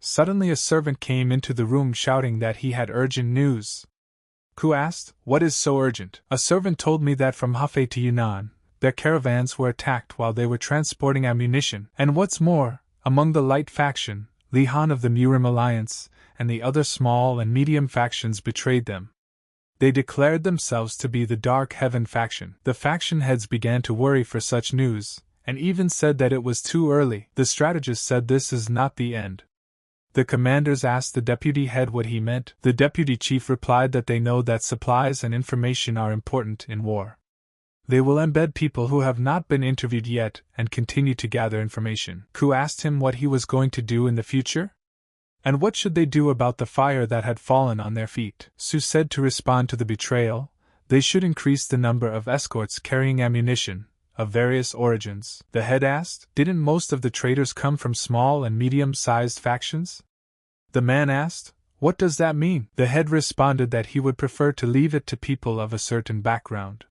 Suddenly a servant came into the room shouting that he had urgent news. Ku asked, "What is so urgent?" "A servant told me that from Hefei to Yunnan, their caravans were attacked while they were transporting ammunition, and what's more, among the light faction, Li Han of the Murim Alliance, and the other small and medium factions betrayed them. They declared themselves to be the Dark Heaven faction." The faction heads began to worry for such news, and even said that it was too early. The strategist said this is not the end. The commanders asked the deputy head what he meant. The deputy chief replied that they know that supplies and information are important in war. They will embed people who have not been interviewed yet and continue to gather information. Ku asked him what he was going to do in the future? And what should they do about the fire that had fallen on their feet? Su said to respond to the betrayal, they should increase the number of escorts carrying ammunition, of various origins. The head asked, didn't most of the traitors come from small and medium-sized factions? The man asked, what does that mean? The head responded that he would prefer to leave it to people of a certain background.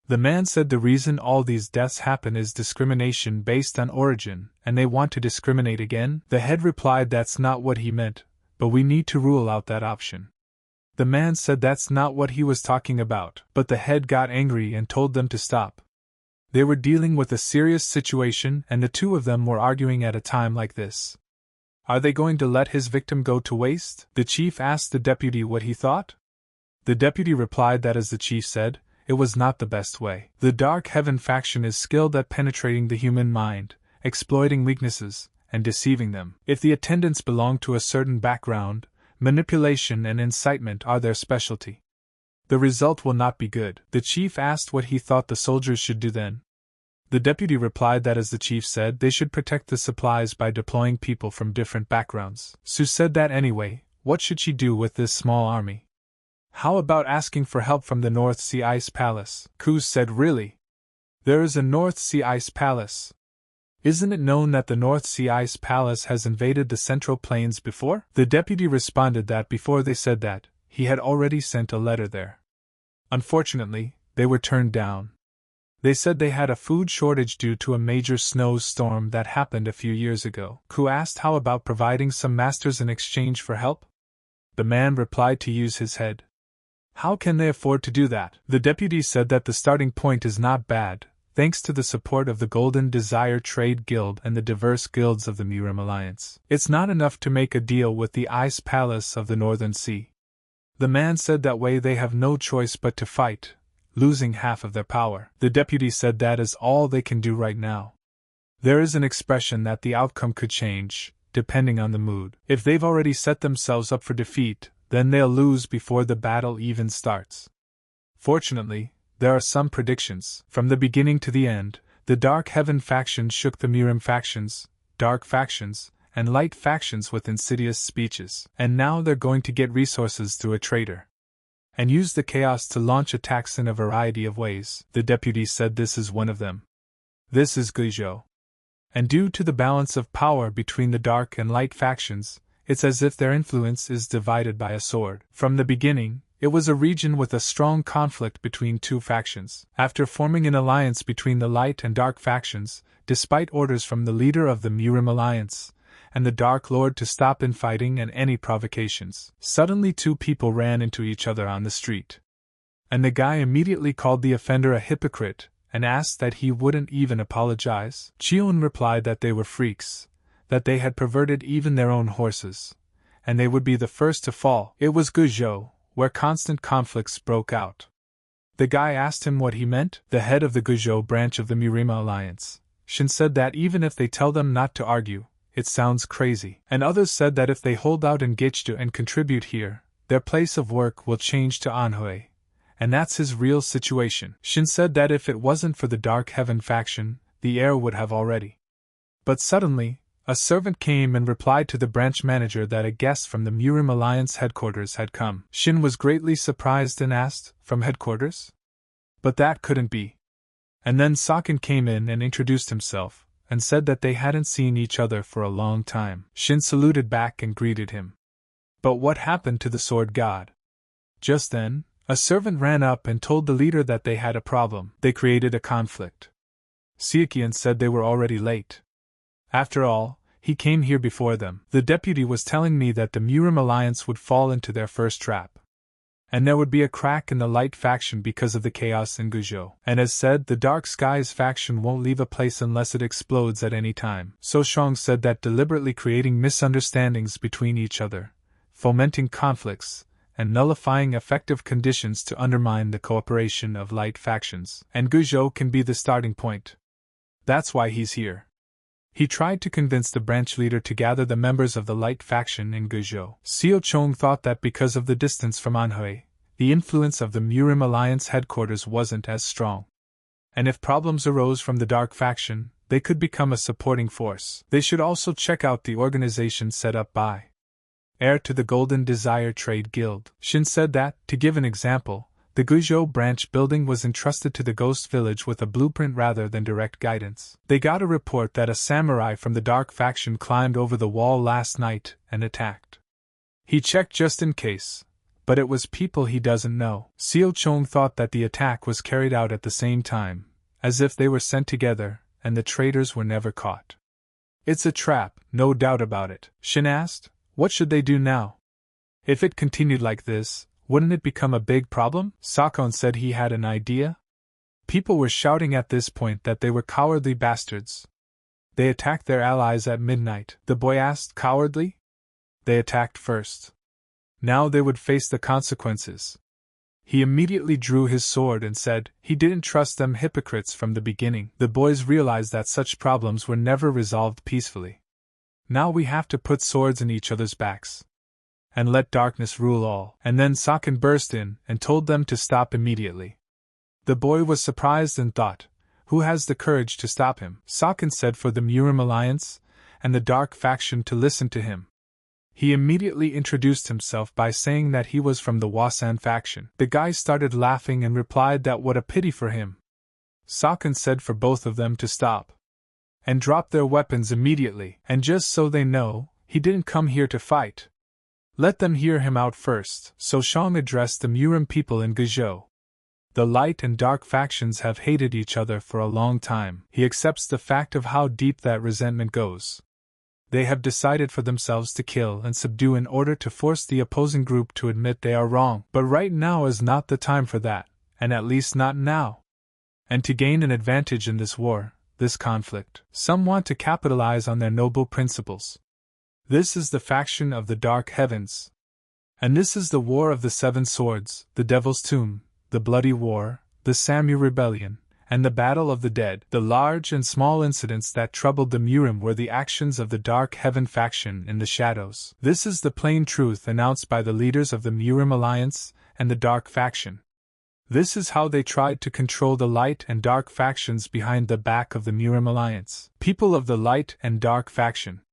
The man said the reason all these deaths happen is discrimination based on origin, and they want to discriminate again. The head replied that's not what he meant, but we need to rule out that option. The man said that's not what he was talking about, but the head got angry and told them to stop. They were dealing with a serious situation, and the two of them were arguing at a time like this. Are they going to let his victim go to waste? The chief asked the deputy what he thought. The deputy replied that as the chief said, it was not the best way. The Dark Heaven faction is skilled at penetrating the human mind, exploiting weaknesses, and deceiving them. If the attendants belong to a certain background, manipulation and incitement are their specialty. The result will not be good. The chief asked what he thought the soldiers should do then. The deputy replied that as the chief said, they should protect the supplies by deploying people from different backgrounds. Su said that anyway, what should she do with this small army? How about asking for help from the North Sea Ice Palace? Ku said, really? There is a North Sea Ice Palace. Isn't it known that the North Sea Ice Palace has invaded the Central Plains before? The deputy responded that before they said that, he had already sent a letter there. Unfortunately, they were turned down. They said they had a food shortage due to a major snowstorm that happened a few years ago. Ku asked how about providing some masters in exchange for help? The man replied to use his head. How can they afford to do that? The deputy said that the starting point is not bad, thanks to the support of the Golden Desire Trade Guild and the diverse guilds of the Murim Alliance. It's not enough to make a deal with the Ice Palace of the Northern Sea. The man said that way they have no choice but to fight, losing half of their power. The deputy said that is all they can do right now. There is an expression that the outcome could change, depending on the mood. If they've already set themselves up for defeat, then they'll lose before the battle even starts. Fortunately, there are some predictions. From the beginning to the end, the Dark Heaven faction shook the Murim factions, dark factions, and light factions with insidious speeches. And now they're going to get resources through a traitor. And use the chaos to launch attacks in a variety of ways. The deputy said this is one of them. This is Guizhou. And due to the balance of power between the dark and light factions, it's as if their influence is divided by a sword. From the beginning, it was a region with a strong conflict between two factions. After forming an alliance between the light and dark factions, despite orders from the leader of the Murim Alliance, and the Dark Lord to stop infighting and any provocations, suddenly two people ran into each other on the street. And the guy immediately called the offender a hypocrite, and asked that he wouldn't even apologize. Chion replied that they were freaks, that they had perverted even their own horses, and they would be the first to fall. It was Guizhou, where constant conflicts broke out. The guy asked him what he meant. The head of the Guizhou branch of the Murima Alliance, Shin, said that even if they tell them not to argue, it sounds crazy. And others said that if they hold out in Gichdu and contribute here, their place of work will change to Anhui. And that's his real situation. Shin said that if it wasn't for the Dark Heaven faction, the heir would have already. But suddenly, a servant came and replied to the branch manager that a guest from the Murim Alliance headquarters had come. Shin was greatly surprised and asked, from headquarters? But that couldn't be. And then Sakin came in and introduced himself, and said that they hadn't seen each other for a long time. Shin saluted back and greeted him. But what happened to the sword god? Just then, a servant ran up and told the leader that they had a problem. They created a conflict. Siakian said they were already late. After all, he came here before them. The deputy was telling me that the Murim alliance would fall into their first trap. And there would be a crack in the light faction because of the chaos in Guizhou. And as said, the dark skies faction won't leave a place unless it explodes at any time. So Shang said that deliberately creating misunderstandings between each other, fomenting conflicts, and nullifying effective conditions to undermine the cooperation of light factions. And Guizhou can be the starting point. That's why he's here. He tried to convince the branch leader to gather the members of the light faction in Guizhou. Xiao Chong thought that because of the distance from Manhwa, the influence of the Murim Alliance headquarters wasn't as strong. And if problems arose from the dark faction, they could become a supporting force. They should also check out the organization set up by Heir to the Golden Desire Trade Guild. Shin said that, to give an example, the Guizhou branch building was entrusted to the Ghost Village with a blueprint rather than direct guidance. They got a report that a samurai from the dark faction climbed over the wall last night and attacked. He checked just in case, but it was people he doesn't know. Xiao Chong thought that the attack was carried out at the same time, as if they were sent together, and the traitors were never caught. It's a trap, no doubt about it. Shin asked, what should they do now? If it continued like this, wouldn't it become a big problem? Sakon said he had an idea. People were shouting at this point that they were cowardly bastards. They attacked their allies at midnight. The boy asked, cowardly? They attacked first. Now they would face the consequences. He immediately drew his sword and said he didn't trust them hypocrites from the beginning. The boys realized that such problems were never resolved peacefully. Now we have to put swords in each other's backs and let darkness rule all. And then Sakon burst in and told them to stop immediately. The boy was surprised and thought, who has the courage to stop him? Sakon said for the Murim Alliance and the dark faction to listen to him. He immediately introduced himself by saying that he was from the Wasan faction. The guy started laughing and replied that what a pity for him. Sakon said for both of them to stop and drop their weapons immediately. And just so they know, he didn't come here to fight. Let them hear him out first. So Shang addressed the Murim people in Guizhou. The light and dark factions have hated each other for a long time. He accepts the fact of how deep that resentment goes. They have decided for themselves to kill and subdue in order to force the opposing group to admit they are wrong. But right now is not the time for that, and at least not now. And to gain an advantage in this war, this conflict, some want to capitalize on their noble principles. This is the faction of the Dark Heavens. And this is the War of the Seven Swords, the Devil's Tomb, the Bloody War, the Samu Rebellion, and the Battle of the Dead. The large and small incidents that troubled the Murim were the actions of the Dark Heaven faction in the shadows. This is the plain truth announced by the leaders of the Murim Alliance and the Dark faction. This is how they tried to control the light and dark factions behind the back of the Murim Alliance. People of the light and dark faction,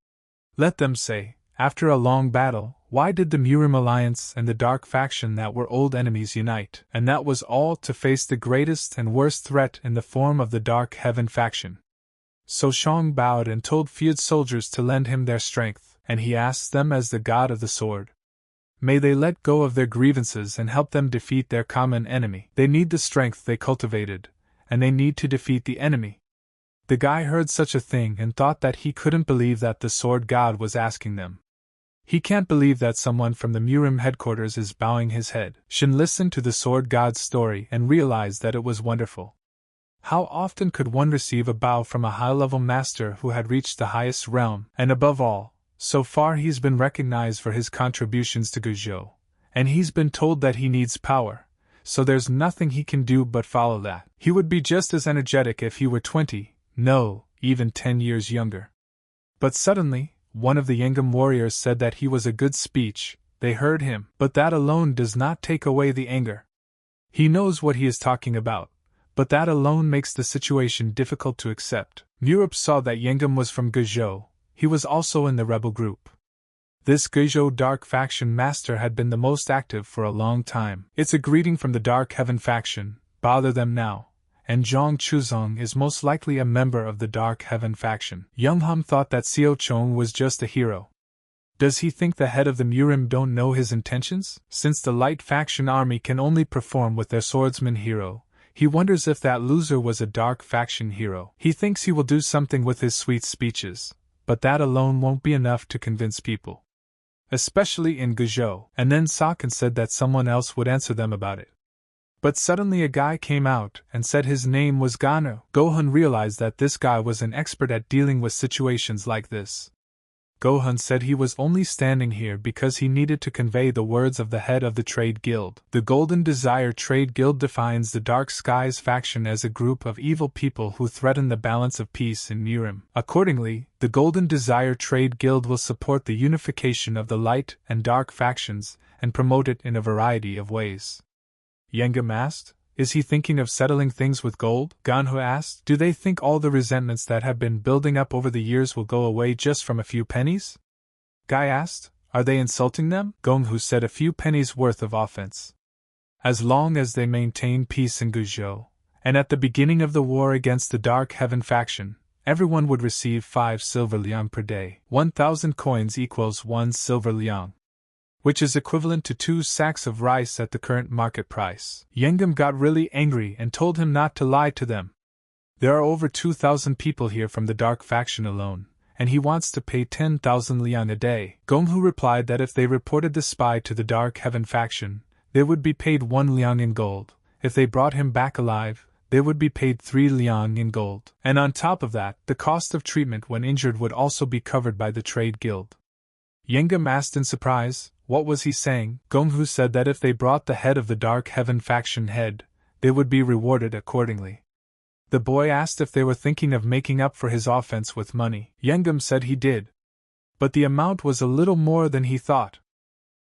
let them say, after a long battle, why did the Murim Alliance and the dark faction that were old enemies unite? And that was all to face the greatest and worst threat in the form of the Dark Heaven faction. So Shang bowed and told feared soldiers to lend him their strength, and he asked them as the god of the sword. May they let go of their grievances and help them defeat their common enemy. They need the strength they cultivated, and they need to defeat the enemy. The guy heard such a thing and thought that he couldn't believe that the sword god was asking them. He can't believe that someone from the Murim headquarters is bowing his head. Shin listened to the sword god's story and realized that it was wonderful. How often could one receive a bow from a high-level master who had reached the highest realm? And above all, so far he's been recognized for his contributions to Guizhou, and he's been told that he needs power, so there's nothing he can do but follow that. He would be just as energetic if he were 20, no, even 10 years younger. But suddenly, one of the Yangam warriors said that he was a good speech. They heard him, but that alone does not take away the anger. He knows what he is talking about, but that alone makes the situation difficult to accept. Murup saw that Yangam was from Guizhou. He was also in the rebel group. This Guizhou Dark Faction master had been the most active for a long time. It's a greeting from the Dark Heaven faction, bother them now. And Zhang Chuzong is most likely a member of the Dark Heaven faction. Young Hum thought that Xiao Chong was just a hero. Does he think the head of the Murim don't know his intentions? Since the Light faction army can only perform with their swordsman hero, he wonders if that loser was a Dark faction hero. He thinks he will do something with his sweet speeches, but that alone won't be enough to convince people. Especially in Guizhou. And then Saken said that someone else would answer them about it. But suddenly a guy came out and said his name was Gano. Gohan realized that this guy was an expert at dealing with situations like this. Gohan said he was only standing here because he needed to convey the words of the head of the Trade Guild. The Golden Desire Trade Guild defines the Dark Skies faction as a group of evil people who threaten the balance of peace in Murim. Accordingly, the Golden Desire Trade Guild will support the unification of the light and dark factions and promote it in a variety of ways. Yengam asked, "Is he thinking of settling things with gold?" Ganhu asked, "Do they think all the resentments that have been building up over the years will go away just from a few pennies?" Guy asked, "Are they insulting them?" Gonghu said, "A few pennies worth of offense. As long as they maintain peace in Guizhou, and at the beginning of the war against the Dark Heaven faction, everyone would receive 5 silver liang per day. 1,000 coins equals 1 silver liang, which is equivalent to 2 sacks of rice at the current market price." Yengam got really angry and told him not to lie to them. There are over 2,000 people here from the Dark faction alone, and he wants to pay 10,000 liang a day. Gonghu replied that if they reported the spy to the Dark Heaven faction, they would be paid 1 liang in gold. If they brought him back alive, they would be paid 3 liang in gold. And on top of that, the cost of treatment when injured would also be covered by the Trade Guild. Yengam asked in surprise, what was he saying? Gonghu said that if they brought the head of the Dark Heaven faction head, they would be rewarded accordingly. The boy asked if they were thinking of making up for his offense with money. Yengam said he did. But the amount was a little more than he thought.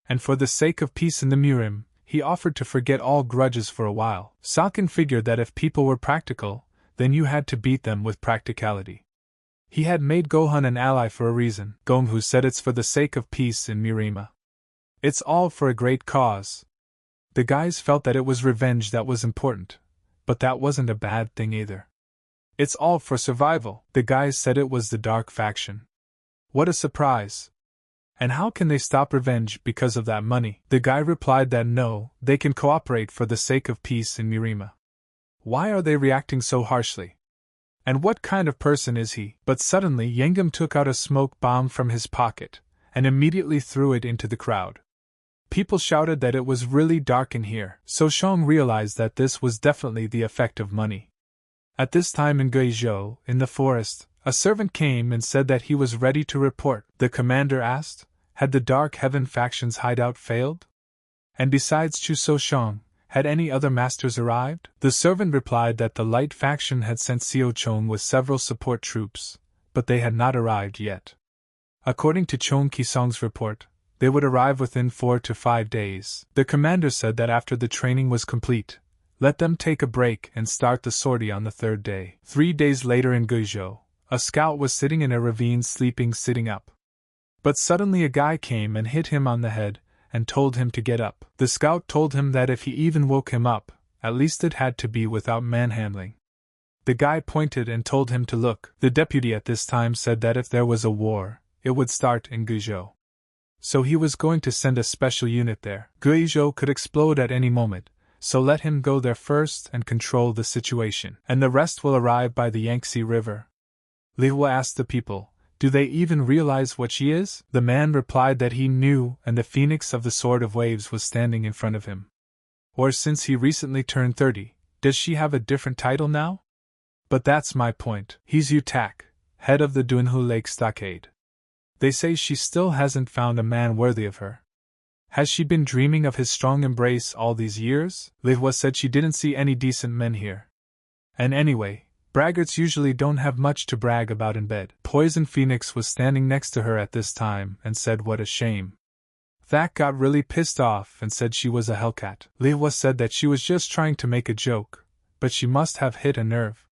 And for the sake of peace in the Murim, he offered to forget all grudges for a while. Saken figured that if people were practical, then you had to beat them with practicality. He had made Gohan an ally for a reason. Gonghu said it's for the sake of peace in Murima. It's all for a great cause. The guys felt that it was revenge that was important, but that wasn't a bad thing either. It's all for survival. The guys said it was the Dark faction. What a surprise. And how can they stop revenge because of that money? The guy replied that no, they can cooperate for the sake of peace in Murima. Why are they reacting so harshly? And what kind of person is he? But suddenly Yengam took out a smoke bomb from his pocket, and immediately threw it into the crowd. People shouted that it was really dark in here, so Shong realized that this was definitely the effect of money. At this time in Guizhou, in the forest, a servant came and said that he was ready to report. The commander asked, had the Dark Heaven faction's hideout failed? And besides Chu So Shong, had any other masters arrived? The servant replied that the Light faction had sent Xiao Chong with several support troops, but they had not arrived yet. According to Chong Kisong's report, they would arrive within 4 to 5 days. The commander said that after the training was complete, let them take a break and start the sortie on the 3rd day. 3 days later in Guizhou, a scout was sitting in a ravine sitting up. But suddenly a guy came and hit him on the head and told him to get up. The scout told him that if he even woke him up, at least it had to be without manhandling. The guy pointed and told him to look. The deputy at this time said that if there was a war, it would start in Guizhou. So he was going to send a special unit there. Guizhou could explode at any moment, so let him go there first and control the situation. And the rest will arrive by the Yangtze River. Li Hua asked the people, do they even realize what she is? The man replied that he knew, and the phoenix of the Sword of Waves was standing in front of him. Or since he recently turned 30, does she have a different title now? But that's my point. He's Utak, head of the Dunhu Lake Stockade. They say she still hasn't found a man worthy of her. Has she been dreaming of his strong embrace all these years? Li Hua said she didn't see any decent men here. And anyway, braggarts usually don't have much to brag about in bed. Poison Phoenix was standing next to her at this time and said what a shame. Thak got really pissed off and said she was a hellcat. Li Hua said that she was just trying to make a joke, but she must have hit a nerve.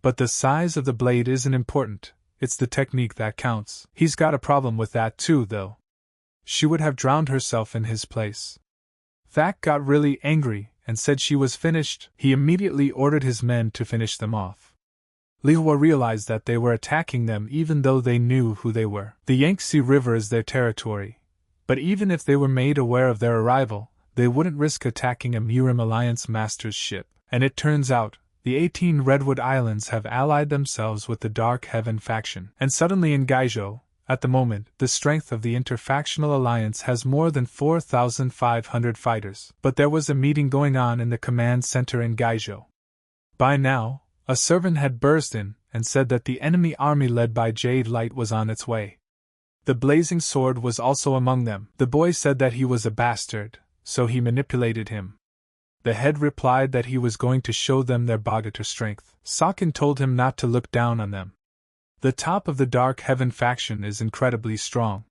But the size of the blade isn't important, it's the technique that counts. He's got a problem with that too, though. She would have drowned herself in his place. Thak got really angry and said she was finished. He immediately ordered his men to finish them off. Li Hua realized that they were attacking them even though they knew who they were. The Yangtze River is their territory, but even if they were made aware of their arrival, they wouldn't risk attacking a Murim Alliance master's ship. And it turns out, the 18 Redwood Islands have allied themselves with the Dark Heaven faction. And suddenly in Gaizhou, at the moment, the strength of the interfactional alliance has more than 4,500 fighters. But there was a meeting going on in the command center in Gaizhou. By now, a servant had burst in and said that the enemy army led by Jade Light was on its way. The blazing sword was also among them. The boy said that he was a bastard, so he manipulated him. The head replied that he was going to show them their Bagator strength. Sakin told him not to look down on them. The top of the Dark Heaven faction is incredibly strong.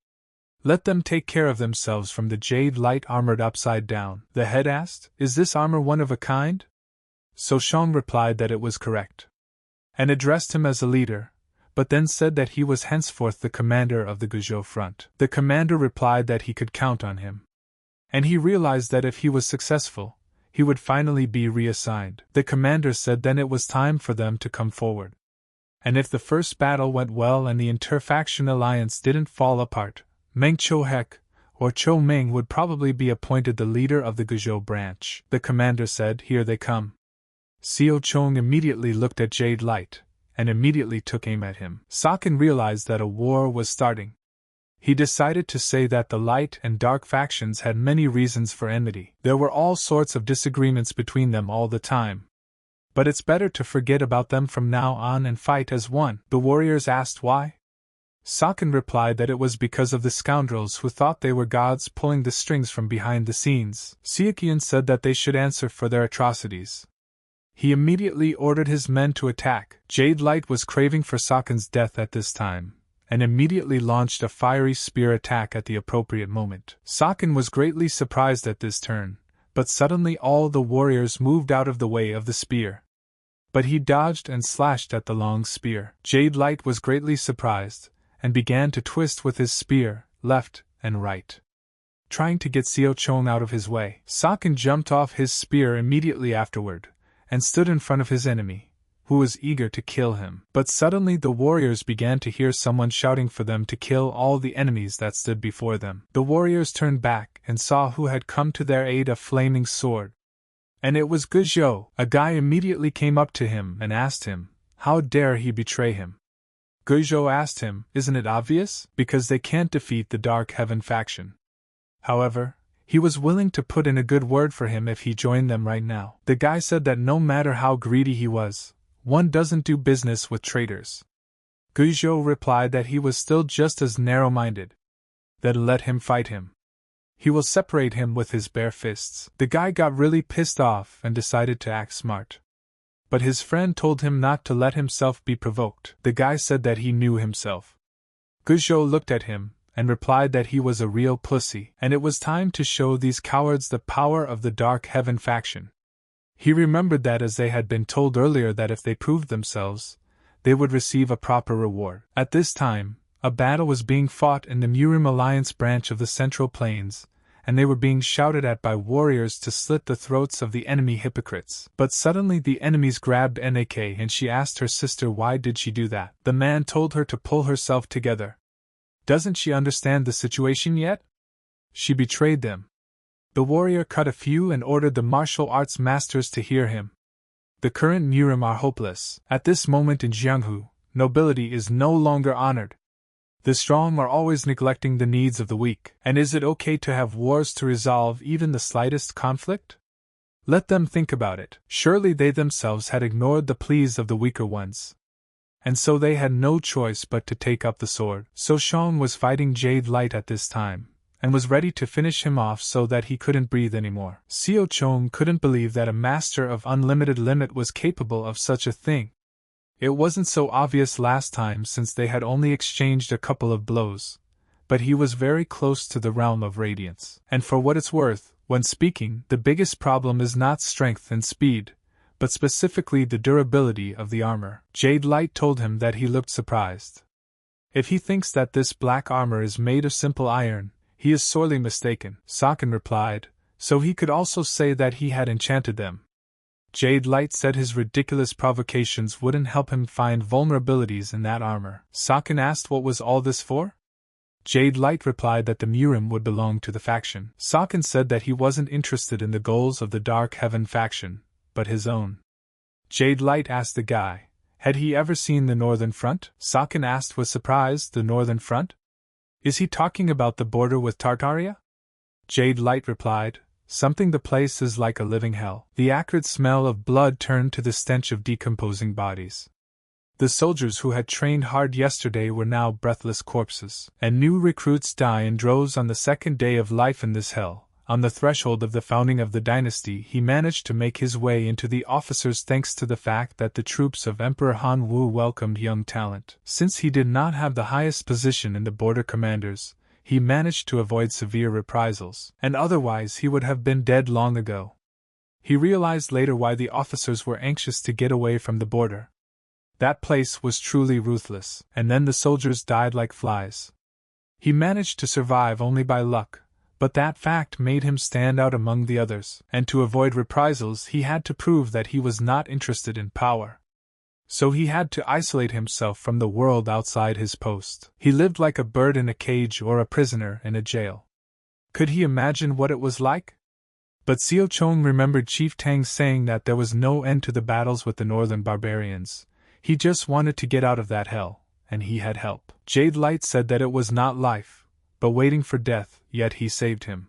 Let them take care of themselves from the Jade Light armored upside down. The head asked, "Is this armor one of a kind?" So Shang replied that it was correct, and addressed him as a leader, but then said that he was henceforth the commander of the Guizhou front. The commander replied that he could count on him, and he realized that if he was successful, he would finally be reassigned. The commander said then it was time for them to come forward. And if the first battle went well and the interfaction alliance didn't fall apart, Meng Cho-hek, or Cho-ming, would probably be appointed the leader of the Guizhou branch. The commander said, "Here they come." Xiao Chong immediately looked at Jade Light, and immediately took aim at him. Sakin realized that a war was starting. He decided to say that the light and dark factions had many reasons for enmity. There were all sorts of disagreements between them all the time. But it's better to forget about them from now on and fight as one. The warriors asked why. Sakin replied that it was because of the scoundrels who thought they were gods pulling the strings from behind the scenes. Siakian said that they should answer for their atrocities. He immediately ordered his men to attack. Jade Light was craving for Sakin's death at this time, and immediately launched a fiery spear attack at the appropriate moment. Sakin was greatly surprised at this turn, but suddenly all the warriors moved out of the way of the spear. But he dodged and slashed at the long spear. Jade Light was greatly surprised, and began to twist with his spear, left and right, trying to get Xiao Chong out of his way. Sakin jumped off his spear immediately afterward, and stood in front of his enemy, who was eager to kill him. But suddenly the warriors began to hear someone shouting for them to kill all the enemies that stood before them. The warriors turned back and saw who had come to their aid, a flaming sword. And it was Guizhou. A guy immediately came up to him and asked him, how dare he betray him? Guizhou asked him, isn't it obvious? Because they can't defeat the Dark Heaven faction. However, he was willing to put in a good word for him if he joined them right now. The guy said that no matter how greedy he was, one doesn't do business with traitors. Guizhou replied that he was still just as narrow-minded. Then let him fight him. He will separate him with his bare fists. The guy got really pissed off and decided to act smart. But his friend told him not to let himself be provoked. The guy said that he knew himself. Guizhou looked at him and replied that he was a real pussy, and it was time to show these cowards the power of the Dark Heaven faction. He remembered that as they had been told earlier that if they proved themselves, they would receive a proper reward. At this time, a battle was being fought in the Murim Alliance branch of the Central Plains, and they were being shouted at by warriors to slit the throats of the enemy hypocrites. But suddenly the enemies grabbed Nak and she asked her sister why did she do that. The man told her to pull herself together. Doesn't she understand the situation yet? She betrayed them. The warrior cut a few and ordered the martial arts masters to hear him. The current Murim are hopeless. At this moment in Jianghu, nobility is no longer honored. The strong are always neglecting the needs of the weak. And is it okay to have wars to resolve even the slightest conflict? Let them think about it. Surely they themselves had ignored the pleas of the weaker ones, and so they had no choice but to take up the sword. So Shang was fighting Jade Light at this time, and was ready to finish him off so that he couldn't breathe anymore. Xiao Chong couldn't believe that a master of unlimited limit was capable of such a thing. It wasn't so obvious last time since they had only exchanged a couple of blows, but he was very close to the realm of radiance. And for what it's worth, when speaking, the biggest problem is not strength and speed, but specifically the durability of the armor. Jade Light told him that he looked surprised. If he thinks that this black armor is made of simple iron, he is sorely mistaken. Sakin replied, so he could also say that he had enchanted them. Jade Light said his ridiculous provocations wouldn't help him find vulnerabilities in that armor. Sakin asked what was all this for? Jade Light replied that the Murim would belong to the faction. Sakin said that he wasn't interested in the goals of the Dark Heaven faction, but his own. Jade Light asked the guy. Had he ever seen the Northern Front? Sakin asked with surprise. The Northern Front? Is he talking about the border with Tartaria? Jade Light replied, something the place is like a living hell. The acrid smell of blood turned to the stench of decomposing bodies. The soldiers who had trained hard yesterday were now breathless corpses, and new recruits die in droves on the second day of life in this hell. On the threshold of the founding of the dynasty, he managed to make his way into the officers thanks to the fact that the troops of Emperor Han Wu welcomed young talent. Since he did not have the highest position in the border commanders, he managed to avoid severe reprisals, and otherwise he would have been dead long ago. He realized later why the officers were anxious to get away from the border. That place was truly ruthless, and then the soldiers died like flies. He managed to survive only by luck, but that fact made him stand out among the others, and to avoid reprisals he had to prove that he was not interested in power. So he had to isolate himself from the world outside his post. He lived like a bird in a cage or a prisoner in a jail. Could he imagine what it was like? But Xiao Chong remembered Chief Tang saying that there was no end to the battles with the northern barbarians. He just wanted to get out of that hell, and he had help. Jade Light said that it was not life, but waiting for death, yet he saved him.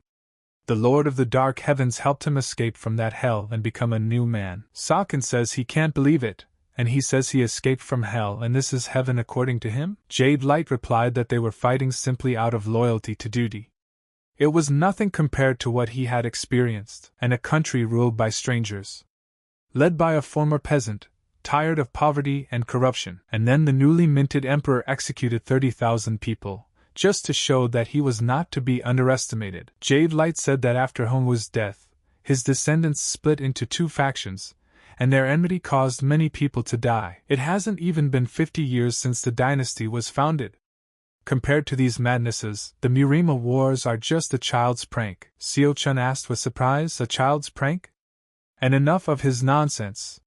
The Lord of the Dark Heavens helped him escape from that hell and become a new man. Sakin says he can't believe it, and he says he escaped from hell and this is heaven according to him? Jade Light replied that they were fighting simply out of loyalty to duty. It was nothing compared to what he had experienced, and a country ruled by strangers. Led by a former peasant, tired of poverty and corruption, and then the newly minted emperor executed 30,000 people, just to show that he was not to be underestimated. Jade Light said that after Hongwu's death, his descendants split into two factions, and their enmity caused many people to die. It hasn't even been 50 years since the dynasty was founded. Compared to these madnesses, the Murima Wars are just a child's prank. Xiao Chun asked with surprise, a child's prank? And enough of his nonsense.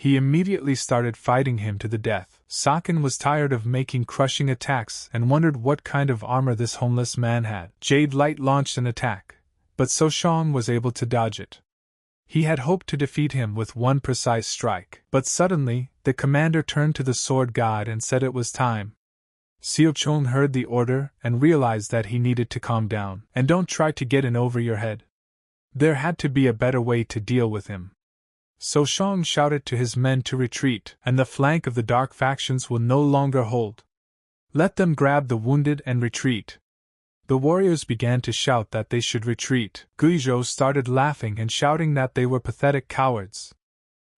He immediately started fighting him to the death. Sakin was tired of making crushing attacks and wondered what kind of armor this homeless man had. Jade Light launched an attack, but Soshang was able to dodge it. He had hoped to defeat him with one precise strike, but suddenly, the commander turned to the sword god and said it was time. Xiao Chong heard the order and realized that he needed to calm down. And don't try to get in over your head. There had to be a better way to deal with him. So Shang shouted to his men to retreat, and the flank of the dark factions will no longer hold. Let them grab the wounded and retreat. The warriors began to shout that they should retreat. Guizhou started laughing and shouting that they were pathetic cowards.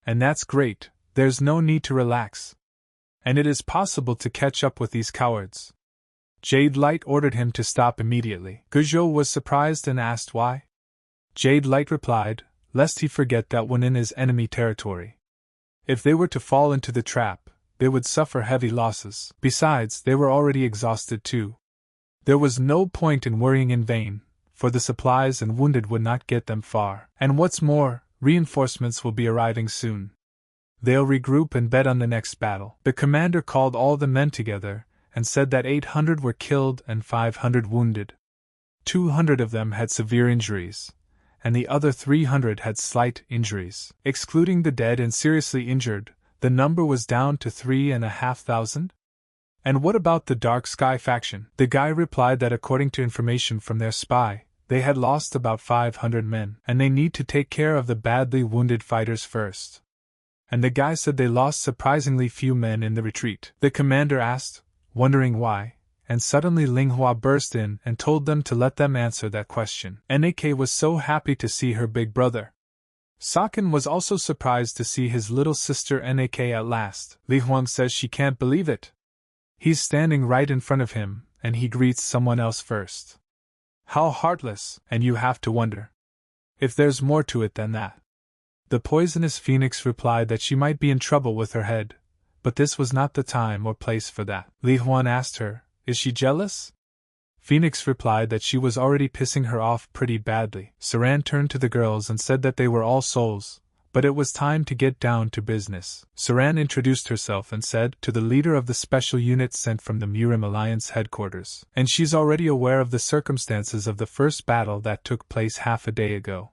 And that's great, there's no need to relax. And it is possible to catch up with these cowards. Jade Light ordered him to stop immediately. Guizhou was surprised and asked why. Jade Light replied, lest he forget that one in his enemy territory. If they were to fall into the trap, they would suffer heavy losses. Besides, they were already exhausted too. There was no point in worrying in vain, for the supplies and wounded would not get them far. And what's more, reinforcements will be arriving soon. They'll regroup and bet on the next battle. The commander called all the men together and said that 800 were killed and 500 wounded. 200 of them had severe injuries, and the other 300 had slight injuries. Excluding the dead and seriously injured, the number was down to 3,500. And what about the Dark Sky faction? The guy replied that according to information from their spy, they had lost about 500 men, and they need to take care of the badly wounded fighters first. And the guy said they lost surprisingly few men in the retreat. The commander asked, wondering why, and suddenly Linghua burst in and told them to let them answer that question. Nak was so happy to see her big brother. Sakin was also surprised to see his little sister Nak at last. Li Huang says she can't believe it. He's standing right in front of him, and he greets someone else first. How heartless, and you have to wonder if there's more to it than that. The poisonous phoenix replied that she might be in trouble with her head, but this was not the time or place for that. Li Huan asked her, is she jealous? Phoenix replied that she was already pissing her off pretty badly. Saran turned to the girls and said that they were all souls, but it was time to get down to business. Saran introduced herself and said, to the leader of the special unit sent from the Murim Alliance headquarters, and she's already aware of the circumstances of the first battle that took place half a day ago.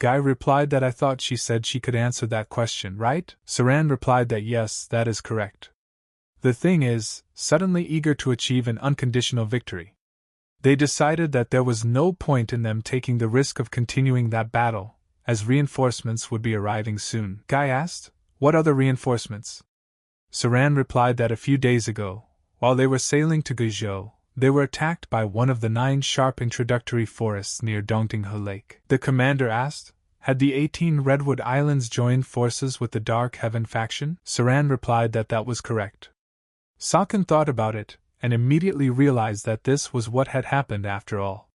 Guy replied that I thought she said she could answer that question, right? Saran replied that yes, that is correct. The thing is, suddenly eager to achieve an unconditional victory, they decided that there was no point in them taking the risk of continuing that battle, as reinforcements would be arriving soon. Guy asked, "What other reinforcements?" Saran replied that a few days ago, while they were sailing to Guizhou, they were attacked by one of the 9 sharp introductory forests near Dongtinghe Lake. The commander asked, "Had the 18 Redwood Islands joined forces with the Dark Heaven faction?" Saran replied that that was correct. Sakon thought about it, and immediately realized that this was what had happened after all.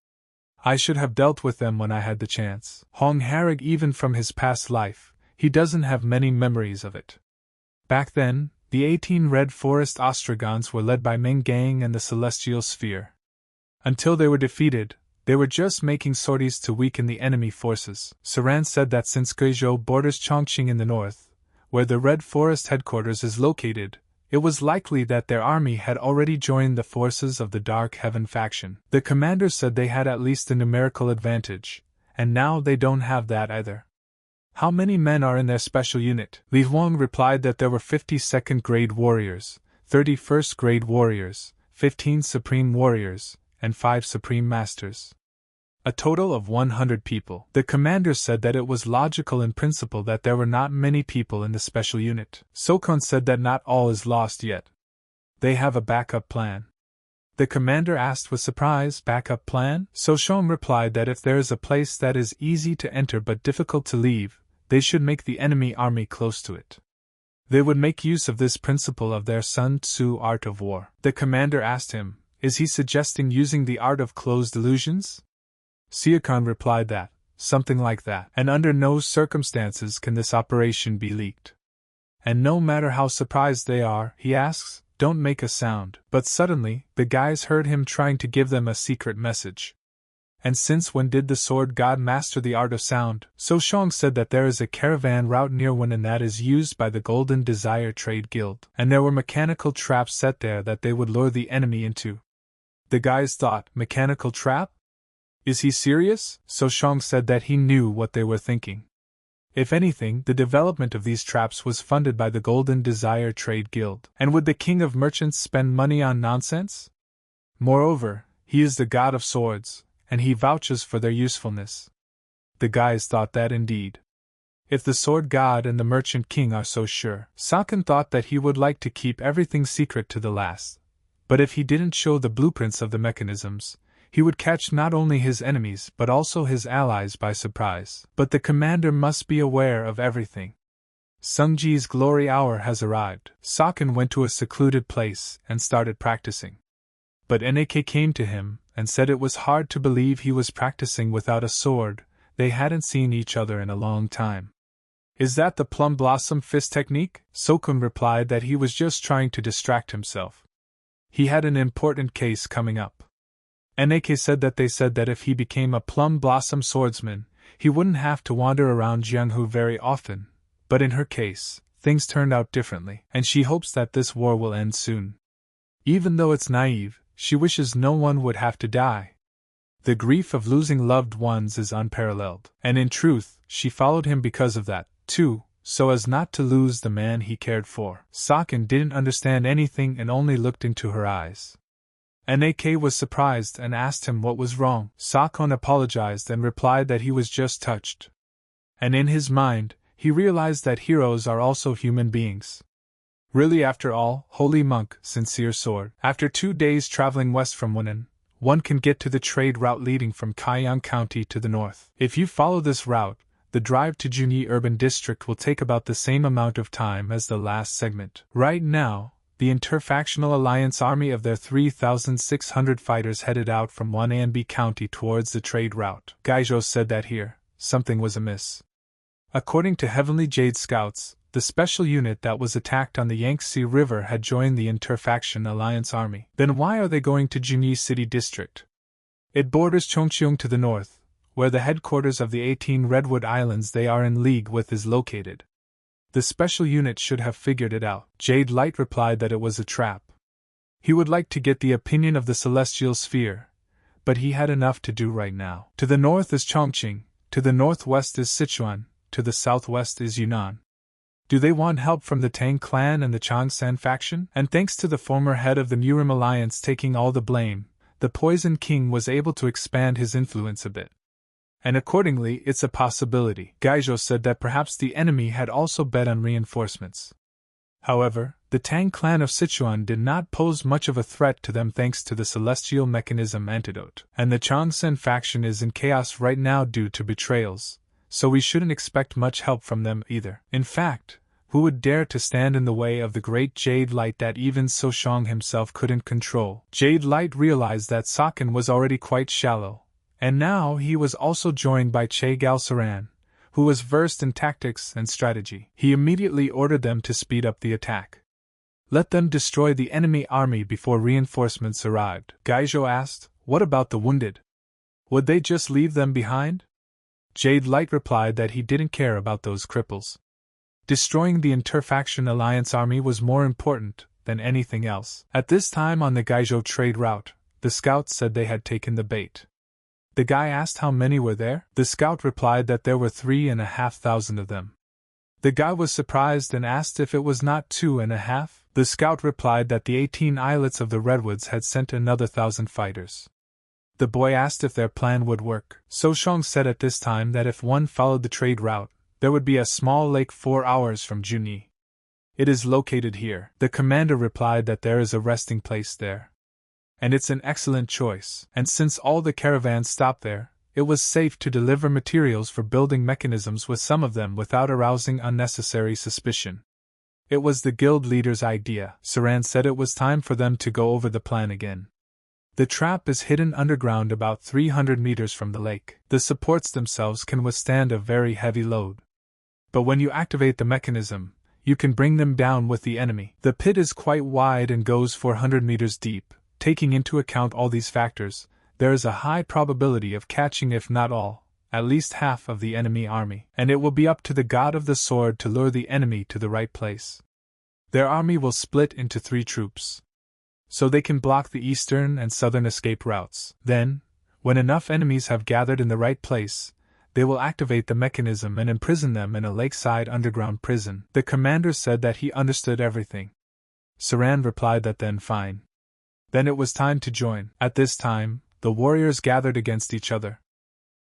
I should have dealt with them when I had the chance. Hong Harrig, even from his past life, he doesn't have many memories of it. Back then, the 18 Red Forest Ostrogons were led by Ming Gang and the Celestial Sphere. Until they were defeated, they were just making sorties to weaken the enemy forces. Saran said that since Guizhou borders Chongqing in the north, where the Red Forest headquarters is located, it was likely that their army had already joined the forces of the Dark Heaven faction. The commander said they had at least a numerical advantage, and now they don't have that either. How many men are in their special unit? Li Huang replied that there were 52nd grade warriors, 31st grade warriors, 15 supreme warriors, and 5 supreme masters. A total of 100 people. The commander said that it was logical in principle that there were not many people in the special unit. Sokon said that not all is lost yet. They have a backup plan. The commander asked with surprise, "Backup plan?" Soshong replied that if there is a place that is easy to enter but difficult to leave, they should make the enemy army close to it. They would make use of this principle of their Sun Tzu art of war. The commander asked him, "Is he suggesting using the art of closed illusions?" Siakon replied that, something like that, and under no circumstances can this operation be leaked. And no matter how surprised they are, he asks, "Don't make a sound." But suddenly, the guys heard him trying to give them a secret message. And since when did the sword god master the art of sound? So Shong said that there is a caravan route near Wenan that is used by the Golden Desire Trade Guild, and there were mechanical traps set there that they would lure the enemy into. The guys thought, mechanical trap? Is he serious? So Shong said that he knew what they were thinking. If anything, the development of these traps was funded by the Golden Desire Trade Guild. And would the king of merchants spend money on nonsense? Moreover, he is the god of swords, and he vouches for their usefulness. The guys thought that indeed. If the sword god and the merchant king are so sure, Sakon thought that he would like to keep everything secret to the last. But if he didn't show the blueprints of the mechanisms, he would catch not only his enemies but also his allies by surprise. But the commander must be aware of everything. Sungji's glory hour has arrived. Sakon went to a secluded place and started practicing. But Nak came to him and said it was hard to believe he was practicing without a sword. They hadn't seen each other in a long time. Is that the plum blossom fist technique? Sokun replied that he was just trying to distract himself. He had an important case coming up. Nak said that if he became a plum blossom swordsman, he wouldn't have to wander around Jianghu very often, but in her case, things turned out differently, and she hopes that this war will end soon. Even though it's naive, she wishes no one would have to die. The grief of losing loved ones is unparalleled, and in truth, she followed him because of that, too, so as not to lose the man he cared for. Sakon didn't understand anything and only looked into her eyes. Nak was surprised and asked him what was wrong. Sakon apologized and replied that he was just touched. And in his mind, he realized that heroes are also human beings. Really, after all, holy monk, sincere sword. After 2 days traveling west from Wenan, one can get to the trade route leading from Kaiyang County to the north. If you follow this route, the drive to Junyi Urban District will take about the same amount of time as the last segment. Right now, the Interfactional Alliance army of their 3,600 fighters headed out from Wananbi County towards the trade route. Gaizhou said that here, something was amiss. According to Heavenly Jade Scouts, the special unit that was attacked on the Yangtze River had joined the Interfaction Alliance army. Then why are they going to Junyi City District? It borders Chongqing to the north, where the headquarters of the 18 Redwood Islands they are in league with is located. The special unit should have figured it out. Jade Light replied that it was a trap. He would like to get the opinion of the Celestial Sphere, but he had enough to do right now. To the north is Chongqing, To the northwest is Sichuan, to the southwest is Yunnan. Do they want help from the Tang clan and the Changsan faction? And thanks to the former head of the Murim alliance taking all the blame, the Poison King was able to expand his influence a bit. And accordingly, it's a possibility. Gaizhou said that perhaps the enemy had also bet on reinforcements. However, the Tang clan of Sichuan did not pose much of a threat to them thanks to the celestial mechanism antidote. And the Changsan faction is in chaos right now due to betrayals, so we shouldn't expect much help from them either. In fact, who would dare to stand in the way of the great Jade Light that even Soshang himself couldn't control? Jade Light realized that Saken was already quite shallow, and now he was also joined by Che Galsaran, who was versed in tactics and strategy. He immediately ordered them to speed up the attack. Let them destroy the enemy army before reinforcements arrived. Gaizhou asked, what about the wounded? Would they just leave them behind? Jade Light replied that he didn't care about those cripples. Destroying the Interfaction Alliance army was more important than anything else. At this time on the Gaizhou trade route, the scouts said they had taken the bait. The guy asked how many were there. The scout replied that there were 3,500 of them. The guy was surprised and asked if it was not 2.5. The scout replied that the 18 islets of the Redwoods had sent another 1,000 fighters. The boy asked if their plan would work. Soshang said at this time that if one followed the trade route, there would be a small lake 4 hours from Junyi. It is located here. The commander replied that there is a resting place there. And it's an excellent choice, and since all the caravans stopped there, it was safe to deliver materials for building mechanisms with some of them without arousing unnecessary suspicion. It was the guild leader's idea. Saran said it was time for them to go over the plan again. The trap is hidden underground about 300 meters from the lake. The supports themselves can withstand a very heavy load. But when you activate the mechanism, you can bring them down with the enemy. The pit is quite wide and goes 400 meters deep. Taking into account all these factors, there is a high probability of catching, if not all, at least half of the enemy army, and it will be up to the God of the Sword to lure the enemy to the right place. Their army will split into 3 troops, so they can block the eastern and southern escape routes. Then, when enough enemies have gathered in the right place, they will activate the mechanism and imprison them in a lakeside underground prison. The commander said that he understood everything. Saran replied that then fine. Then it was time to join. At this time, the warriors gathered against each other.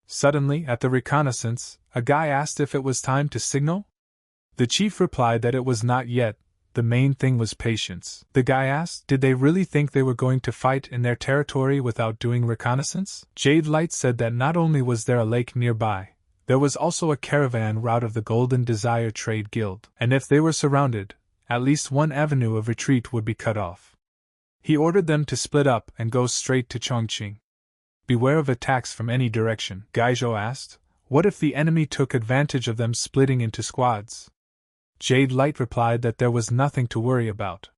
Suddenly, at the reconnaissance, a guy asked if it was time to signal. The chief replied that it was not yet, the main thing was patience. The guy asked, did they really think they were going to fight in their territory without doing reconnaissance? Jade Light said that not only was there a lake nearby, there was also a caravan route of the Golden Desire Trade Guild, and if they were surrounded, at least one avenue of retreat would be cut off. He ordered them to split up and go straight to Chongqing. Beware of attacks from any direction. Gaizhou asked, what if the enemy took advantage of them splitting into squads? Jade Light replied that there was nothing to worry about.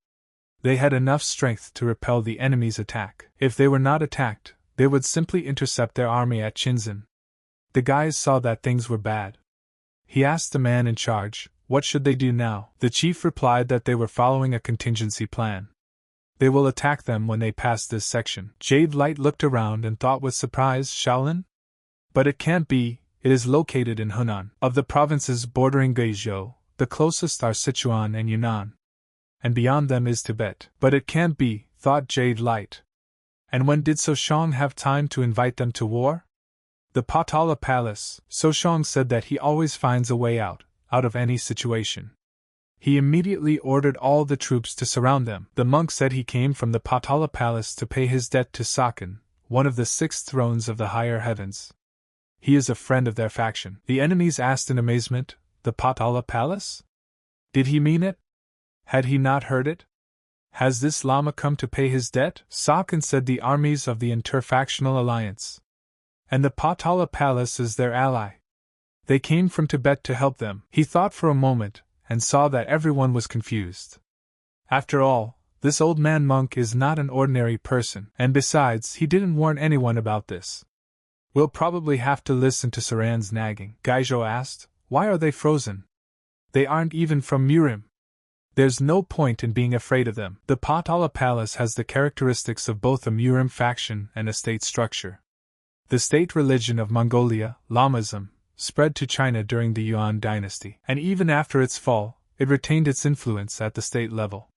They had enough strength to repel the enemy's attack. If they were not attacked, they would simply intercept their army at Qinzhen. The guys saw that things were bad. He asked the man in charge, what should they do now? The chief replied that they were following a contingency plan. They will attack them when they pass this section. Jade Light looked around and thought with surprise, Shaolin? But it can't be, it is located in Hunan. Of the provinces bordering Guizhou, the closest are Sichuan and Yunnan. And beyond them is Tibet. But it can't be, thought Jade Light. And when did Soshang have time to invite them to war? The Patala Palace. Soshang said that he always finds a way out of any situation. He immediately ordered all the troops to surround them. The monk said he came from the Patala Palace to pay his debt to Saken, one of the 6 thrones of the higher heavens. He is a friend of their faction. The enemies asked in amazement, the Patala Palace? Did he mean it? Had he not heard it? Has this Lama come to pay his debt? Saken said the armies of the Interfactional Alliance. And the Patala Palace is their ally. They came from Tibet to help them. He thought for a moment, and saw that everyone was confused. After all, this old man monk is not an ordinary person, and besides, he didn't warn anyone about this. We'll probably have to listen to Saran's nagging. Gaizhou asked, why are they frozen? They aren't even from Murim. There's no point in being afraid of them. The Patala Palace has the characteristics of both a Murim faction and a state structure. The state religion of Mongolia, Lamism, spread to China during the Yuan dynasty, and even after its fall, it retained its influence at the state level.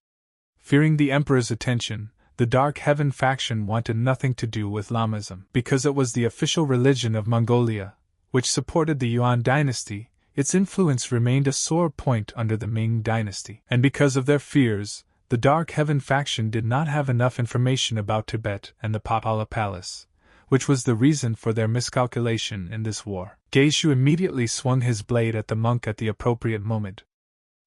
Fearing the emperor's attention, the Dark Heaven faction wanted nothing to do with Lamism. Because it was the official religion of Mongolia, which supported the Yuan dynasty, its influence remained a sore point under the Ming dynasty. And because of their fears, the Dark Heaven faction did not have enough information about Tibet and the Potala Palace, which was the reason for their miscalculation in this war. Geishu immediately swung his blade at the monk at the appropriate moment.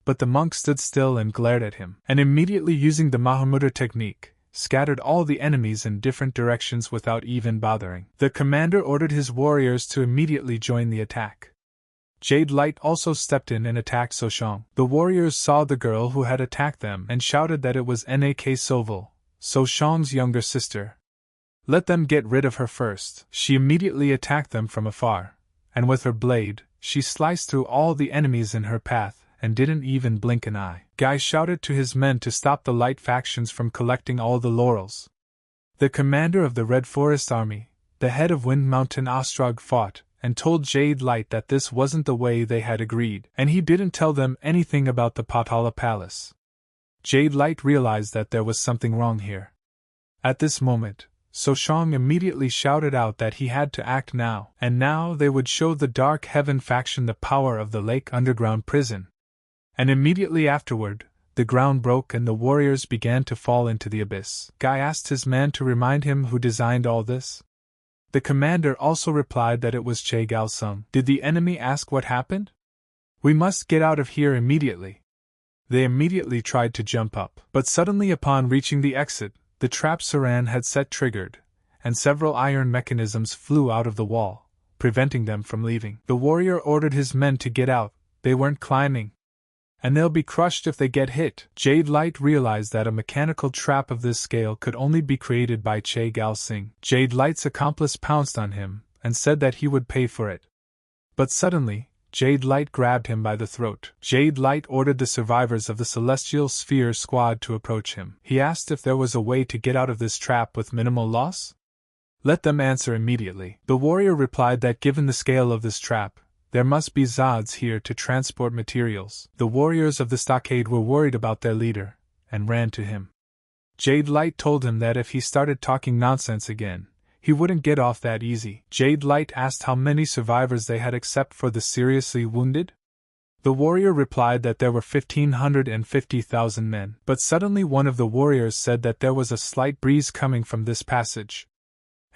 But the monk stood still and glared at him, and immediately using the Mahamudra technique, scattered all the enemies in different directions without even bothering. The commander ordered his warriors to immediately join the attack. Jade Light also stepped in and attacked Soshang. The warriors saw the girl who had attacked them and shouted that it was Nak Soval, Soshang's younger sister. Let them get rid of her first. She immediately attacked them from afar, and with her blade, she sliced through all the enemies in her path and didn't even blink an eye. Guy shouted to his men to stop the light factions from collecting all the laurels. The commander of the Red Forest Army, the head of Wind Mountain Ostrog, fought and told Jade Light that this wasn't the way they had agreed, and he didn't tell them anything about the Potala Palace. Jade Light realized that there was something wrong here. At this moment, Soshang immediately shouted out that he had to act now, and now they would show the Dark Heaven faction the power of the lake underground prison. And immediately afterward, the ground broke and the warriors began to fall into the abyss. Guy asked his man to remind him who designed all this. The commander also replied that it was Che Galsung. Did the enemy ask what happened? We must get out of here immediately. They immediately tried to jump up, but suddenly upon reaching the exit, the trap Saran had set triggered, and several iron mechanisms flew out of the wall, preventing them from leaving. The warrior ordered his men to get out. They weren't climbing, and they'll be crushed if they get hit. Jade Light realized that a mechanical trap of this scale could only be created by Che Galsing. Jade Light's accomplice pounced on him and said that he would pay for it. But suddenly, Jade Light grabbed him by the throat. Jade Light ordered the survivors of the Celestial Sphere squad to approach him. He asked if there was a way to get out of this trap with minimal loss. Let them answer immediately. The warrior replied that given the scale of this trap, there must be Zods here to transport materials. The warriors of the stockade were worried about their leader, and ran to him. Jade Light told him that if he started talking nonsense again, he wouldn't get off that easy. Jade Light asked how many survivors they had except for the seriously wounded. The warrior replied that there were 1,550,000 men. But suddenly one of the warriors said that there was a slight breeze coming from this passage,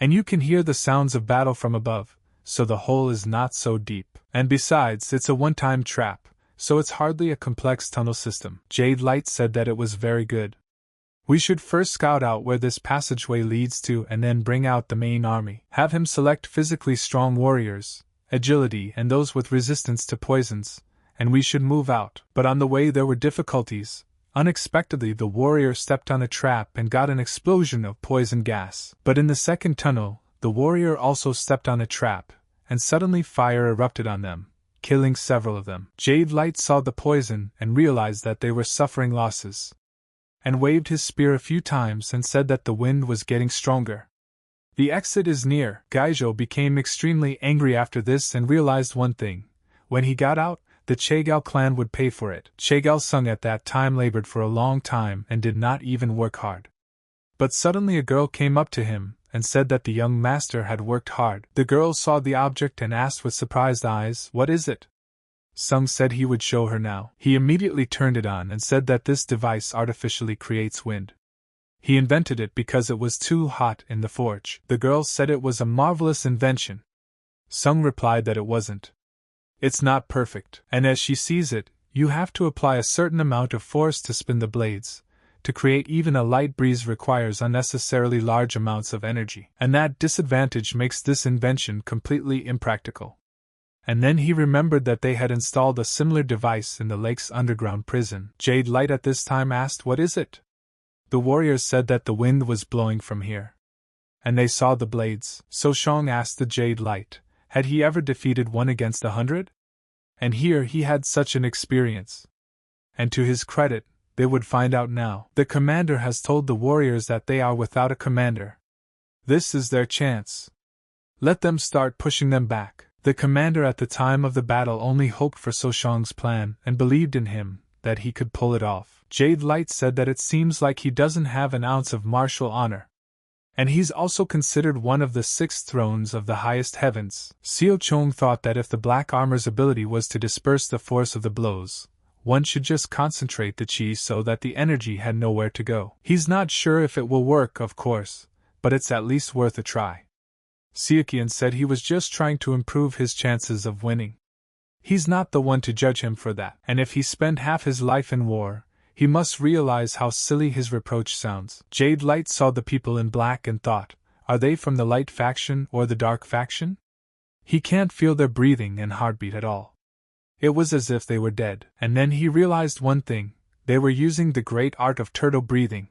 and you can hear the sounds of battle from above, so the hole is not so deep. And besides, it's a one-time trap, so it's hardly a complex tunnel system. Jade Light said that it was very good. We should first scout out where this passageway leads to and then bring out the main army. Have him select physically strong warriors, agility and those with resistance to poisons, and we should move out. But on the way there were difficulties. Unexpectedly the warrior stepped on a trap and got an explosion of poison gas. But in the second tunnel, the warrior also stepped on a trap, and suddenly fire erupted on them, killing several of them. Jade Light saw the poison and realized that they were suffering losses, and waved his spear a few times and said that the wind was getting stronger. The exit is near. Gaijo became extremely angry after this and realized one thing. When he got out, the Chegal clan would pay for it. Chegal Sung at that time labored for a long time and did not even work hard. But suddenly a girl came up to him and said that the young master had worked hard. The girl saw the object and asked with surprised eyes, "What is it?" Sung said he would show her now. He immediately turned it on and said that this device artificially creates wind. He invented it because it was too hot in the forge. The girl said it was a marvelous invention. Sung replied that it wasn't. It's not perfect, and as she sees it, you have to apply a certain amount of force to spin the blades. To create even a light breeze requires unnecessarily large amounts of energy, and that disadvantage makes this invention completely impractical. And then he remembered that they had installed a similar device in the lake's underground prison. Jade Light at this time asked, "What is it?" The warriors said that the wind was blowing from here, and they saw the blades. So Shang asked the Jade Light, had he ever defeated one against 100? And here he had such an experience. And to his credit, they would find out now. The commander has told the warriors that they are without a commander. This is their chance. Let them start pushing them back. The commander at the time of the battle only hoped for So Xiong's plan and believed in him that he could pull it off. Jade Light said that it seems like he doesn't have an ounce of martial honor. And he's also considered one of the 6 thrones of the highest heavens. Seo Chong thought that if the black armor's ability was to disperse the force of the blows, one should just concentrate the chi so that the energy had nowhere to go. He's not sure if it will work, of course, but it's at least worth a try. Seokian said he was just trying to improve his chances of winning. He's not the one to judge him for that, and if he spent half his life in war, he must realize how silly his reproach sounds. Jade Light saw the people in black and thought, are they from the light faction or the dark faction? He can't feel their breathing and heartbeat at all. It was as if they were dead. And then he realized one thing, they were using the great art of turtle breathing.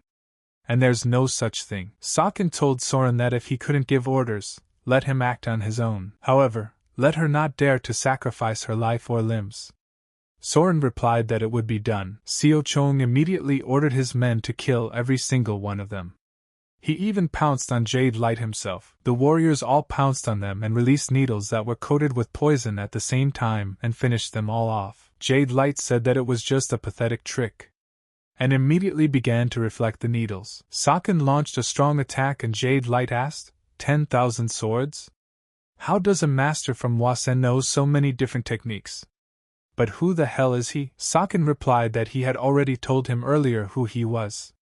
And there's no such thing. Sakin told Soren that if he couldn't give orders, let him act on his own. However, let her not dare to sacrifice her life or limbs. Soren replied that it would be done. Seo Chong immediately ordered his men to kill every single one of them. He even pounced on Jade Light himself. The warriors all pounced on them and released needles that were coated with poison at the same time and finished them all off. Jade Light said that it was just a pathetic trick, and immediately began to reflect the needles. Sakin launched a strong attack and Jade Light asked, 10,000 swords? How does a master from Wasen know so many different techniques? But who the hell is he? Sakin replied that he had already told him earlier who he was.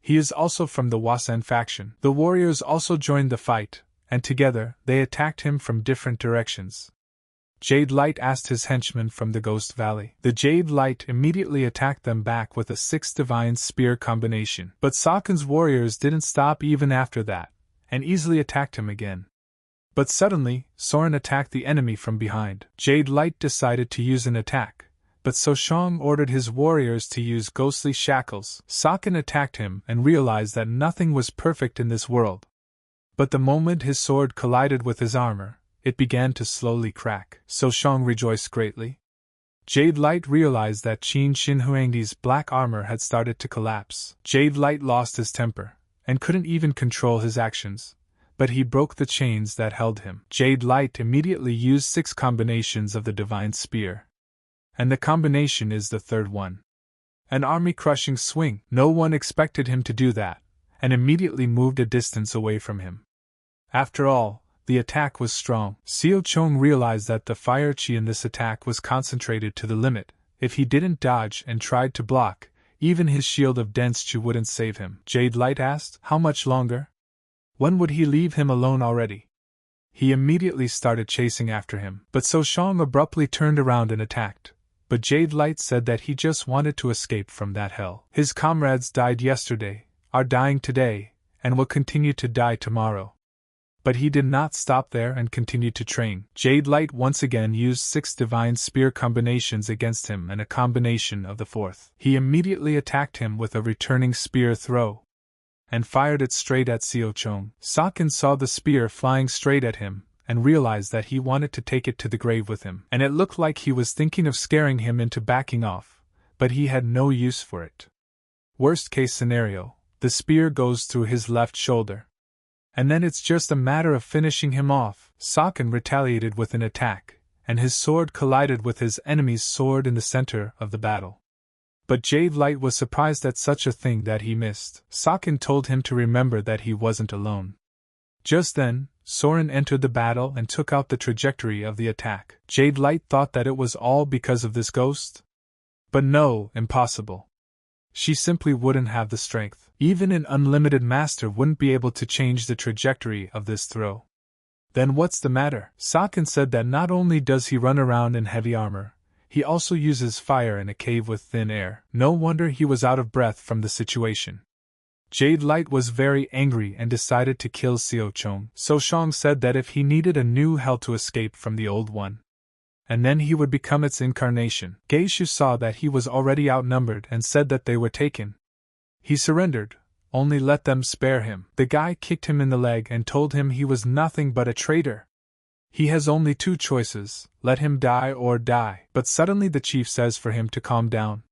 He is also from the Wasen faction. The warriors also joined the fight, and together they attacked him from different directions. Jade Light asked his henchmen from the Ghost Valley. The Jade Light immediately attacked them back with a 6 divine spear combination. But Sakin's warriors didn't stop even after that, and easily attacked him again. But suddenly, Soren attacked the enemy from behind. Jade Light decided to use an attack, but So Xiong ordered his warriors to use ghostly shackles. Sakin attacked him and realized that nothing was perfect in this world. But the moment his sword collided with his armor, it began to slowly crack. So Xiong rejoiced greatly. Jade Light realized that Qin Shinhuangdi's black armor had started to collapse. Jade Light lost his temper, and couldn't even control his actions. But he broke the chains that held him. Jade Light immediately used 6 combinations of the Divine Spear. And the combination is the third one. An army-crushing swing. No one expected him to do that, and immediately moved a distance away from him. After all, the attack was strong. Seo Chong realized that the fire chi in this attack was concentrated to the limit. If he didn't dodge and tried to block, even his shield of dense chi wouldn't save him. Jade Light asked, how much longer? When would he leave him alone already? He immediately started chasing after him. But So Xiong abruptly turned around and attacked. But Jade Light said that he just wanted to escape from that hell. His comrades died yesterday, are dying today, and will continue to die tomorrow. But he did not stop there and continued to train. Jade Light once again used 6 divine spear combinations against him and a combination of the 4th. He immediately attacked him with a returning spear throw, and fired it straight at Seo Chong. Sakin saw the spear flying straight at him, and realized that he wanted to take it to the grave with him. And it looked like he was thinking of scaring him into backing off, but he had no use for it. Worst case scenario, the spear goes through his left shoulder. And then it's just a matter of finishing him off. Sakin retaliated with an attack, and his sword collided with his enemy's sword in the center of the battle. But Jade Light was surprised at such a thing that he missed. Sakin told him to remember that he wasn't alone. Just then, Soren entered the battle and took out the trajectory of the attack. Jade Light thought that it was all because of this ghost. But no, impossible. She simply wouldn't have the strength. Even an unlimited master wouldn't be able to change the trajectory of this throw. Then what's the matter? Sakin said that not only does he run around in heavy armor, he also uses fire in a cave with thin air. No wonder he was out of breath from the situation. Jade Light was very angry and decided to kill Seo Chong. So Xiong said that if he needed a new hell to escape from the old one, and then he would become its incarnation. Geishu saw that he was already outnumbered and said that they were taken. He surrendered, only let them spare him. The guy kicked him in the leg and told him he was nothing but a traitor. He has only 2 choices, let him die or die. But suddenly the chief says for him to calm down.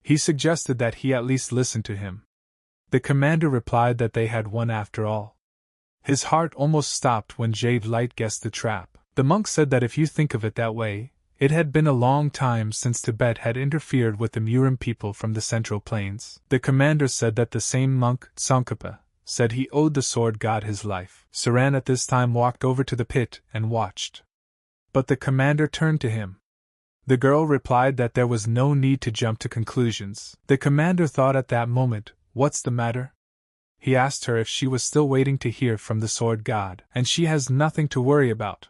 He suggested that he at least listen to him. The commander replied that they had won after all. His heart almost stopped when Jade Light guessed the trap. The monk said that if you think of it that way, it had been a long time since Tibet had interfered with the Murim people from the Central Plains. The commander said that the same monk, Tsongkhapa, said he owed the sword god his life. Saran at this time walked over to the pit and watched. But the commander turned to him. The girl replied that there was no need to jump to conclusions. The commander thought at that moment, "What's the matter?" He asked her if she was still waiting to hear from the sword god, and she has nothing to worry about.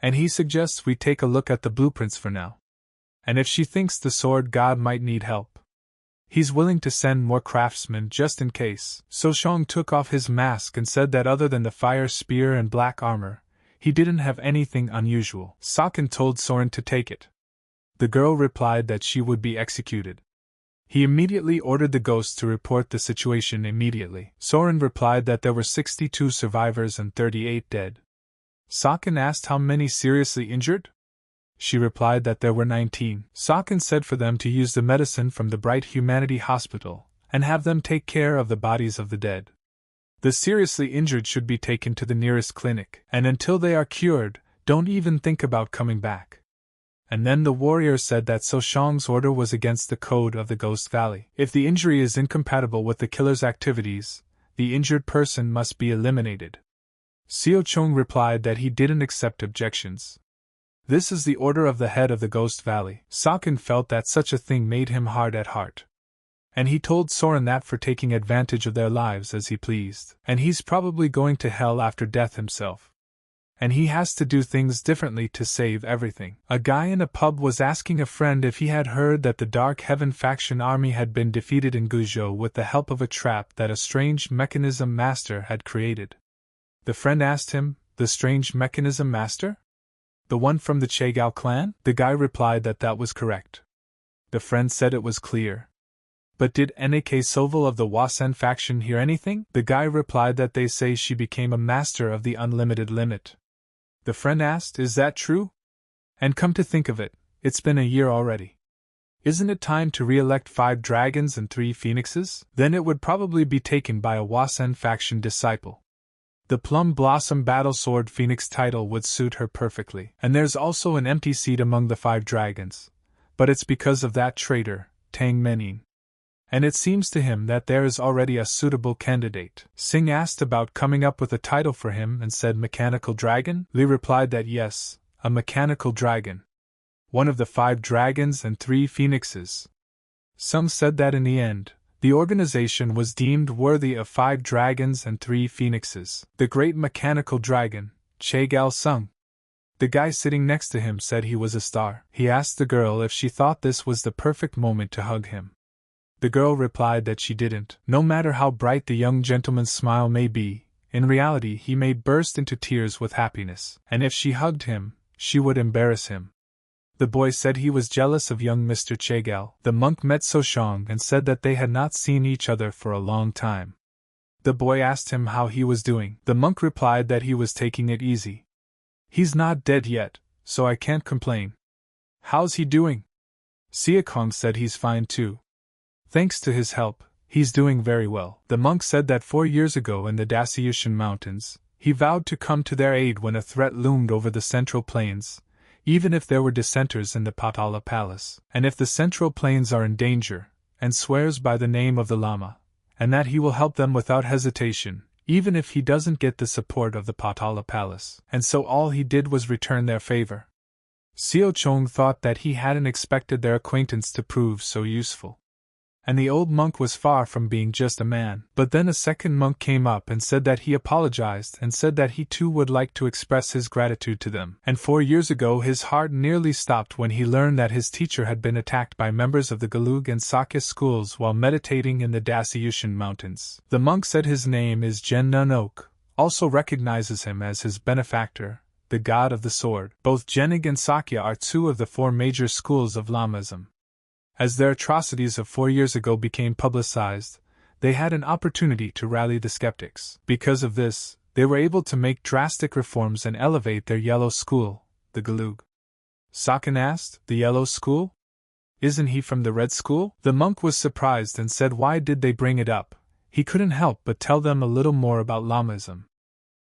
And he suggests we take a look at the blueprints for now. And if she thinks the sword god might need help, he's willing to send more craftsmen just in case. Soshong took off his mask and said that other than the fire spear and black armor, he didn't have anything unusual. Saken told Soren to take it. The girl replied that she would be executed. He immediately ordered the ghost to report the situation immediately. Soren replied that there were 62 survivors and 38 dead. Saken asked how many seriously injured? She replied that there were 19. Saken said for them to use the medicine from the Bright Humanity Hospital, and have them take care of the bodies of the dead. The seriously injured should be taken to the nearest clinic, and until they are cured, don't even think about coming back. And then the warrior said that Soshong's order was against the code of the Ghost Valley. If the injury is incompatible with the killer's activities, the injured person must be eliminated. Seo Chung replied that he didn't accept objections. This is the order of the head of the Ghost Valley. Saken felt that such a thing made him hard at heart. And he told Soren that for taking advantage of their lives as he pleased. And he's probably going to hell after death himself. And he has to do things differently to save everything. A guy in a pub was asking a friend if he had heard that the Dark Heaven faction army had been defeated in Guizhou with the help of a trap that a strange mechanism master had created. The friend asked him, "The strange mechanism master? The one from the Chaegao clan?" The guy replied that that was correct. The friend said it was clear. But did N.A.K. Soval of the Wasen faction hear anything? The guy replied that they say she became a master of the unlimited limit. The friend asked, "Is that true? And come to think of it, it's been a year already. Isn't it time to re-elect 5 dragons and 3 phoenixes? Then it would probably be taken by a Wasen faction disciple. The Plum Blossom Battle Sword Phoenix title would suit her perfectly. And there's also an empty seat among the 5 dragons. But it's because of that traitor, Tang Menin. And it seems to him that there is already a suitable candidate." Singh asked about coming up with a title for him and said Mechanical Dragon. Li replied that yes, a mechanical dragon. One of the 5 dragons and 3 phoenixes. Some said that in the end, the organization was deemed worthy of 5 dragons and 3 phoenixes. The great mechanical dragon, Chaegao Sung. The guy sitting next to him said he was a star. He asked the girl if she thought this was the perfect moment to hug him. The girl replied that she didn't. No matter how bright the young gentleman's smile may be, in reality he may burst into tears with happiness, and if she hugged him, she would embarrass him. The boy said he was jealous of young Mr. Chaegao. The monk met Soshong and said that they had not seen each other for a long time. The boy asked him how he was doing. The monk replied that he was taking it easy. "He's not dead yet, so I can't complain." "How's he doing?" Siakong said he's fine too. Thanks to his help, he's doing very well. The monk said that 4 years ago in the Daciusian Mountains, he vowed to come to their aid when a threat loomed over the Central Plains, even if there were dissenters in the Patala Palace, and if the Central Plains are in danger, and swears by the name of the Lama, and that he will help them without hesitation, even if he doesn't get the support of the Patala Palace. And so all he did was return their favor. Seo Chong thought that he hadn't expected their acquaintance to prove so useful. And the old monk was far from being just a man. But then a second monk came up and said that he apologized and said that he too would like to express his gratitude to them. And 4 years ago his heart nearly stopped when he learned that his teacher had been attacked by members of the Galug and Sakya schools while meditating in the Daciusian Mountains. The monk said his name is Jen Nun Ok, also recognizes him as his benefactor, the god of the sword. Both Jenig and Sakya are 2 of the 4 major schools of Lamism. As their atrocities of 4 years ago became publicized, they had an opportunity to rally the skeptics. Because of this, they were able to make drastic reforms and elevate their yellow school, the Galug. Saken asked, "The yellow school? Isn't he from the red school?" The monk was surprised and said why did they bring it up. He couldn't help but tell them a little more about Lamism.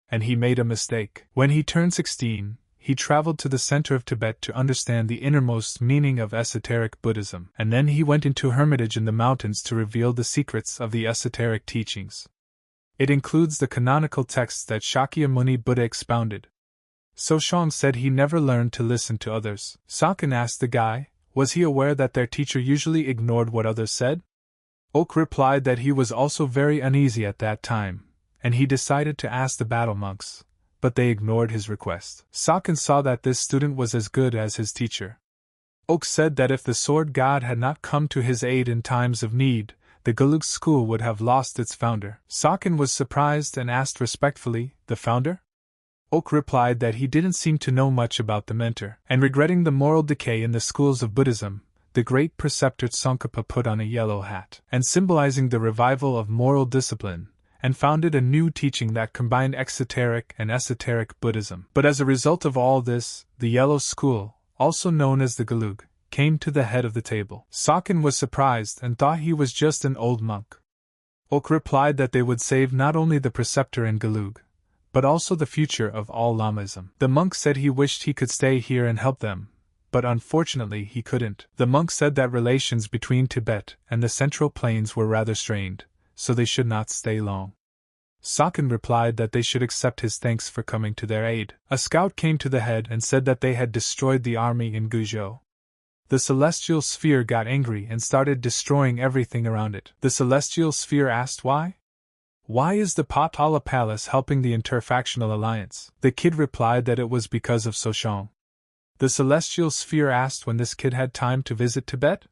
And he made a mistake. When he turned 16, he traveled to the center of Tibet to understand the innermost meaning of esoteric Buddhism, and then he went into hermitage in the mountains to reveal the secrets of the esoteric teachings. It includes the canonical texts that Shakyamuni Buddha expounded. Soshang said he never learned to listen to others. Saken asked the guy, was he aware that their teacher usually ignored what others said? Ok replied that he was also very uneasy at that time, and he decided to ask the battle monks, but they ignored his request. Saken saw that this student was as good as his teacher. Ok said that if the sword god had not come to his aid in times of need, the Gelug school would have lost its founder. Saken was surprised and asked respectfully, the founder? Ok replied that he didn't seem to know much about the mentor, and regretting the moral decay in the schools of Buddhism, the great preceptor Tsongkhapa put on a yellow hat, and symbolizing the revival of moral discipline, and founded a new teaching that combined exoteric and esoteric Buddhism. But as a result of all this, the yellow school, also known as the Gelug, came to the head of the table. Saken was surprised and thought he was just an old monk. Ok replied that they would save not only the preceptor and Gelug, but also the future of all Lamaism. The monk said he wished he could stay here and help them, but unfortunately he couldn't. The monk said that relations between Tibet and the Central Plains were rather strained, so they should not stay long. Saken replied that they should accept his thanks for coming to their aid. A scout came to the head and said that they had destroyed the army in Guizhou. The celestial sphere got angry and started destroying everything around it. The celestial sphere asked why? Why is the Potala Palace helping the interfactional alliance? The kid replied that it was because of Soshang. The celestial sphere asked when this kid had time to visit Tibet?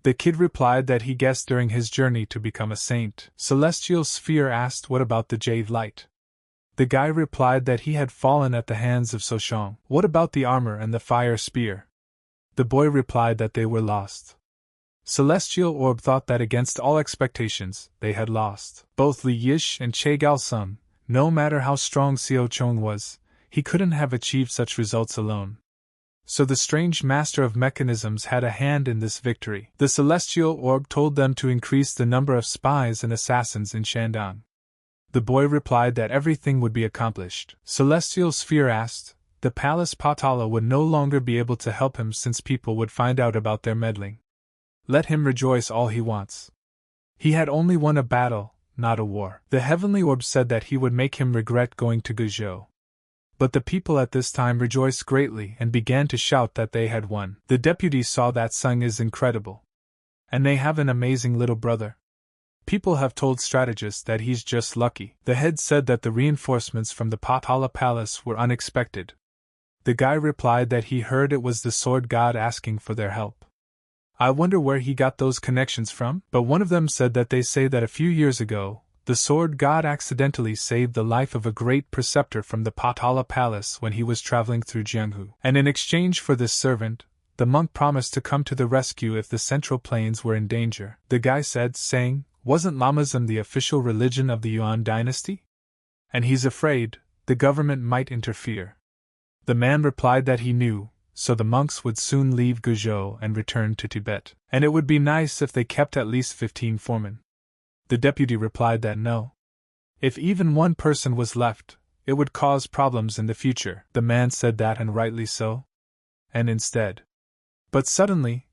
The kid replied that he guessed during his journey to become a saint. Celestial sphere asked what about the jade light? The guy replied that he had fallen at the hands of Soshang. What about the armor and the fire spear? The boy replied that they were lost. Celestial Orb thought that against all expectations, they had lost. Both Li Yish and Che Galsung, no matter how strong Xiao Chong was, he couldn't have achieved such results alone. So the strange master of mechanisms had a hand in this victory. The Celestial Orb told them to increase the number of spies and assassins in Shandong. The boy replied that everything would be accomplished. Celestial Sphere asked, the palace Potala would no longer be able to help him since people would find out about their meddling. Let him rejoice all he wants. He had only won a battle, not a war. The heavenly orb said that he would make him regret going to Guizhou. But the people at this time rejoiced greatly and began to shout that they had won. The deputy saw that Sung is incredible. And they have an amazing little brother. People have told strategists that he's just lucky. The head said that the reinforcements from the Potala Palace were unexpected. The guy replied that he heard it was the sword god asking for their help. I wonder where he got those connections from? But one of them said that they say that a few years ago, the sword god accidentally saved the life of a great preceptor from the Potala Palace when he was traveling through Jianghu. And in exchange for this servant, the monk promised to come to the rescue if the Central Plains were in danger. The guy said, saying, wasn't Lamaism the official religion of the Yuan dynasty? And he's afraid the government might interfere. The man replied that he knew, so the monks would soon leave Guizhou and return to Tibet. And it would be nice if they kept at least 15 foremen. The deputy replied that no. If even one person was left, it would cause problems in the future. The man said that, and rightly so. And instead. But suddenly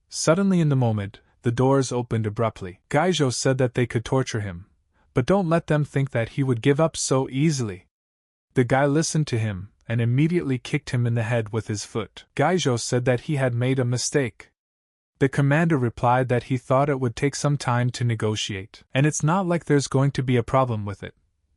in the moment, the doors opened abruptly. Guizhou said that they could torture him, but don't let them think that he would give up so easily. The guy listened to him and immediately kicked him in the head with his foot. Guizhou said that he had made a mistake. The commander replied that he thought it would take some time to negotiate. And it's not like there's going to be a problem with it.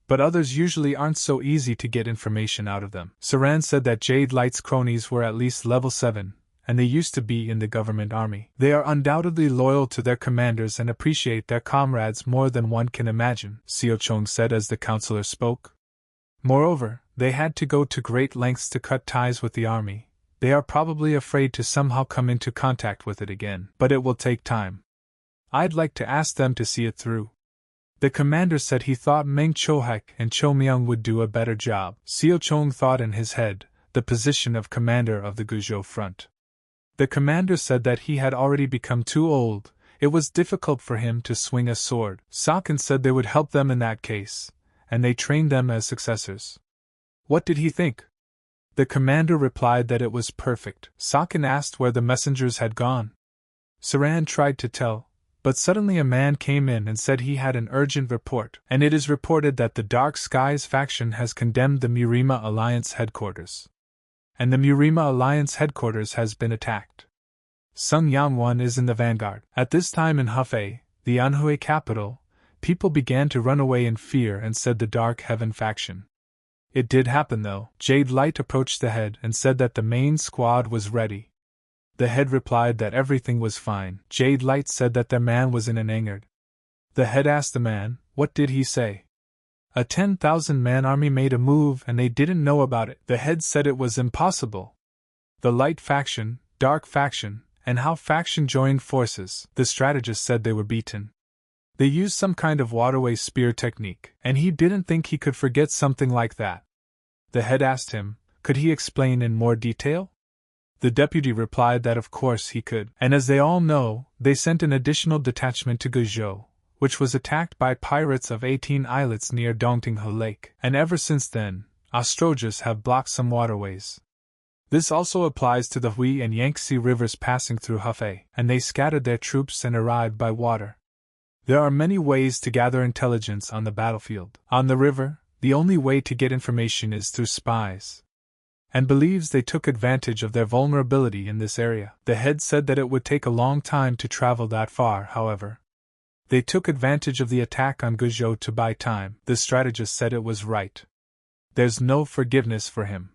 But others usually aren't so easy to get information out of them. Saran said that Jade Light's cronies were at least level 7, and they used to be in the government army. They are undoubtedly loyal to their commanders and appreciate their comrades more than one can imagine, Xiao Chong said as the counselor spoke. Moreover, they had to go to great lengths to cut ties with the army. They are probably afraid to somehow come into contact with it again. But it will take time. I'd like to ask them to see it through. The commander said he thought Meng Chohek and Cho Myung would do a better job. Xiao Chong thought in his head the position of commander of the Guizhou front. The commander said that he had already become too old. It was difficult for him to swing a sword. Saken said they would help them in that case, and they trained them as successors. What did he think? The commander replied that it was perfect. Sakin asked where the messengers had gone. Saran tried to tell, but suddenly a man came in and said he had an urgent report, and it is reported that the Dark Skies faction has condemned the Murima Alliance headquarters. And the Murima Alliance headquarters has been attacked. Sung Yangwon is in the vanguard. At this time in Hefei, the Anhui capital, people began to run away in fear and said the Dark Heaven faction. It did happen though. Jade Light approached the head and said that the main squad was ready. The head replied that everything was fine. Jade Light said that their man was in an angered. The head asked the man, what did he say? A 10,000-man army made a move and they didn't know about it. The head said it was impossible. The Light faction, Dark faction, and How faction joined forces. The strategist said they were beaten. They used some kind of waterway spear technique, and he didn't think he could forget something like that. The head asked him, could he explain in more detail? The deputy replied that of course he could, and as they all know, they sent an additional detachment to Guizhou, which was attacked by pirates of 18 islets near Dongtinghe Lake, and ever since then, Ostroges have blocked some waterways. This also applies to the Hui and Yangtze rivers passing through Hefei, and they scattered their troops and arrived by water. There are many ways to gather intelligence on the battlefield. On the river, the only way to get information is through spies. And believes they took advantage of their vulnerability in this area. The head said that it would take a long time to travel that far, however. They took advantage of the attack on Guizhou to buy time. The strategist said it was right. There's no forgiveness for him.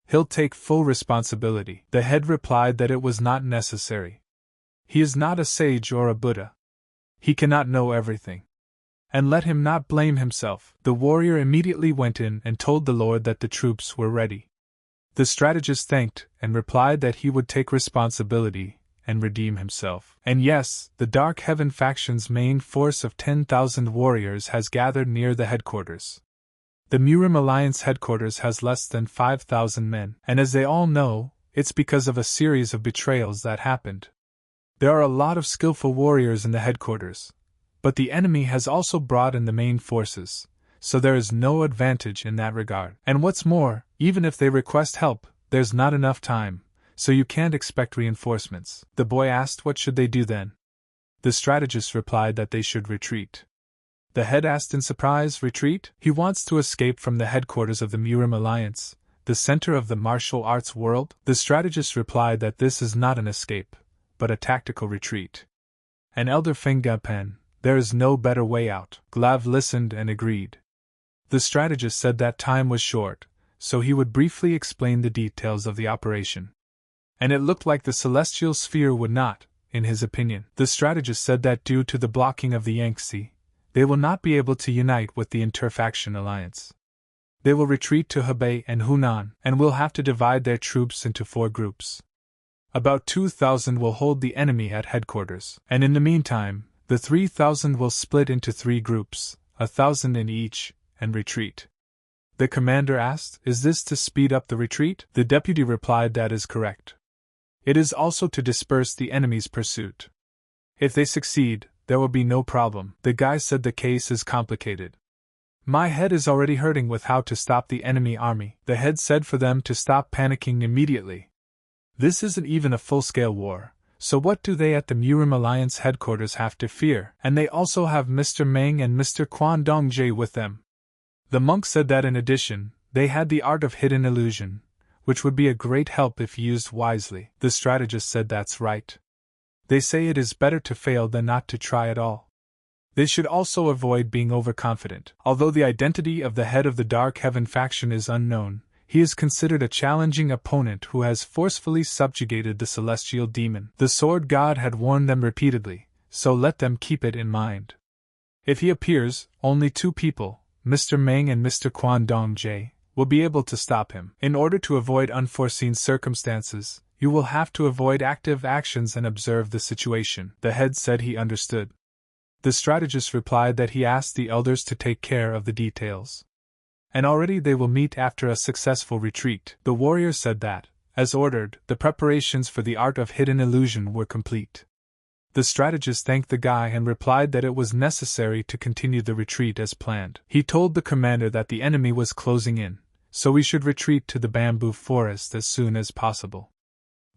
He'll take full responsibility. The head replied that it was not necessary. He is not a sage or a Buddha. He cannot know everything. And let him not blame himself. The warrior immediately went in and told the Lord that the troops were ready. The strategist thanked and replied that he would take responsibility and redeem himself. And yes, the Dark Heaven faction's main force of 10,000 warriors has gathered near the headquarters. The Murim Alliance headquarters has less than 5,000 men, and as they all know, it's because of a series of betrayals that happened. There are a lot of skillful warriors in the headquarters, but the enemy has also brought in the main forces, so there is no advantage in that regard. And what's more, even if they request help, there's not enough time, so you can't expect reinforcements. The boy asked what should they do then. The strategist replied that they should retreat. The head asked in surprise, retreat? He wants to escape from the headquarters of the Murim Alliance, the center of the martial arts world? The strategist replied that this is not an escape, but a tactical retreat. An elder Fenggapen, there is no better way out. Glav listened and agreed. The strategist said that time was short, so he would briefly explain the details of the operation. And it looked like the celestial sphere would not, in his opinion. The strategist said that due to the blocking of the Yangtze, they will not be able to unite with the interfaction alliance. They will retreat to Hebei and Hunan, and will have to divide their troops into 4 groups. About 2,000 will hold the enemy at headquarters, and in the meantime, the 3,000 will split into 3 groups, 1,000 in each, and retreat. The commander asked, is this to speed up the retreat? The deputy replied that is correct. It is also to disperse the enemy's pursuit. If they succeed, there will be no problem. The guy said the case is complicated. My head is already hurting with how to stop the enemy army. The head said for them to stop panicking immediately. This isn't even a full-scale war, so what do they at the Murim Alliance headquarters have to fear? And they also have Mr. Meng and Mr. Quan Dongjae with them. The monk said that in addition, they had the art of hidden illusion, which would be a great help if used wisely. The strategist said that's right. They say it is better to fail than not to try at all. They should also avoid being overconfident. Although the identity of the head of the Dark Heaven faction is unknown, he is considered a challenging opponent who has forcefully subjugated the celestial demon. The sword god had warned them repeatedly, so let them keep it in mind. If he appears, only 2 people, Mr. Meng and Mr. Quan Dongjae, will be able to stop him. In order to avoid unforeseen circumstances, you will have to avoid active actions and observe the situation. The head said he understood. The strategist replied that he asked the elders to take care of the details. And already they will meet after a successful retreat. The warrior said that, as ordered, the preparations for the art of hidden illusion were complete. The strategist thanked the guy and replied that it was necessary to continue the retreat as planned. He told the commander that the enemy was closing in, so we should retreat to the bamboo forest as soon as possible.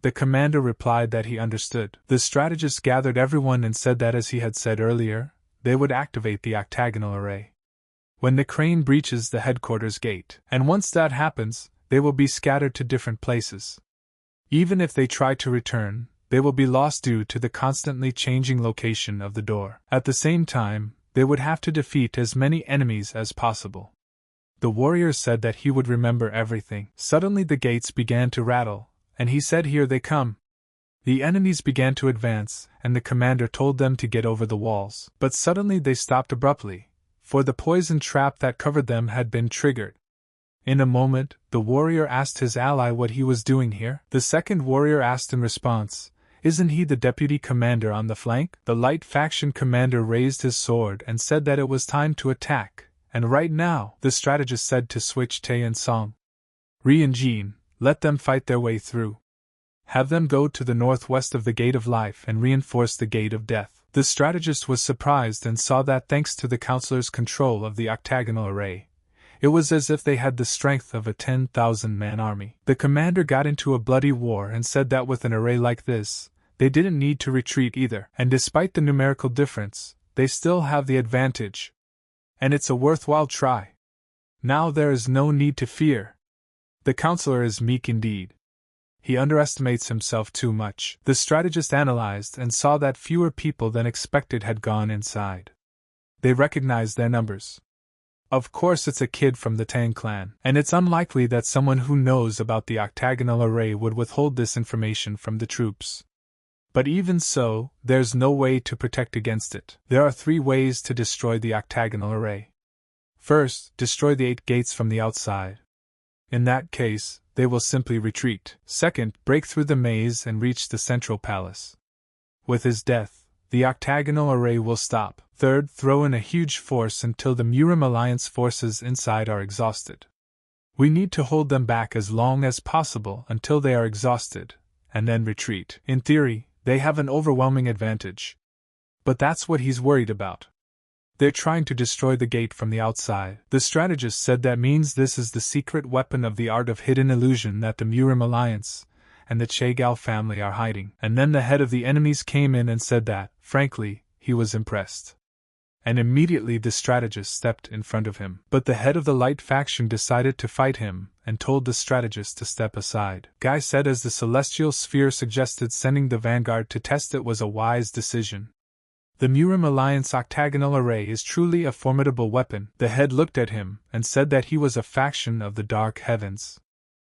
The commander replied that he understood. The strategist gathered everyone and said that, as he had said earlier, they would activate the octagonal array when the crane breaches the headquarters gate, and once that happens, they will be scattered to different places. Even if they try to return, they will be lost due to the constantly changing location of the door. At the same time, they would have to defeat as many enemies as possible. The warrior said that he would remember everything. Suddenly the gates began to rattle, and he said, "Here they come." The enemies began to advance, and the commander told them to get over the walls. But suddenly they stopped abruptly, for the poison trap that covered them had been triggered. In a moment, the warrior asked his ally what he was doing here. The second warrior asked in response, "Isn't he the deputy commander on the flank?" The light faction commander raised his sword and said that it was time to attack, and right now, the strategist said to switch Tae and Song. Ri and Jin, let them fight their way through. Have them go to the northwest of the Gate of Life and reinforce the Gate of Death. The strategist was surprised and saw that thanks to the counselor's control of the octagonal array, it was as if they had the strength of a 10,000-man army. The commander got into a bloody war and said that with an array like this, they didn't need to retreat either, and despite the numerical difference, they still have the advantage. And it's a worthwhile try. Now there is no need to fear. The counselor is meek indeed. He underestimates himself too much. The strategist analyzed and saw that fewer people than expected had gone inside. They recognized their numbers. Of course, it's a kid from the Tang clan, and it's unlikely that someone who knows about the octagonal array would withhold this information from the troops. But even so, there's no way to protect against it. There are 3 ways to destroy the octagonal array. First, destroy the 8 gates from the outside. In that case, they will simply retreat. Second, break through the maze and reach the central palace. With his death, the octagonal array will stop. Third, throw in a huge force until the Murim Alliance forces inside are exhausted. We need to hold them back as long as possible until they are exhausted, and then retreat. In theory, they have an overwhelming advantage. But that's what he's worried about. They're trying to destroy the gate from the outside. The strategist said that means this is the secret weapon of the art of hidden illusion that the Murim Alliance and the Chegal family are hiding. And then the head of the enemies came in and said that, frankly, he was impressed. And immediately the strategist stepped in front of him. But the head of the light faction decided to fight him and told the strategist to step aside. Guy said as the celestial sphere suggested sending the vanguard to test it was a wise decision. The Murim Alliance octagonal array is truly a formidable weapon. The head looked at him and said that he was a faction of the Dark Heavens.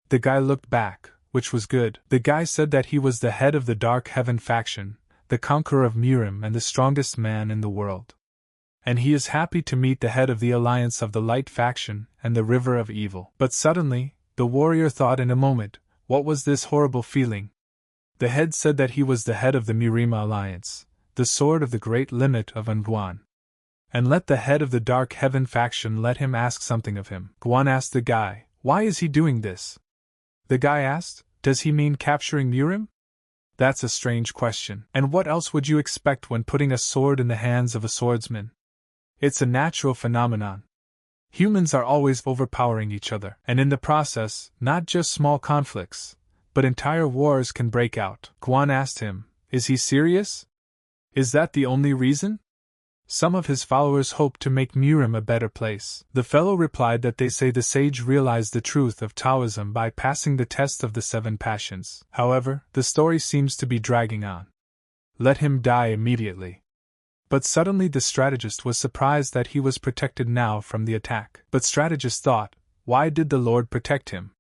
The guy looked back, which was good. The guy said that he was the head of the Dark Heaven faction, the conqueror of Murim and the strongest man in the world. And he is happy to meet the head of the Alliance of the Light faction and the River of Evil. But suddenly, the warrior thought in a moment, what was this horrible feeling? The head said that he was the head of the Murima Alliance, the sword of the great limit of Nguan. And let the head of the Dark Heaven faction let him ask something of him. Guan asked the guy, why is he doing this? The guy asked, does he mean capturing Murim? That's a strange question. And what else would you expect when putting a sword in the hands of a swordsman? It's a natural phenomenon. Humans are always overpowering each other, and in the process, not just small conflicts, but entire wars can break out. Guan asked him, is he serious? Is that the only reason? Some of his followers hope to make Murim a better place. The fellow replied that they say the sage realized the truth of Taoism by passing the test of the 7 passions. However, the story seems to be dragging on. Let him die immediately. But suddenly the strategist was surprised that he was protected now from the attack. But strategist thought, why did the Lord protect him?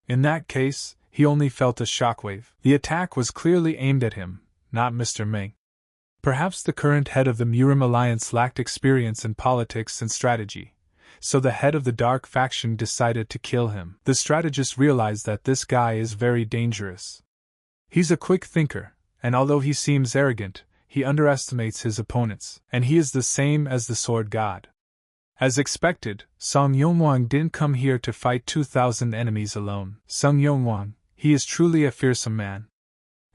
In that case, he only felt a shockwave. The attack was clearly aimed at him, not Mr. Ming. Perhaps the current head of the Murim Alliance lacked experience in politics and strategy, so the head of the Dark faction decided to kill him. The strategist realized that this guy is very dangerous. He's a quick thinker, and although he seems arrogant, he underestimates his opponents, and he is the same as the Sword God. As expected, Song Yongwang didn't come here to fight 2,000 enemies alone. Song Yongwang, he is truly a fearsome man.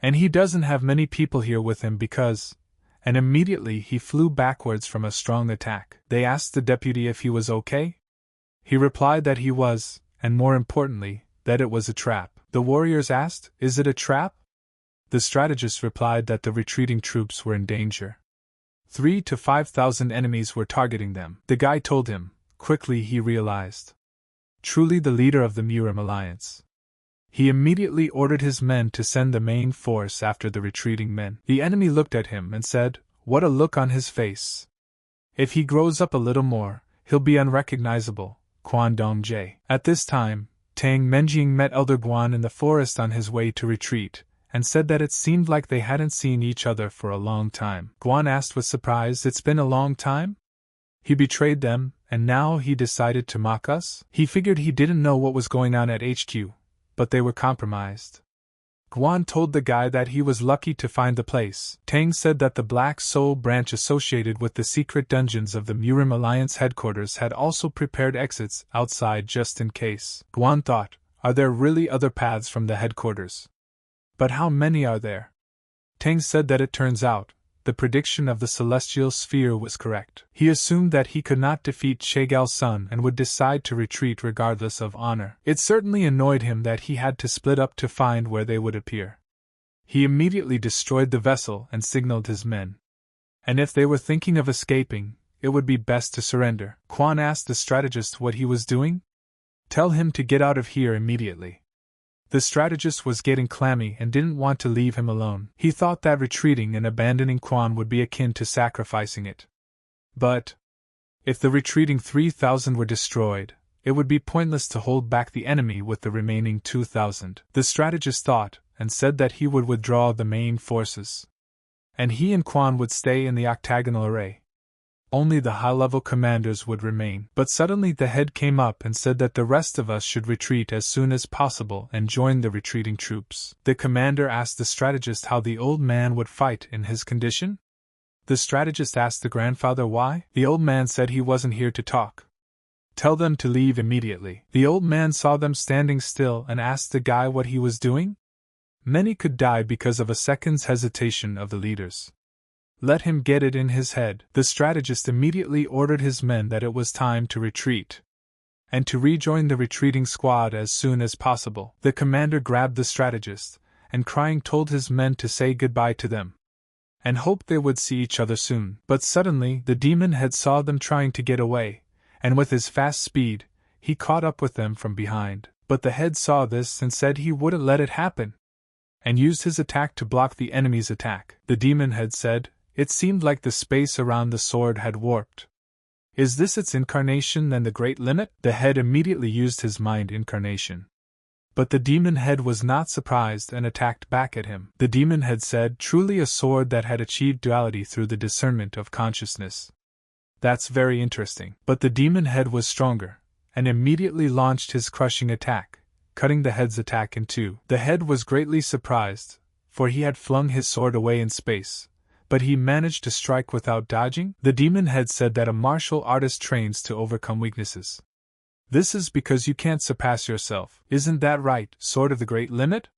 And he doesn't have many people here with him because... And immediately he flew backwards from a strong attack. They asked the deputy if he was okay. He replied that he was, and more importantly, that it was a trap. The warriors asked, "Is it a trap?" The strategist replied that the retreating troops were in danger. 3,000 to 5,000 enemies were targeting them. The guy told him. Quickly he realized. Truly the leader of the Murim alliance. He immediately ordered his men to send the main force after the retreating men. The enemy looked at him and said, "What a look on his face. If he grows up a little more, he'll be unrecognizable." Quan Dong Jae. At this time, Tang Menjing met Elder Guan in the forest on his way to retreat, and said that it seemed like they hadn't seen each other for a long time. Guan asked with surprise, "It's been a long time? He betrayed them, and now he decided to mock us?" He figured he didn't know what was going on at HQ, but they were compromised. Guan told the guy that he was lucky to find the place. Tang said that the Black Soul branch associated with the secret dungeons of the Murim Alliance headquarters had also prepared exits outside just in case. Guan thought, are there really other paths from the headquarters? But how many are there? Tang said that it turns out, the prediction of the celestial sphere was correct. He assumed that he could not defeat Chegal's son and would decide to retreat regardless of honor. It certainly annoyed him that he had to split up to find where they would appear. He immediately destroyed the vessel and signaled his men. And if they were thinking of escaping, it would be best to surrender. Quan asked the strategist what he was doing. "Tell him to get out of here immediately." The strategist was getting clammy and didn't want to leave him alone. He thought that retreating and abandoning Quan would be akin to sacrificing it. But if the retreating 3,000 were destroyed, it would be pointless to hold back the enemy with the remaining 2,000. The strategist thought, and said that he would withdraw the main forces. And he and Quan would stay in the octagonal array. Only the high-level commanders would remain. But suddenly the head came up and said that the rest of us should retreat as soon as possible and join the retreating troops. The commander asked the strategist how the old man would fight in his condition. The strategist asked the grandfather why. The old man said he wasn't here to talk. Tell them to leave immediately. The old man saw them standing still and asked the guy what he was doing. Many could die because of a second's hesitation of the leaders. Let him get it in his head. The strategist immediately ordered his men that it was time to retreat, and to rejoin the retreating squad as soon as possible. The commander grabbed the strategist, and crying told his men to say goodbye to them, and hoped they would see each other soon. But suddenly the demon head saw them trying to get away, and with his fast speed, he caught up with them from behind. But the head saw this and said he wouldn't let it happen, and used his attack to block the enemy's attack. The demon head said, "It seemed like the space around the sword had warped. Is this its incarnation, then the great limit?" The head immediately used his mind incarnation. But the demon head was not surprised and attacked back at him. The demon head said, "Truly a sword that had achieved duality through the discernment of consciousness. That's very interesting." But the demon head was stronger, and immediately launched his crushing attack, cutting the head's attack in two. The head was greatly surprised, for he had flung his sword away in space, but he managed to strike without dodging. The demon head said that a martial artist trains to overcome weaknesses. This is because you can't surpass yourself. Isn't that right, sword of the great limit?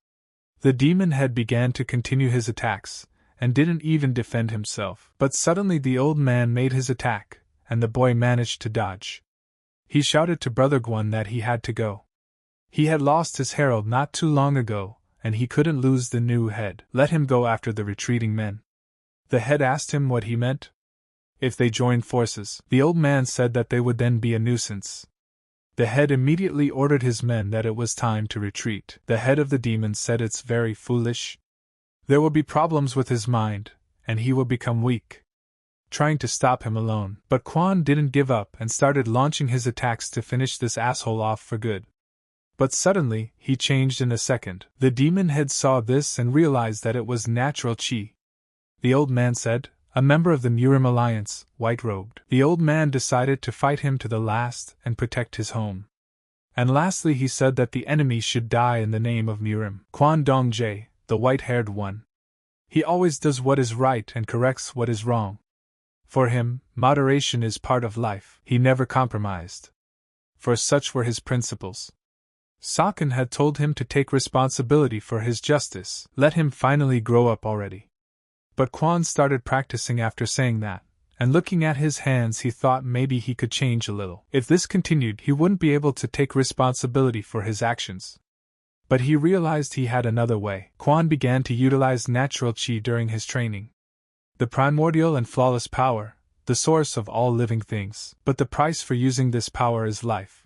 The demon head began to continue his attacks, and didn't even defend himself. But suddenly the old man made his attack, and the boy managed to dodge. He shouted to Brother Guan that he had to go. He had lost his herald not too long ago, and he couldn't lose the new head. Let him go after the retreating men. The head asked him what he meant. If they joined forces, the old man said that they would then be a nuisance. The head immediately ordered his men that it was time to retreat. The head of the demons said it's very foolish. There will be problems with his mind, and he will become weak. Trying to stop him alone. But Quan didn't give up and started launching his attacks to finish this asshole off for good. But suddenly, he changed in a second. The demon head saw this and realized that it was natural chi. The old man said, "A member of the Murim Alliance, white-robed." The old man decided to fight him to the last and protect his home. And lastly he said that the enemy should die in the name of Murim. Quan Dong Jae, the white-haired one. He always does what is right and corrects what is wrong. For him, moderation is part of life. He never compromised, for such were his principles. Saken had told him to take responsibility for his justice. Let him finally grow up already. But Quan started practicing after saying that, and looking at his hands he thought maybe he could change a little. If this continued, he wouldn't be able to take responsibility for his actions. But he realized he had another way. Quan began to utilize natural qi during his training. The primordial and flawless power, the source of all living things. But the price for using this power is life.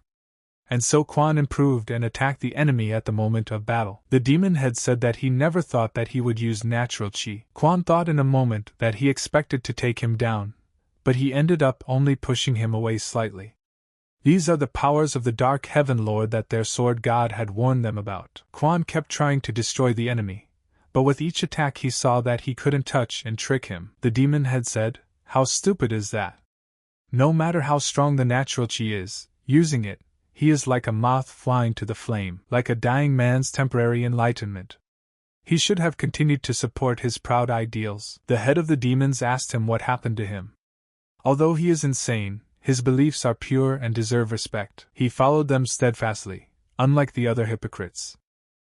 And so Quan improved and attacked the enemy at the moment of battle. The demon had said that he never thought that he would use natural qi. Quan thought in a moment that he expected to take him down, but he ended up only pushing him away slightly. These are the powers of the Dark Heaven Lord that their sword god had warned them about. Quan kept trying to destroy the enemy, but with each attack he saw that he couldn't touch and trick him. The demon had said, "How stupid is that? No matter how strong the natural qi is, using it, he is like a moth flying to the flame, like a dying man's temporary enlightenment. He should have continued to support his proud ideals." The head of the demons asked him what happened to him. Although he is insane, his beliefs are pure and deserve respect. He followed them steadfastly, unlike the other hypocrites.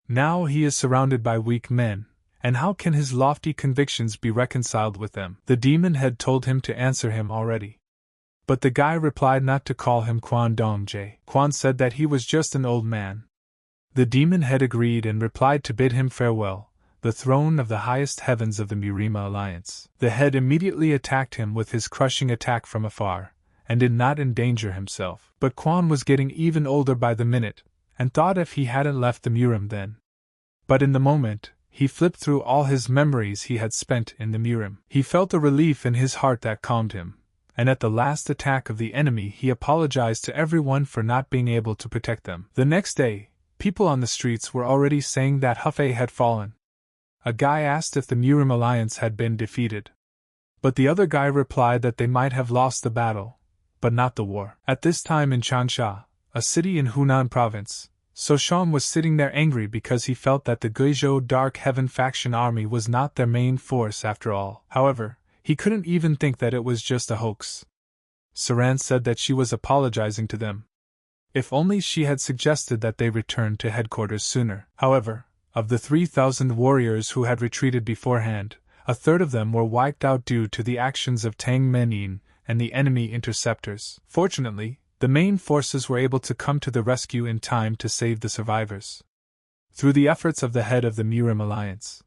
Now he is surrounded by weak men, and how can his lofty convictions be reconciled with them? The demon had told him to answer him already. But the guy replied not to call him Quan Dongjae. Quan said that he was just an old man. The demon head agreed and replied to bid him farewell, the throne of the highest heavens of the Murima Alliance. The head immediately attacked him with his crushing attack from afar, and did not endanger himself. But Quan was getting even older by the minute, and thought if he hadn't left the Murim then. But in the moment, he flipped through all his memories he had spent in the Murim. He felt a relief in his heart that calmed him, and at the last attack of the enemy he apologized to everyone for not being able to protect them. The next day, people on the streets were already saying that Hefei had fallen. A guy asked if the Murim Alliance had been defeated. But the other guy replied that they might have lost the battle, but not the war. At this time in Changsha, a city in Hunan province, Sosham was sitting there angry because he felt that the Guizhou Dark Heaven faction army was not their main force after all. However, he couldn't even think that it was just a hoax. Saran said that she was apologizing to them. If only she had suggested that they return to headquarters sooner. However, of the 3,000 warriors who had retreated beforehand, a third of them were wiped out due to the actions of Tang Menin and the enemy interceptors. Fortunately, the main forces were able to come to the rescue in time to save the survivors. Through the efforts of the head of the Murim Alliance,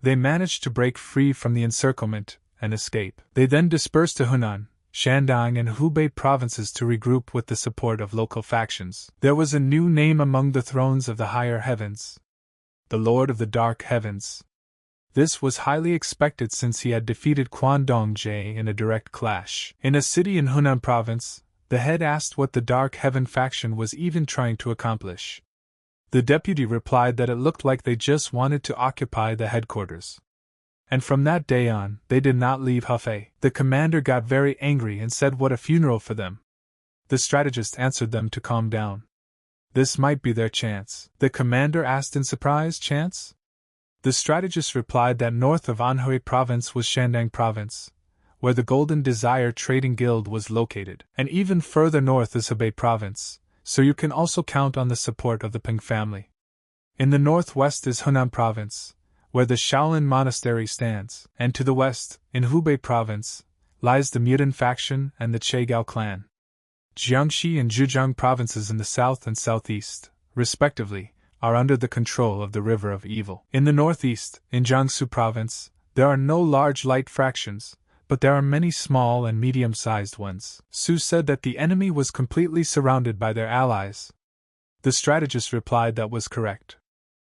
they managed to break free from the encirclement and escape. They then dispersed to Hunan, Shandong and Hubei provinces to regroup with the support of local factions. There was a new name among the thrones of the higher heavens: the Lord of the Dark Heavens. This was highly expected since he had defeated Quan Dongjae in a direct clash. In a city in Hunan province, the head asked what the Dark Heaven faction was even trying to accomplish. The deputy replied that it looked like they just wanted to occupy the headquarters. And from that day on, they did not leave Hefei. The commander got very angry and said what a funeral for them. The strategist answered them to calm down. This might be their chance. The commander asked in surprise, chance? The strategist replied that north of Anhui province was Shandong province, where the Golden Desire Trading Guild was located, and even further north is Hebei province, so you can also count on the support of the Peng family. In the northwest is Hunan province, where the Shaolin Monastery stands, and to the west, in Hubei province, lies the Mudan faction and the Chaigao clan. Jiangxi and Zhejiang provinces in the south and southeast, respectively, are under the control of the River of Evil. In the northeast, in Jiangsu province, there are no large light fractions, but there are many small and medium-sized ones. Su said that the enemy was completely surrounded by their allies. The strategist replied that was correct.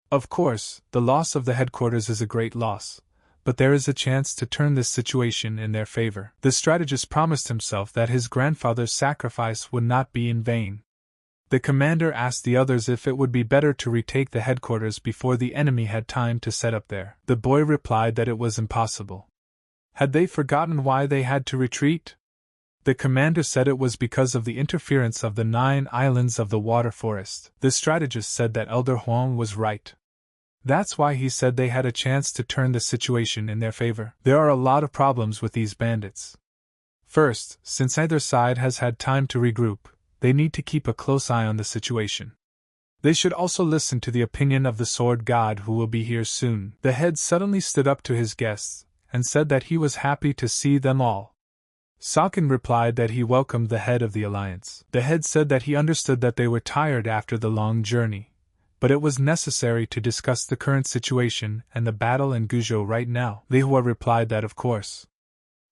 Of course, the loss of the headquarters is a great loss, but there is a chance to turn this situation in their favor. The strategist promised himself that his grandfather's sacrifice would not be in vain. The commander asked the others if it would be better to retake the headquarters before the enemy had time to set up there. The boy replied that it was impossible. Had they forgotten why they had to retreat? The commander said it was because of the interference of the 9 islands of the water forest. The strategist said that Elder Huang was right. That's why he said they had a chance to turn the situation in their favor. There are a lot of problems with these bandits. First, since either side has had time to regroup, they need to keep a close eye on the situation. They should also listen to the opinion of the sword god who will be here soon. The head suddenly stood up to his guests and said that he was happy to see them all. Sokkin replied that he welcomed the head of the alliance. The head said that he understood that they were tired after the long journey, but it was necessary to discuss the current situation and the battle in Guizhou right now. Lihua replied that of course.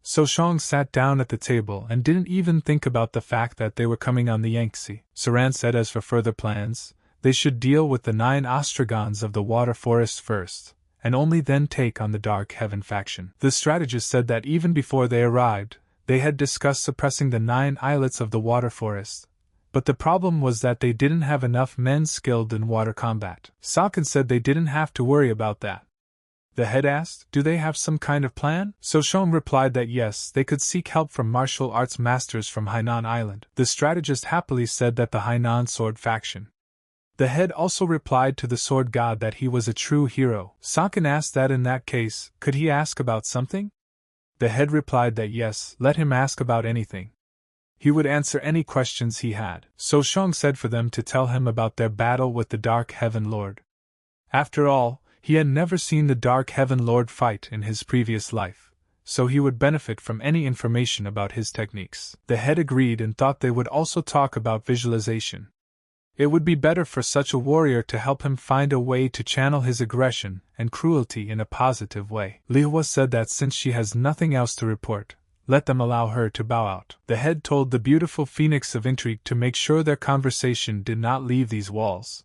So Shang sat down at the table and didn't even think about the fact that they were coming on the Yangtze. Saran said as for further plans, they should deal with the 9 ostragons of the water forest first, and only then take on the Dark Heaven faction. The strategist said that even before they arrived, they had discussed suppressing the 9 islets of the water forest, but the problem was that they didn't have enough men skilled in water combat. Sokkin said they didn't have to worry about that. The head asked, do they have some kind of plan? So Shang replied that yes, they could seek help from martial arts masters from Hainan Island. The strategist happily said that the Hainan sword faction. The head also replied to the sword god that he was a true hero. Sokkin asked that in that case, could he ask about something? The head replied that yes, let him ask about anything. He would answer any questions he had. So Shang said for them to tell him about their battle with the Dark Heaven Lord. After all, he had never seen the Dark Heaven Lord fight in his previous life, so he would benefit from any information about his techniques. The head agreed and thought they would also talk about visualization. It would be better for such a warrior to help him find a way to channel his aggression and cruelty in a positive way. Lihua said that since she has nothing else to report, let them allow her to bow out. The head told the beautiful Phoenix of Intrigue to make sure their conversation did not leave these walls.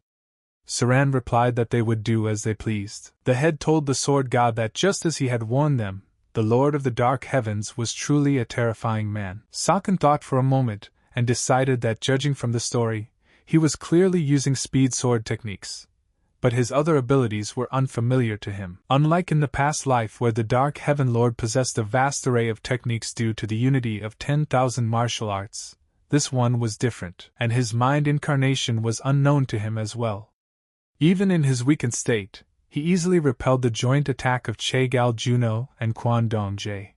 Saran replied that they would do as they pleased. The head told the sword god that just as he had warned them, the Lord of the Dark Heavens was truly a terrifying man. Sokkin thought for a moment, and decided that judging from the story, he was clearly using speed sword techniques, but his other abilities were unfamiliar to him. Unlike in the past life where the Dark Heaven Lord possessed a vast array of techniques due to the unity of 10,000 martial arts, this one was different, and his mind incarnation was unknown to him as well. Even in his weakened state, he easily repelled the joint attack of Che Gal Juno and Quan Dong Jie.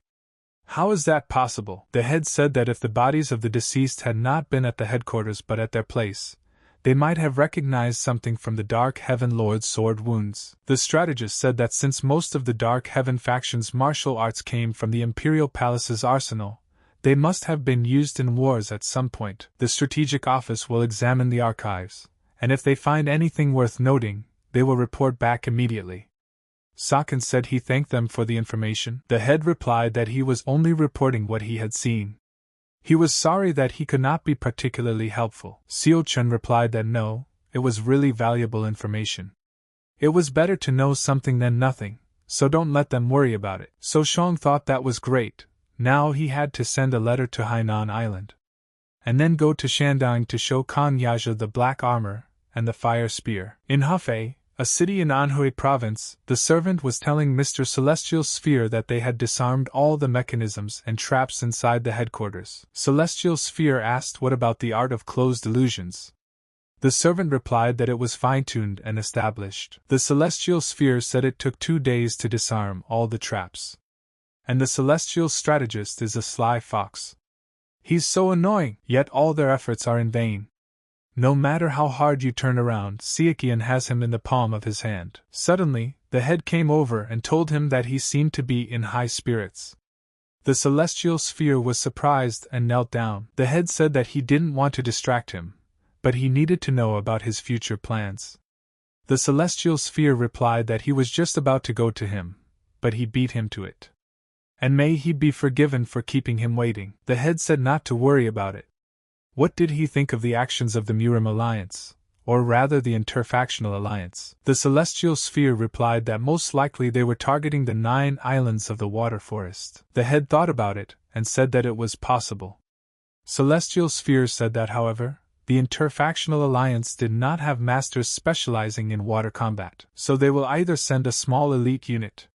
How is that possible? The head said that if the bodies of the deceased had not been at the headquarters but at their place, they might have recognized something from the Dark Heaven Lord's sword wounds. The strategist said that since most of the Dark Heaven faction's martial arts came from the Imperial Palace's arsenal, they must have been used in wars at some point. The strategic office will examine the archives, and if they find anything worth noting, they will report back immediately. Sokkin said he thanked them for the information. The head replied that he was only reporting what he had seen. He was sorry that he could not be particularly helpful. Seo Chun replied that no, it was really valuable information. It was better to know something than nothing, so don't let them worry about it. So Shang thought that was great. Now he had to send a letter to Hainan Island, and then go to Shandong to show Kan Yaja the black armor and the fire spear. In Hefei, a city in Anhui province, the servant was telling Mr. Celestial Sphere that they had disarmed all the mechanisms and traps inside the headquarters. Celestial Sphere asked what about the art of closed illusions. The servant replied that it was fine-tuned and established. The Celestial Sphere said it took 2 days to disarm all the traps. And the Celestial Strategist is a sly fox. He's so annoying, yet all their efforts are in vain. No matter how hard you turn around, Siekian has him in the palm of his hand. Suddenly, the head came over and told him that he seemed to be in high spirits. The Celestial Sphere was surprised and knelt down. The head said that he didn't want to distract him, but he needed to know about his future plans. The Celestial Sphere replied that he was just about to go to him, but he beat him to it. And may he be forgiven for keeping him waiting. The head said not to worry about it. What did he think of the actions of the Murim Alliance, or rather the Interfactional Alliance? The Celestial Sphere replied that most likely they were targeting the 9 islands of the water forest. The head thought about it, and said that it was possible. Celestial Sphere said that, however, the Interfactional Alliance did not have masters specializing in water combat, so they will either send a small elite unit,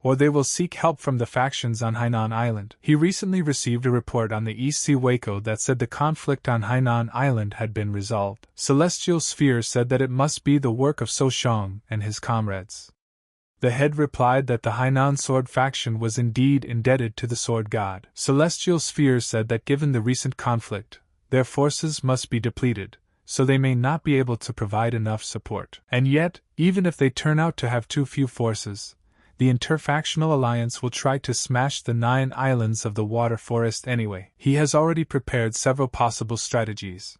or they will seek help from the factions on Hainan Island. He recently received a report on the East Sea Waco that said the conflict on Hainan Island had been resolved. Celestial Sphere said that it must be the work of So Shang and his comrades. The head replied that the Hainan Sword faction was indeed indebted to the Sword God. Celestial Sphere said that given the recent conflict, their forces must be depleted, so they may not be able to provide enough support. And yet, even if they turn out to have too few forces, the interfactional alliance will try to smash the 9 islands of the water forest anyway. He has already prepared several possible strategies.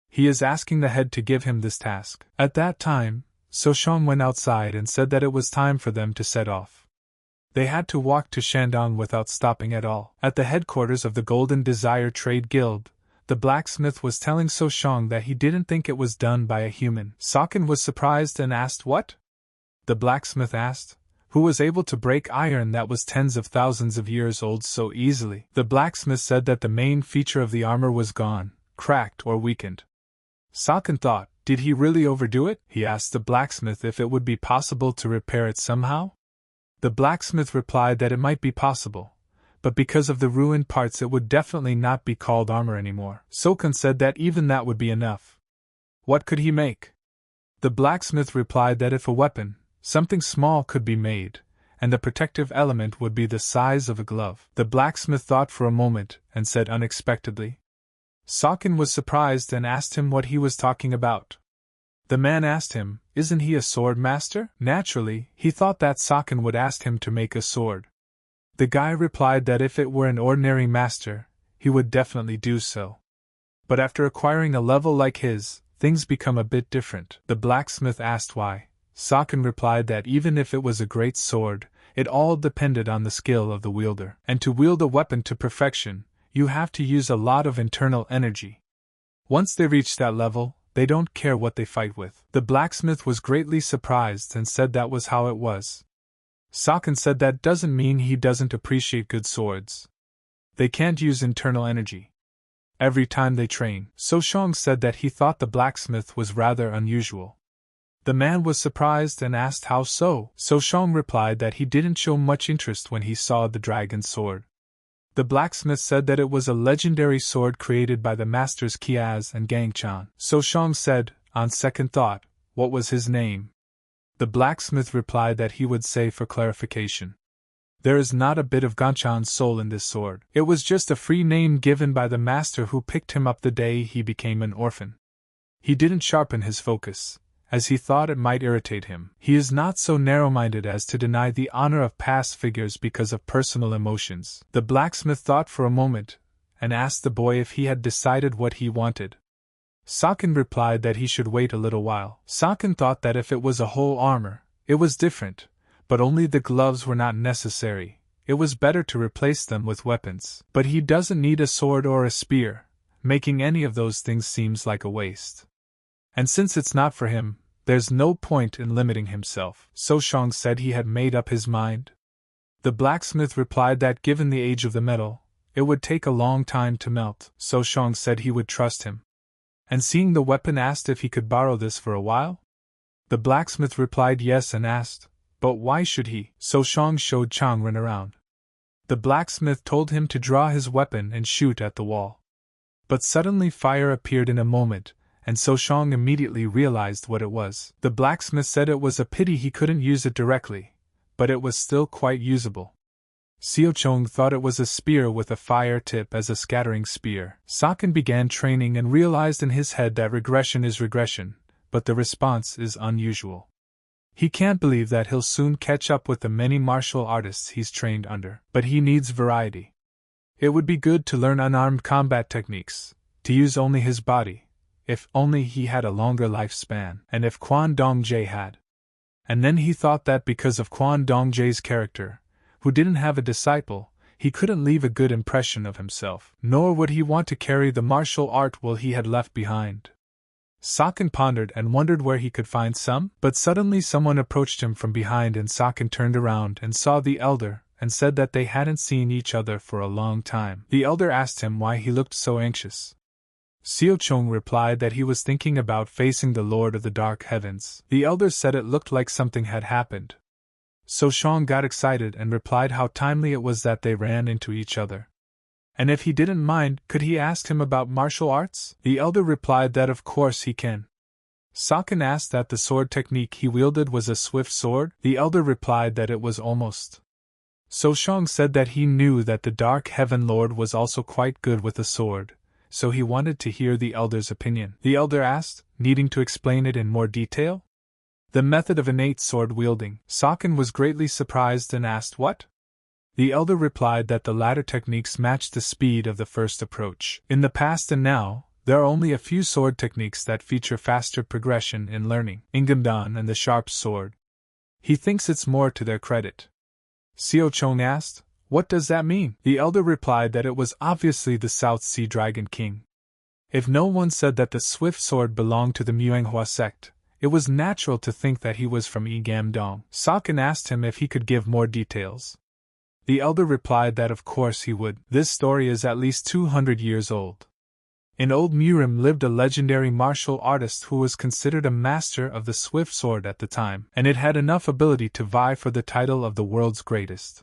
He is asking the head to give him this task. At that time, Soshong went outside and said that it was time for them to set off. They had to walk to Shandong without stopping at all. At the headquarters of the Golden Desire Trade Guild, the blacksmith was telling Soshong that he didn't think it was done by a human. Sokin was surprised and asked what? The blacksmith asked, who was able to break iron that was tens of thousands of years old so easily. The blacksmith said that the main feature of the armor was gone, cracked or weakened. Sokin thought, did he really overdo it? He asked the blacksmith if it would be possible to repair it somehow. The blacksmith replied that it might be possible, but because of the ruined parts it would definitely not be called armor anymore. Sokin said that even that would be enough. What could he make? The blacksmith replied that if a weapon, something small, could be made, and the protective element would be the size of a glove. The blacksmith thought for a moment and said unexpectedly. Sokin was surprised and asked him what he was talking about. The man asked him, isn't he a sword master? Naturally, he thought that Sokin would ask him to make a sword. The guy replied that if it were an ordinary master, he would definitely do so. But after acquiring a level like his, things become a bit different. The blacksmith asked why. Sokin replied that even if it was a great sword, it all depended on the skill of the wielder. And to wield a weapon to perfection, you have to use a lot of internal energy. Once they reach that level, they don't care what they fight with. The blacksmith was greatly surprised and said that was how it was. Sokin said that doesn't mean he doesn't appreciate good swords. They can't use internal energy every time they train. Soshong said that he thought the blacksmith was rather unusual. The man was surprised and asked how so. Soshong replied that he didn't show much interest when he saw the dragon's sword. The blacksmith said that it was a legendary sword created by the masters Kiaz and Gangchan. Soshong said, on second thought, what was his name? The blacksmith replied that he would say for clarification. There is not a bit of Gangchan's soul in this sword. It was just a free name given by the master who picked him up the day he became an orphan. He didn't sharpen his focus, as he thought it might irritate him. He is not so narrow-minded as to deny the honor of past figures because of personal emotions. The blacksmith thought for a moment, and asked the boy if he had decided what he wanted. Sokin replied that he should wait a little while. Sokin thought that if it was a whole armor, it was different, but only the gloves were not necessary. It was better to replace them with weapons. But he doesn't need a sword or a spear. Making any of those things seems like a waste. And since it's not for him, there's no point in limiting himself. Soshong said he had made up his mind. The blacksmith replied that given the age of the metal, it would take a long time to melt. Soshong said he would trust him. And seeing the weapon asked if he could borrow this for a while? The blacksmith replied yes and asked, but why should he? Soshong showed Changren around. The blacksmith told him to draw his weapon and shoot at the wall. But suddenly fire appeared in a moment, and Soshong immediately realized what it was. The blacksmith said it was a pity he couldn't use it directly, but it was still quite usable. Siochong thought it was a spear with a fire tip as a scattering spear. Sokin began training and realized in his head that regression is regression, but the response is unusual. He can't believe that he'll soon catch up with the many martial artists he's trained under, but he needs variety. It would be good to learn unarmed combat techniques, to use only his body, if only he had a longer lifespan, and if Quan Dongjie had. And then he thought that because of Quan Dongjie's character, who didn't have a disciple, he couldn't leave a good impression of himself, nor would he want to carry the martial art will he had left behind. Sokin pondered and wondered where he could find some, but suddenly someone approached him from behind and Sokin turned around and saw the elder, and said that they hadn't seen each other for a long time. The elder asked him why he looked so anxious. Siochong replied that he was thinking about facing the Lord of the Dark Heavens. The elder said it looked like something had happened. Soshong got excited and replied how timely it was that they ran into each other. And if he didn't mind, could he ask him about martial arts? The elder replied that of course he can. Sokin asked that the sword technique he wielded was a swift sword. The elder replied that it was almost. Soshong said that he knew that the Dark Heaven Lord was also quite good with a sword, so he wanted to hear the elder's opinion. The elder asked, needing to explain it in more detail. The method of innate sword-wielding. Saken was greatly surprised and asked what? The elder replied that the latter techniques matched the speed of the first approach. In the past and now, there are only a few sword techniques that feature faster progression in learning, Ingamdan and the sharp sword. He thinks it's more to their credit. Seo Chong asked, what does that mean? The elder replied that it was obviously the South Sea Dragon King. If no one said that the swift sword belonged to the Manhwa sect, it was natural to think that he was from Igamdong. Saken asked him if he could give more details. The elder replied that of course he would. This story is at least 200 years old. In Old Murim lived a legendary martial artist who was considered a master of the swift sword at the time, and it had enough ability to vie for the title of the world's greatest.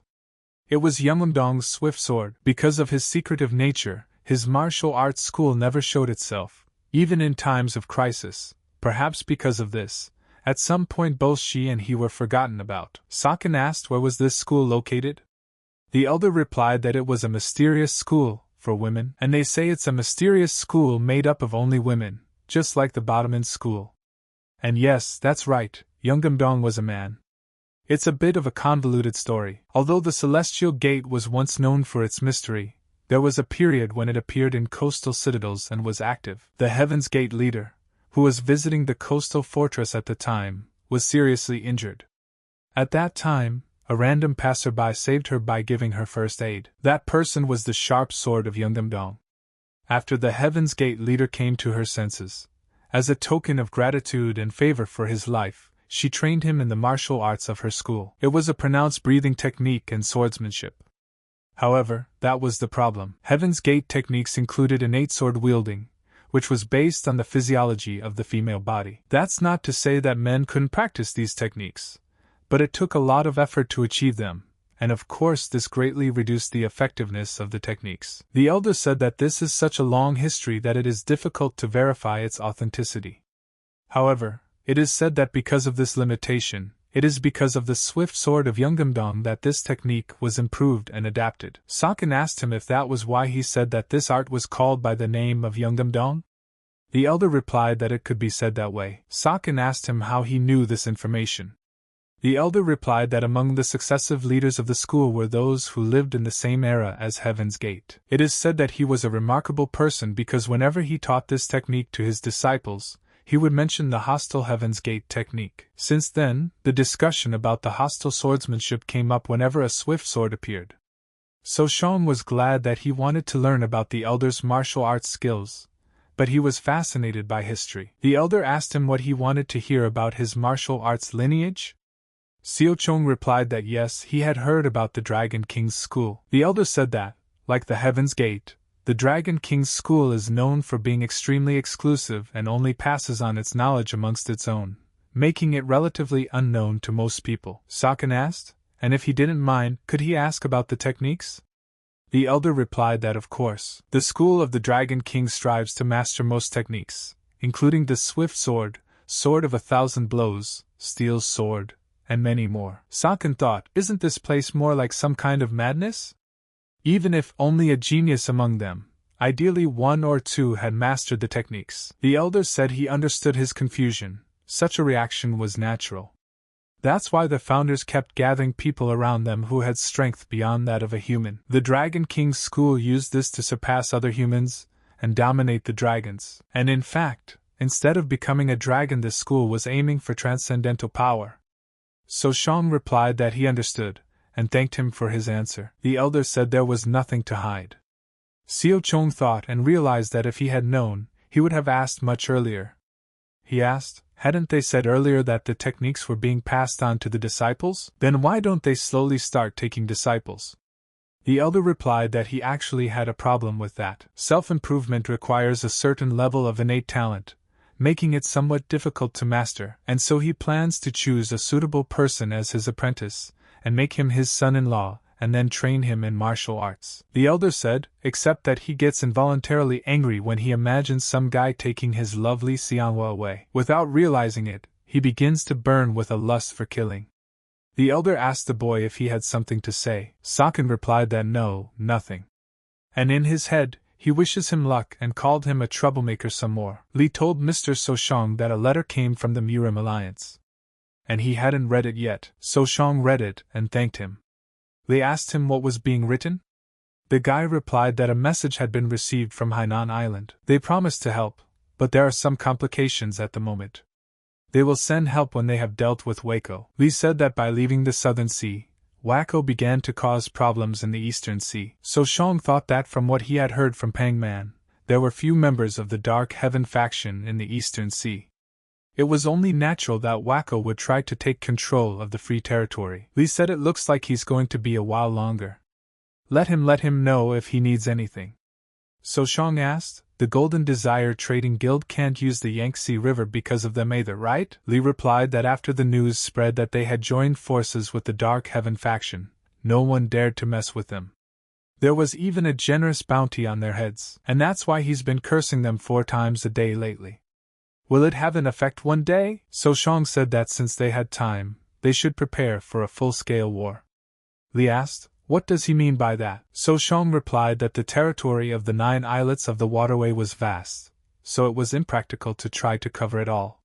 It was Yeongdong's swift sword. Because of his secretive nature, his martial arts school never showed itself, even in times of crisis. Perhaps because of this, at some point both she and he were forgotten about. Saken asked where was this school located? The elder replied that it was a mysterious school for women, and they say it's a mysterious school made up of only women, just like the Bottoman school. And yes, that's right, Yeongdong was a man. It's a bit of a convoluted story. Although the Celestial Gate was once known for its mystery, there was a period when it appeared in coastal citadels and was active. The Heaven's Gate leader, who was visiting the coastal fortress at the time, was seriously injured. At that time, a random passerby saved her by giving her first aid. That person was the sharp sword of Yeongdong. After the Heaven's Gate leader came to her senses, as a token of gratitude and favor for his life, she trained him in the martial arts of her school. It was a pronounced breathing technique and swordsmanship. However, that was the problem. Heaven's Gate techniques included innate sword wielding, which was based on the physiology of the female body. That's not to say that men couldn't practice these techniques, but it took a lot of effort to achieve them, and of course this greatly reduced the effectiveness of the techniques. The elder said that this is such a long history that it is difficult to verify its authenticity. However, it is said that because of this limitation, it is because of the swift sword of Yeongdong that this technique was improved and adapted. Saken asked him if that was why he said that this art was called by the name of Yeongdong. The elder replied that it could be said that way. Saken asked him how he knew this information. The elder replied that among the successive leaders of the school were those who lived in the same era as Heaven's Gate. It is said that he was a remarkable person because whenever he taught this technique to his disciples, he would mention the hostile Heaven's Gate technique. Since then, the discussion about the hostile swordsmanship came up whenever a swift sword appeared. So Shong was glad that he wanted to learn about the elder's martial arts skills, but he was fascinated by history. The elder asked him what he wanted to hear about his martial arts lineage. Seo Chong replied that yes, he had heard about the Dragon King's school. The elder said that, like the Heaven's Gate, the Dragon King's school is known for being extremely exclusive and only passes on its knowledge amongst its own, making it relatively unknown to most people. Saken asked, and if he didn't mind, could he ask about the techniques? The elder replied that of course. The school of the Dragon King strives to master most techniques, including the swift sword, sword of 1,000 blows, steel sword, and many more. Saken thought, isn't this place more like some kind of madness? Even if only a genius among them, ideally one or two had mastered the techniques. The elder said he understood his confusion. Such a reaction was natural. That's why the founders kept gathering people around them who had strength beyond that of a human. The Dragon King's school used this to surpass other humans and dominate the dragons. And in fact, instead of becoming a dragon, this school was aiming for transcendental power. So Shang replied that he understood, and thanked him for his answer. The elder said there was nothing to hide. Seo Chong thought and realized that if he had known, he would have asked much earlier. He asked, hadn't they said earlier that the techniques were being passed on to the disciples? Then why don't they slowly start taking disciples? The elder replied that he actually had a problem with that. Self-improvement requires a certain level of innate talent, making it somewhat difficult to master, and so he plans to choose a suitable person as his apprentice, and make him his son-in-law, and then train him in martial arts. The elder said, except that he gets involuntarily angry when he imagines some guy taking his lovely Xianhua away. Without realizing it, he begins to burn with a lust for killing. The elder asked the boy if he had something to say. Saken replied that no, nothing. And in his head, he wishes him luck and called him a troublemaker some more. Li told Mr. Soshong that a letter came from the Murim Alliance. and he hadn't read it yet, so Shang read it and thanked him. They asked him what was being written. The guy replied that a message had been received from Hainan Island. They promised to help, but there are some complications at the moment. They will send help when they have dealt with Waco. Li said that by leaving the Southern Sea, Waco began to cause problems in the Eastern Sea. So Shang thought that from what he had heard from Pang Man, there were few members of the Dark Heaven faction in the Eastern Sea. It was only natural that Waco would try to take control of the Free Territory. Li said it looks like he's going to be a while longer. Let him know if he needs anything. So Shang asked, the Golden Desire Trading Guild can't use the Yangtze River because of them either, right? Li replied that after the news spread that they had joined forces with the Dark Heaven faction, no one dared to mess with them. There was even a generous bounty on their heads, and that's why he's been cursing them 4 times a day lately. Will it have an effect one day? So Shang said that since they had time, they should prepare for a full-scale war. Li asked, what does he mean by that? So Shang replied that the territory of the 9 islets of the waterway was vast, so it was impractical to try to cover it all.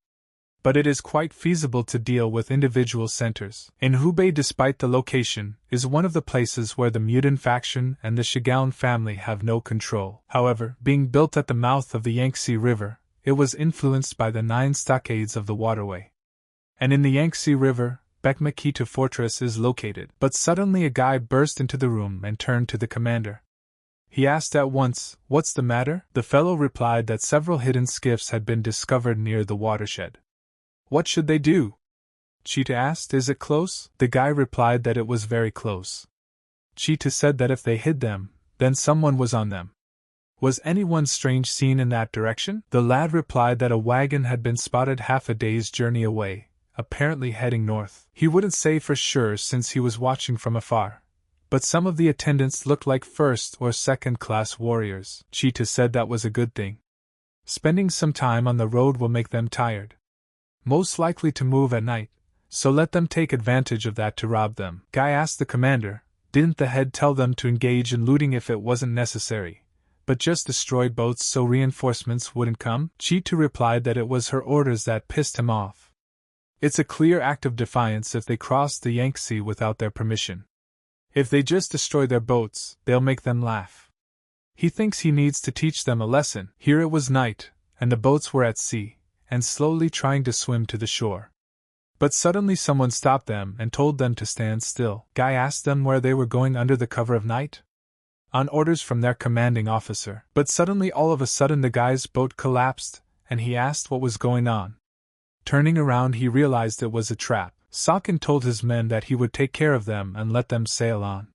But it is quite feasible to deal with individual centers. In Hubei, despite the location, is one of the places where the Mutant faction and the Shigaon family have no control. However, being built at the mouth of the Yangtze River, it was influenced by the 9 stockades of the waterway. And in the Yangtze River, Bekmakita Fortress is located. But suddenly a guy burst into the room and turned to the commander. He asked at once, what's the matter? The fellow replied that several hidden skiffs had been discovered near the watershed. What should they do? Cheetah asked, is it close? The guy replied that it was very close. Cheetah said that if they hid them, then someone was on them. Was anyone strange seen in that direction? The lad replied that a wagon had been spotted half a day's journey away, apparently heading north. He wouldn't say for sure since he was watching from afar, but some of the attendants looked like first or second class warriors. Cheetah said that was a good thing. Spending some time on the road will make them tired. Most likely to move at night, so let them take advantage of that to rob them. Guy asked the commander, didn't the head tell them to engage in looting if it wasn't necessary, but just destroyed boats so reinforcements wouldn't come? Cheetah replied that it was her orders that pissed him off. It's a clear act of defiance if they cross the Yangtze without their permission. If they just destroy their boats, they'll make them laugh. He thinks he needs to teach them a lesson. Here it was night, and the boats were at sea, and slowly trying to swim to the shore. But suddenly someone stopped them and told them to stand still. Guy asked them where they were going under the cover of night. On orders from their commanding officer. But suddenly all of a sudden the guy's boat collapsed, and he asked what was going on. Turning around he realized it was a trap. Sakin told his men that he would take care of them and let them sail on.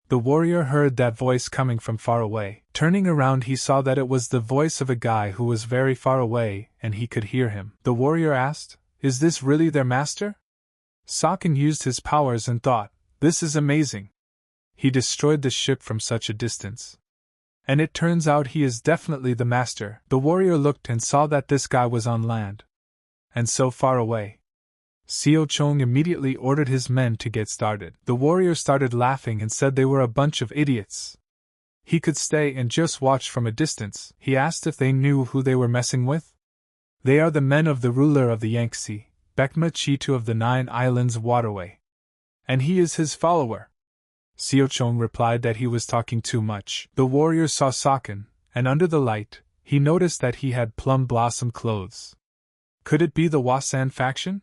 The warrior heard that voice coming from far away. Turning around he saw that it was the voice of a guy who was very far away and he could hear him. The warrior asked, is this really their master? Sakin used his powers and thought, this is amazing. He destroyed the ship from such a distance. And it turns out he is definitely the master. The warrior looked and saw that this guy was on land. And so far away. Seo Chong immediately ordered his men to get started. The warrior started laughing and said they were a bunch of idiots. He could stay and just watch from a distance. He asked if they knew who they were messing with. They are the men of the ruler of the Yangtze, Bekma Chitu of the 9 Islands waterway. And he is his follower. Seo Chong replied that he was talking too much. The warrior saw Sakin, and under the light, he noticed that he had plum blossom clothes. Could it be the Wasan faction?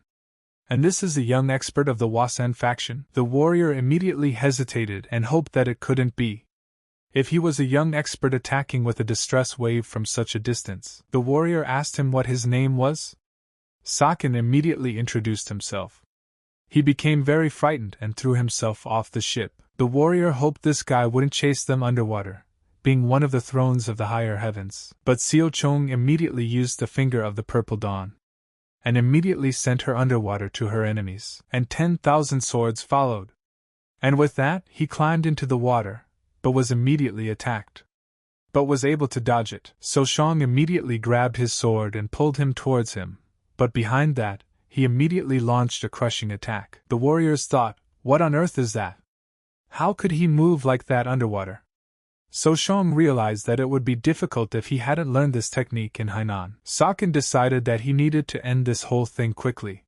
And this is a young expert of the Wasan faction? The warrior immediately hesitated and hoped that it couldn't be. If he was a young expert attacking with a distress wave from such a distance. The warrior asked him what his name was. Sakin immediately introduced himself. He became very frightened and threw himself off the ship. The warrior hoped this guy wouldn't chase them underwater, being one of the thrones of the higher heavens. But Seo Chong immediately used the finger of the purple dawn, and immediately sent her underwater to her enemies. And 10,000 swords followed. And with that, he climbed into the water, but was immediately attacked. But was able to dodge it. So Shang immediately grabbed his sword and pulled him towards him, but behind that, he immediately launched a crushing attack. The warriors thought, what on earth is that? How could he move like that underwater? So Shang realized that it would be difficult if he hadn't learned this technique in Hainan. Sakin decided that he needed to end this whole thing quickly.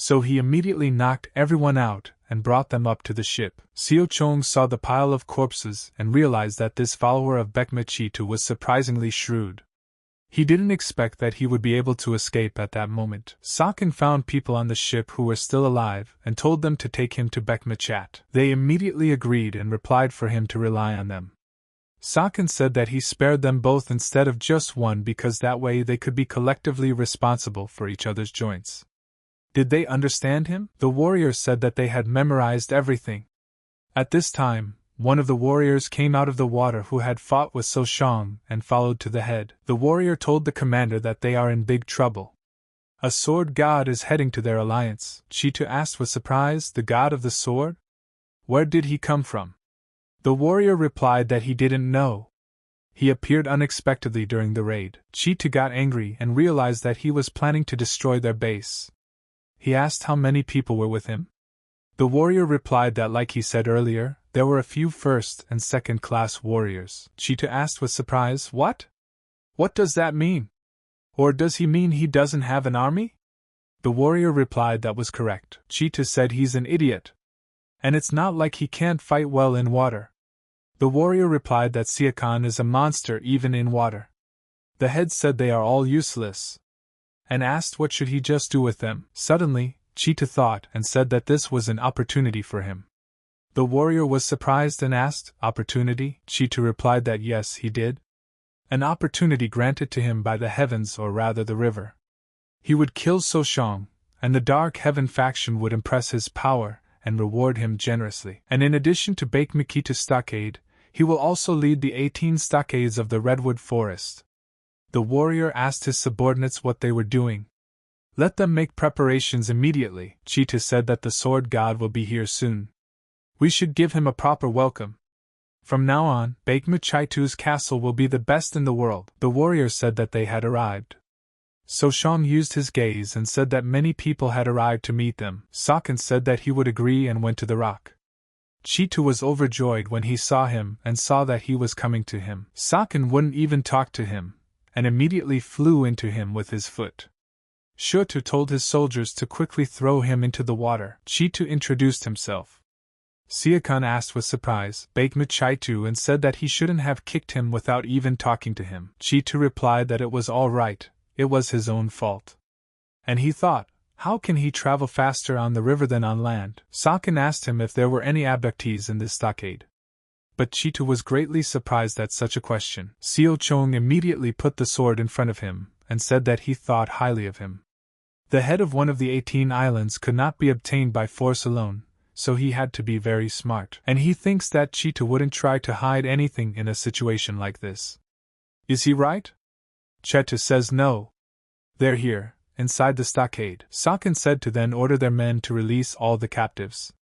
So he immediately knocked everyone out and brought them up to the ship. Seo Chong saw the pile of corpses and realized that this follower of Baekma Chitu was surprisingly shrewd. He didn't expect that he would be able to escape at that moment. Saken found people on the ship who were still alive and told them to take him to Baekma Chat. They immediately agreed and replied for him to rely on them. Saken said that he spared them both instead of just one because that way they could be collectively responsible for each other's joints. Did they understand him? The warriors said that they had memorized everything. At this time, one of the warriors came out of the water who had fought with So Shang and followed to the head. The warrior told the commander that they are in big trouble. A sword god is heading to their alliance. Chitu asked with surprise, the god of the sword? Where did he come from? The warrior replied that he didn't know. He appeared unexpectedly during the raid. Chitu got angry and realized that he was planning to destroy their base. He asked how many people were with him. The warrior replied that, like he said earlier, there were a few first and second class warriors. Chitu asked with surprise, what? What does that mean? Or does he mean he doesn't have an army? The warrior replied that was correct. Chitu said he's an idiot. And it's not like he can't fight well in water. The warrior replied that Siakan is a monster even in water. The head said they are all useless, and asked what should he just do with them. Suddenly, Chitu thought and said that this was an opportunity for him. The warrior was surprised and asked, opportunity? Chitu replied that yes, he did. An opportunity granted to him by the heavens, or rather the river. He would kill So Shang, and the Dark Heaven faction would impress his power and reward him generously. And in addition to Baekma Chitu Stockade, he will also lead the 18 stockades of the Redwood Forest. The warrior asked his subordinates what they were doing. Let them make preparations immediately. Chitu said that the sword god will be here soon. We should give him a proper welcome. From now on, Baekma Chitu's castle will be the best in the world. The warrior said that they had arrived. So Shang used his gaze and said that many people had arrived to meet them. Saken said that he would agree and went to the rock. Chitu was overjoyed when he saw him and saw that he was coming to him. Saken wouldn't even talk to him, and immediately flew into him with his foot. Shotu told his soldiers to quickly throw him into the water. Chitu introduced himself. Siakan asked with surprise, Baekma Chitu, and said that he shouldn't have kicked him without even talking to him. Chitu replied that it was all right, it was his own fault. And he thought, how can he travel faster on the river than on land? Saken asked him if there were any abductees in this stockade. But Chitu was greatly surprised at such a question. Seo Chong immediately put the sword in front of him and said that he thought highly of him. The head of one of the 18 islands could not be obtained by force alone, so he had to be very smart. And he thinks that Chitu wouldn't try to hide anything in a situation like this. Is he right? Chetu says no. They're here, inside the stockade. Saken said to then order their men to release all the captives.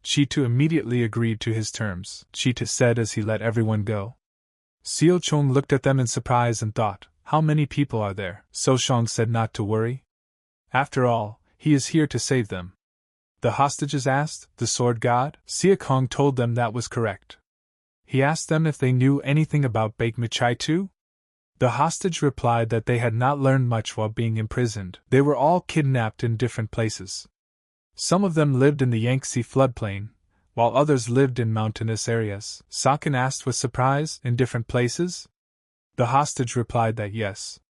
Chitu immediately agreed to his terms. Chitu said as he let everyone go. Seo Chong looked at them in surprise and thought, how many people are there? So Shang said not to worry. After all, he is here to save them. The hostages asked, the sword god? Siakong told them that was correct. He asked them if they knew anything about Baekma Chitu. The hostage replied that they had not learned much while being imprisoned. They were all kidnapped in different places. Some of them lived in the Yangtze floodplain, while others lived in mountainous areas. Saken asked with surprise, in different places? The hostage replied that yes.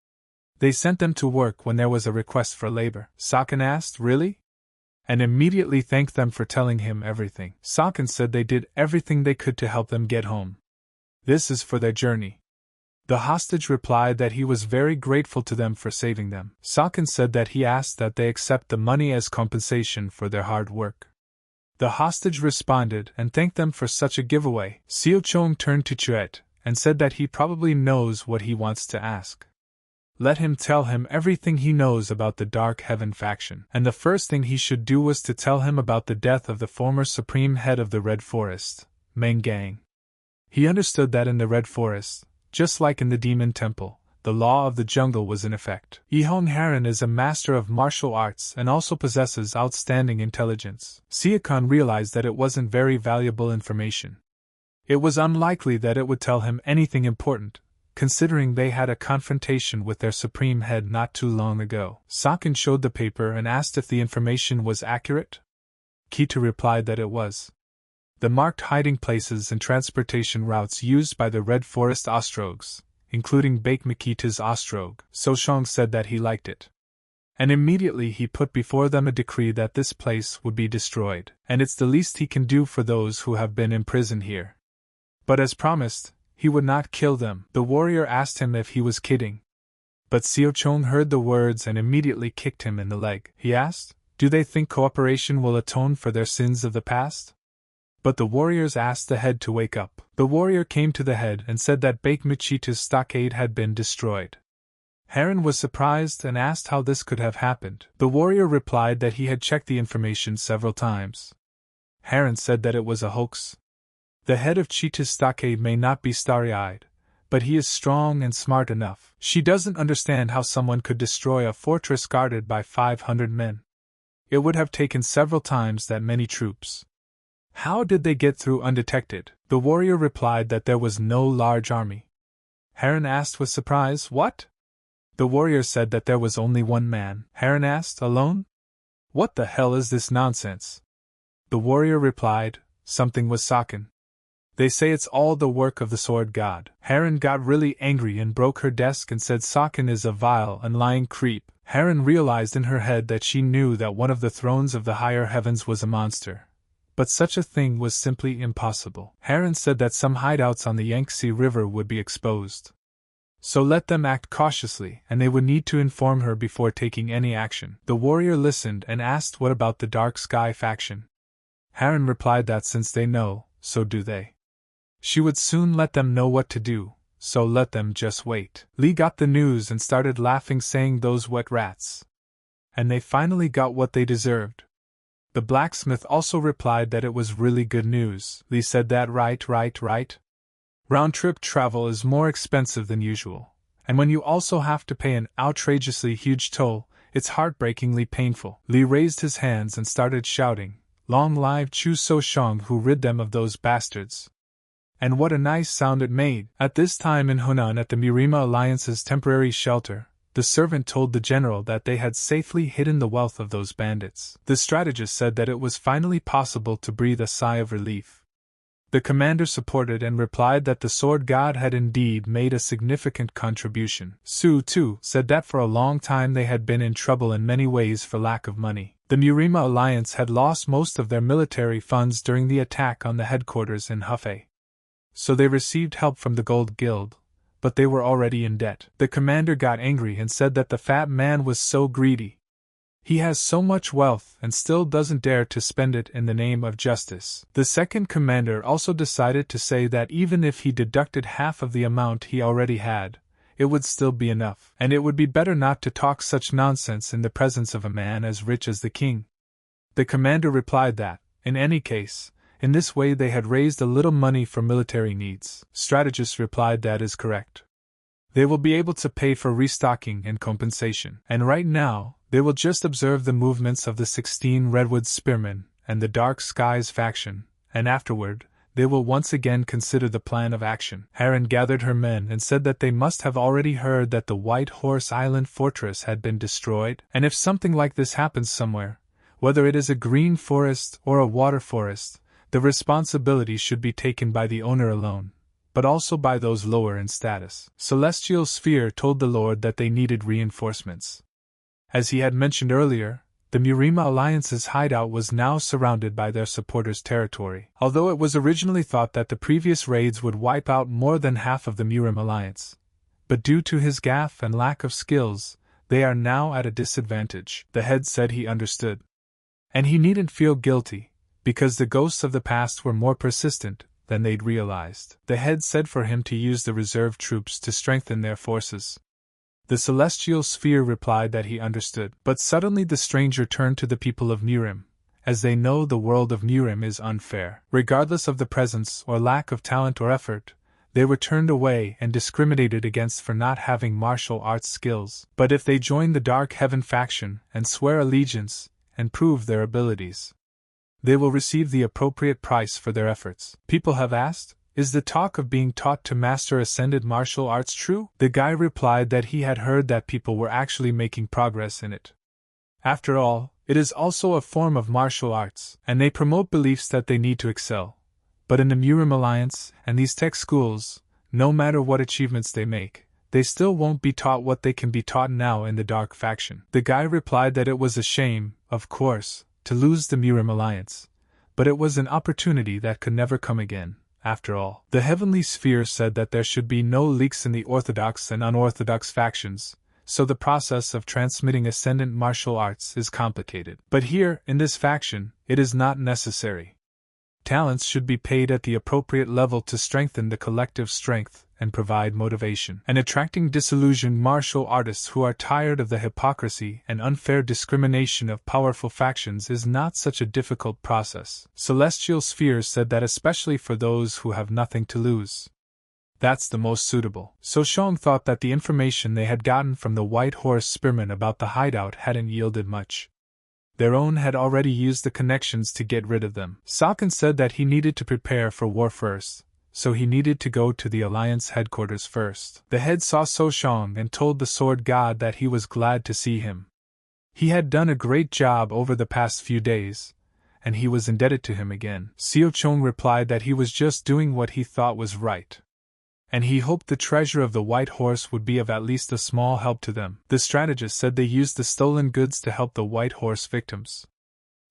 They sent them to work when there was a request for labor. Saken asked, really? And immediately thanked them for telling him everything. Saken said they did everything they could to help them get home. This is for their journey. The hostage replied that he was very grateful to them for saving them. Saken said that he asked that they accept the money as compensation for their hard work. The hostage responded and thanked them for such a giveaway. Seo Chong turned to Chuet and said that he probably knows what he wants to ask. Let him tell him everything he knows about the Dark Heaven faction. And the first thing he should do was to tell him about the death of the former supreme head of the Red Forest, Meng Gang. He understood that in the Red Forest, just like in the Demon Temple, the law of the jungle was in effect. Yihong Haran is a master of martial arts and also possesses outstanding intelligence. Siakon realized that it wasn't very valuable information. It was unlikely that it would tell him anything important, considering they had a confrontation with their supreme head not too long ago. Sakin showed the paper and asked if the information was accurate. Kita replied that it was. The marked hiding places and transportation routes used by the Red Forest Ostrogs, including Bake Makita's Ostrog. Soshong said that he liked it. And immediately he put before them a decree that this place would be destroyed, and it's the least he can do for those who have been imprisoned here. But as promised, he would not kill them. The warrior asked him if he was kidding. But Seo Chong heard the words and immediately kicked him in the leg. He asked, "Do they think cooperation will atone for their sins of the past?" But the warriors asked the head to wake up. The warrior came to the head and said that Bake Michita's stockade had been destroyed. Heron was surprised and asked how this could have happened. The warrior replied that he had checked the information several times. Heron said that it was a hoax. The head of Cheetah's stockade may not be starry-eyed, but he is strong and smart enough. She doesn't understand how someone could destroy a fortress guarded by 500 men. It would have taken several times that many troops. How did they get through undetected? The warrior replied that there was no large army. Heron asked with surprise, "What?" The warrior said that there was only one man. Heron asked, "Alone? What the hell is this nonsense?" The warrior replied, "Something was Sakin. They say it's all the work of the sword god." Heron got really angry and broke her desk and said Sakin is a vile and lying creep. Heron realized in her head that she knew that one of the thrones of the higher heavens was a monster. But such a thing was simply impossible. Heron said that some hideouts on the Yangtze River would be exposed. So let them act cautiously, and they would need to inform her before taking any action. The warrior listened and asked what about the Dark Sky faction. Heron replied that since they know, so do they. She would soon let them know what to do, so let them just wait. Lee got the news and started laughing, saying those wet rats. And they finally got what they deserved. The blacksmith also replied that it was really good news. Lee said that right. Round-trip travel is more expensive than usual, and when you also have to pay an outrageously huge toll, it's heartbreakingly painful. Lee raised his hands and started shouting, "Long live Chu So-shong who rid them of those bastards." And what a nice sound it made. At this time in Hunan at the Murima Alliance's temporary shelter, the servant told the general that they had safely hidden the wealth of those bandits. The strategist said that it was finally possible to breathe a sigh of relief. The commander supported and replied that the sword god had indeed made a significant contribution. Su, too, said that for a long time they had been in trouble in many ways for lack of money. The Murima Alliance had lost most of their military funds during the attack on the headquarters in Hefei. So they received help from the Gold Guild, but they were already in debt. The commander got angry and said that the fat man was so greedy. He has so much wealth and still doesn't dare to spend it in the name of justice. The second commander also decided to say that even if he deducted half of the amount he already had, it would still be enough, and it would be better not to talk such nonsense in the presence of a man as rich as the king. The commander replied that, in any case, in this way they had raised a little money for military needs. Strategist replied that is correct. They will be able to pay for restocking and compensation, and right now, they will just observe the movements of the 16 Redwood Spearmen and the Dark Skies faction, and afterward, they will once again consider the plan of action. Heron gathered her men and said that they must have already heard that the White Horse Island fortress had been destroyed, and if something like this happens somewhere, whether it is a green forest or a water forest, the responsibility should be taken by the owner alone, but also by those lower in status. Celestial Sphere told the Lord that they needed reinforcements. As he had mentioned earlier, the Murima Alliance's hideout was now surrounded by their supporters' territory. Although it was originally thought that the previous raids would wipe out more than half of the Murim Alliance, but due to his gaffe and lack of skills, they are now at a disadvantage. The head said he understood. And he needn't feel guilty, because the ghosts of the past were more persistent than they'd realized. The head said for him to use the reserve troops to strengthen their forces. The Celestial Sphere replied that he understood, but suddenly the stranger turned to the people of Murim, as they know the world of Murim is unfair. Regardless of the presence or lack of talent or effort, they were turned away and discriminated against for not having martial arts skills. But if they join the Dark Heaven faction and swear allegiance and prove their abilities, they will receive the appropriate price for their efforts. People have asked, is the talk of being taught to master ascended martial arts true? The guy replied that he had heard that people were actually making progress in it. After all, it is also a form of martial arts, and they promote beliefs that they need to excel. But in the Murim Alliance and these tech schools, no matter what achievements they make, they still won't be taught what they can be taught now in the Dark Faction. The guy replied that it was a shame, of course, to lose the Murim Alliance, but it was an opportunity that could never come again. After all, the Heavenly Sphere said that there should be no leaks in the orthodox and unorthodox factions, so the process of transmitting ascendant martial arts is complicated. But here, in this faction, it is not necessary. Talents should be paid at the appropriate level to strengthen the collective strength and provide motivation. And attracting disillusioned martial artists who are tired of the hypocrisy and unfair discrimination of powerful factions is not such a difficult process. Celestial Spheres said that especially for those who have nothing to lose, that's the most suitable. So Shong thought that the information they had gotten from the White Horse Spearmen about the hideout hadn't yielded much. Their own had already used the connections to get rid of them. Salkin said that he needed to prepare for war first, so he needed to go to the Alliance headquarters first. The head saw So Shong and told the Sword God that he was glad to see him. He had done a great job over the past few days, and he was indebted to him again. Seo Chong replied that he was just doing what he thought was right, and he hoped the treasure of the White Horse would be of at least a small help to them. The strategist said they used the stolen goods to help the White Horse victims.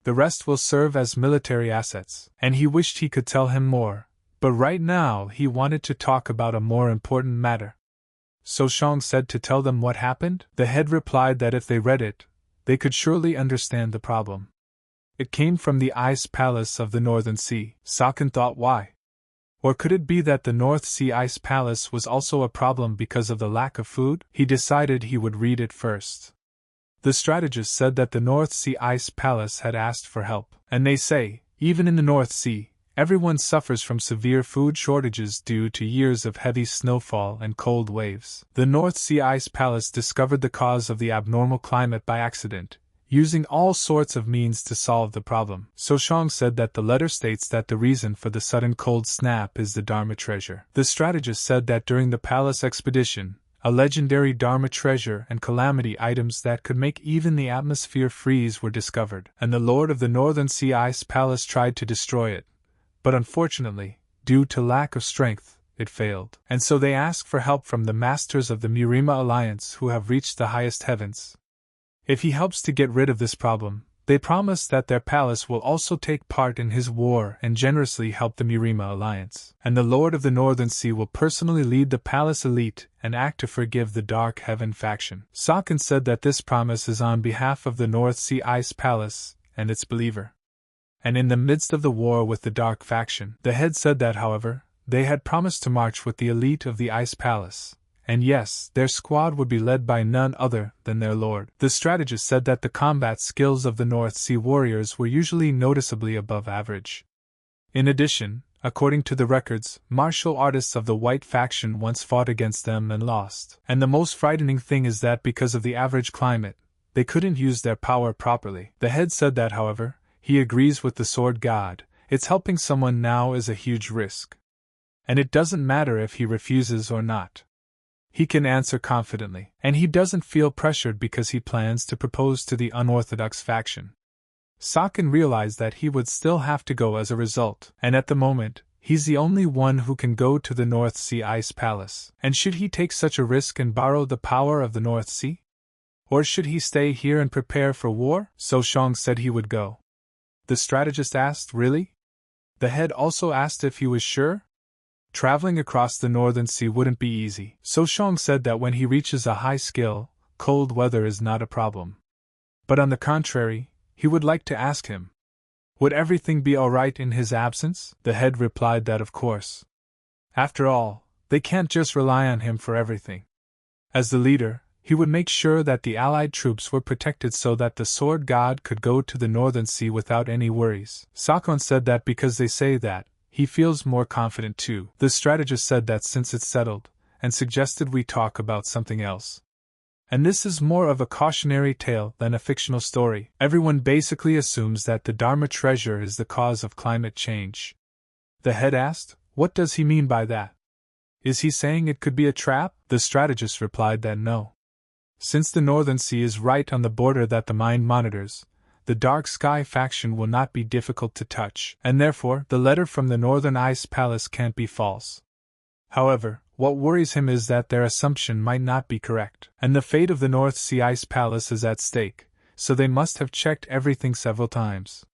The rest will serve as military assets, and he wished he could tell him more, but right now he wanted to talk about a more important matter. So Shong said to tell them what happened. The head replied that if they read it, they could surely understand the problem. It came from the Ice Palace of the Northern Sea. Salkin thought, why? Or could it be that the North Sea Ice Palace was also a problem because of the lack of food? He decided he would read it first. The strategist said that the North Sea Ice Palace had asked for help, and they say, even in the North Sea, everyone suffers from severe food shortages due to years of heavy snowfall and cold waves. The North Sea Ice Palace discovered the cause of the abnormal climate by accident, using all sorts of means to solve the problem. So Shong said that the letter states that the reason for the sudden cold snap is the Dharma treasure. The strategist said that during the palace expedition, a legendary Dharma treasure and calamity items that could make even the atmosphere freeze were discovered, and the Lord of the Northern Sea Ice Palace tried to destroy it. But unfortunately, due to lack of strength, it failed. And so they asked for help from the masters of the Murima Alliance who have reached the highest heavens. If he helps to get rid of this problem, they promise that their palace will also take part in his war and generously help the Murima Alliance. And the Lord of the Northern Sea will personally lead the palace elite and act to forgive the Dark Heaven faction. Salkin said that this promise is on behalf of the North Sea Ice Palace and its believer. And in the midst of the war with the Dark faction, the head said that, however, they had promised to march with the elite of the Ice Palace. And yes, their squad would be led by none other than their lord. The strategist said that the combat skills of the North Sea warriors were usually noticeably above average. In addition, according to the records, martial artists of the White faction once fought against them and lost. And the most frightening thing is that because of the average climate, they couldn't use their power properly. The head said that, however, he agrees with the Sword God. It's helping someone now is a huge risk. And it doesn't matter if he refuses or not. He can answer confidently, and he doesn't feel pressured because he plans to propose to the unorthodox faction. Salkin realized that he would still have to go as a result, and at the moment, he's the only one who can go to the North Sea Ice Palace. And should he take such a risk and borrow the power of the North Sea? Or should he stay here and prepare for war? So Shong said he would go. The strategist asked, really? The head also asked if he was sure. Traveling across the Northern Sea wouldn't be easy. So Shong said that when he reaches a high skill, cold weather is not a problem. But on the contrary, he would like to ask him, would everything be alright in his absence? The head replied that of course. After all, they can't just rely on him for everything. As the leader, he would make sure that the allied troops were protected so that the Sword God could go to the Northern Sea without any worries. Sakon said that because they say that, he feels more confident too. The strategist said that since it's settled, and suggested we talk about something else. And this is more of a cautionary tale than a fictional story. Everyone basically assumes that the Dharma treasure is the cause of climate change. The head asked, What does he mean by that? Is he saying it could be a trap? The strategist replied that no. Since the Northern Sea is right on the border that the mind monitors, the Dark Sky faction will not be difficult to touch, and therefore the letter from the Northern Ice Palace can't be false. However, what worries him is that their assumption might not be correct, and the fate of the North Sea Ice Palace is at stake, so they must have checked everything several times.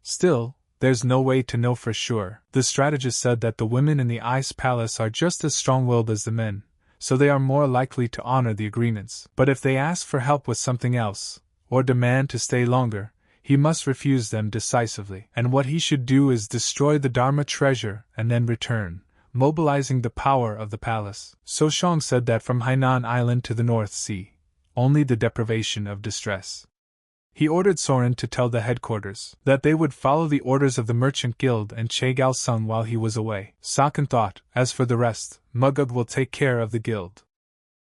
Still, there's no way to know for sure. The strategist said that the women in the Ice Palace are just as strong-willed as the men, so they are more likely to honor the agreements. But if they ask for help with something else, or demand to stay longer, he must refuse them decisively. And what he should do is destroy the Dharma treasure and then return, mobilizing the power of the palace. So Shang said that from Hainan Island to the North Sea, only the deprivation of distress. He ordered Soren to tell the headquarters that they would follow the orders of the Merchant Guild and Che Gal Sung while he was away. Saken thought, as for the rest, Mugug will take care of the guild.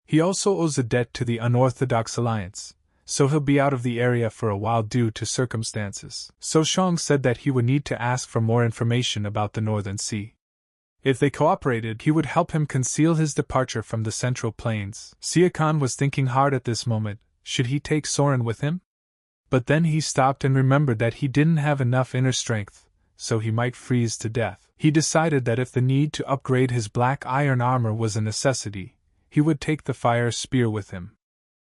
He also owes a debt to the Unorthodox Alliance, so he'll be out of the area for a while due to circumstances. So Shang said that he would need to ask for more information about the Northern Sea. If they cooperated, he would help him conceal his departure from the Central Plains. Siakan was thinking hard at this moment, should he take Soren with him? But then he stopped and remembered that he didn't have enough inner strength, so he might freeze to death. He decided that if the need to upgrade his black iron armor was a necessity, he would take the fire spear with him.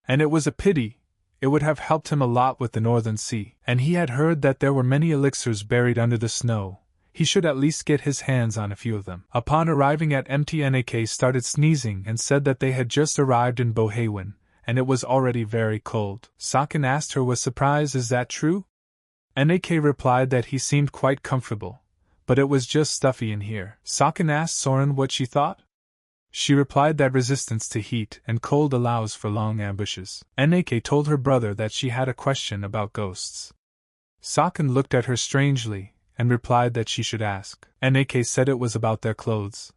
And it was a pity, it would have helped him a lot with the Northern Sea, and he had heard that there were many elixirs buried under the snow. He should at least get his hands on a few of them. Upon arriving at MTNAK started sneezing and said that they had just arrived in Bohewin, and it was already very cold. Saken asked her with surprise, is that true? Nak replied that he seemed quite comfortable, but it was just stuffy in here. Saken asked Soren what she thought. She replied that resistance to heat and cold allows for long ambushes. Nak told her brother that she had a question about ghosts. Saken looked at her strangely, and replied that she should ask. Nak said it was about their clothes.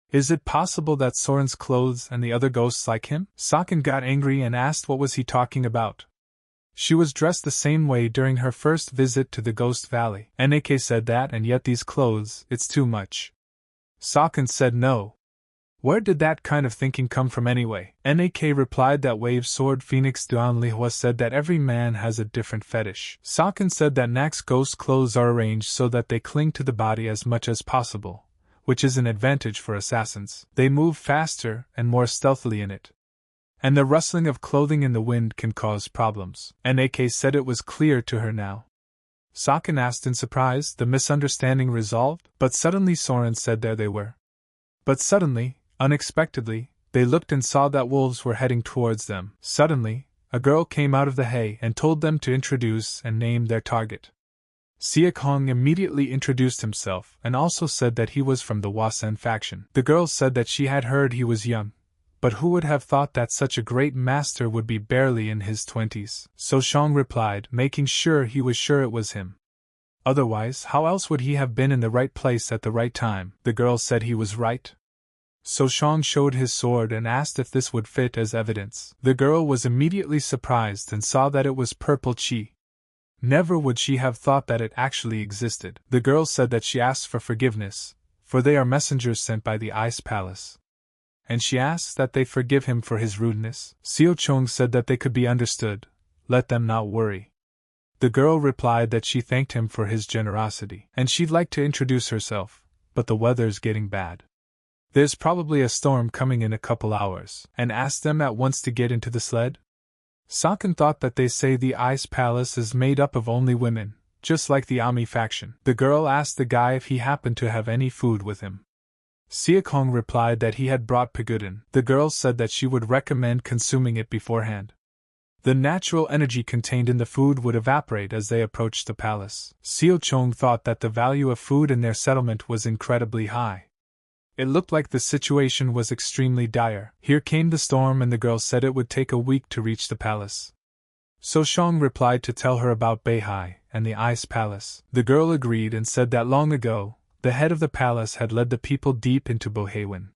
Is it possible that Soren's clothes and the other ghosts like him? Saken got angry and asked what was he talking about. She was dressed the same way during her first visit to the Ghost Valley. Nak said that, and yet these clothes, it's too much. Saken said no. Where did that kind of thinking come from anyway? Nak replied that Wave Sword Phoenix Duan Lihua said that every man has a different fetish. Saken said that Nak's ghost clothes are arranged so that they cling to the body as much as possible, which is an advantage for assassins. They move faster and more stealthily in it. And the rustling of clothing in the wind can cause problems. Nak said it was clear to her now. Saken asked in surprise, the misunderstanding resolved? But suddenly Soren said there they were. But suddenly, unexpectedly, they looked and saw that wolves were heading towards them. Suddenly, a girl came out of the hay and told them to introduce and name their target. Siak Hong immediately introduced himself and also said that he was from the Wasen faction. The girl said that she had heard he was young, but who would have thought that such a great master would be barely in his 20s? So Shang replied, making sure he was sure it was him. Otherwise, how else would he have been in the right place at the right time? The girl said he was right. So Shang showed his sword and asked if this would fit as evidence. The girl was immediately surprised and saw that it was purple chi. Never would she have thought that it actually existed. The girl said that she asks for forgiveness, for they are messengers sent by the Ice Palace. And she asks that they forgive him for his rudeness. Seo Chung said that they could be understood, let them not worry. The girl replied that she thanked him for his generosity, and she'd like to introduce herself, but the weather's getting bad. There's probably a storm coming in a couple hours, and asked them at once to get into the sled. Saken thought that they say the Ice Palace is made up of only women, just like the Ami faction. The girl asked the guy if he happened to have any food with him. Siak Hong replied that he had brought pagudin. The girl said that she would recommend consuming it beforehand. The natural energy contained in the food would evaporate as they approached the palace. Seo Chung thought that the value of food in their settlement was incredibly high. It looked like the situation was extremely dire. Here came the storm and the girl said it would take a week to reach the palace. So Shang replied to tell her about Beihai and the Ice Palace. The girl agreed and said that long ago, the head of the palace had led the people deep into Bohewin.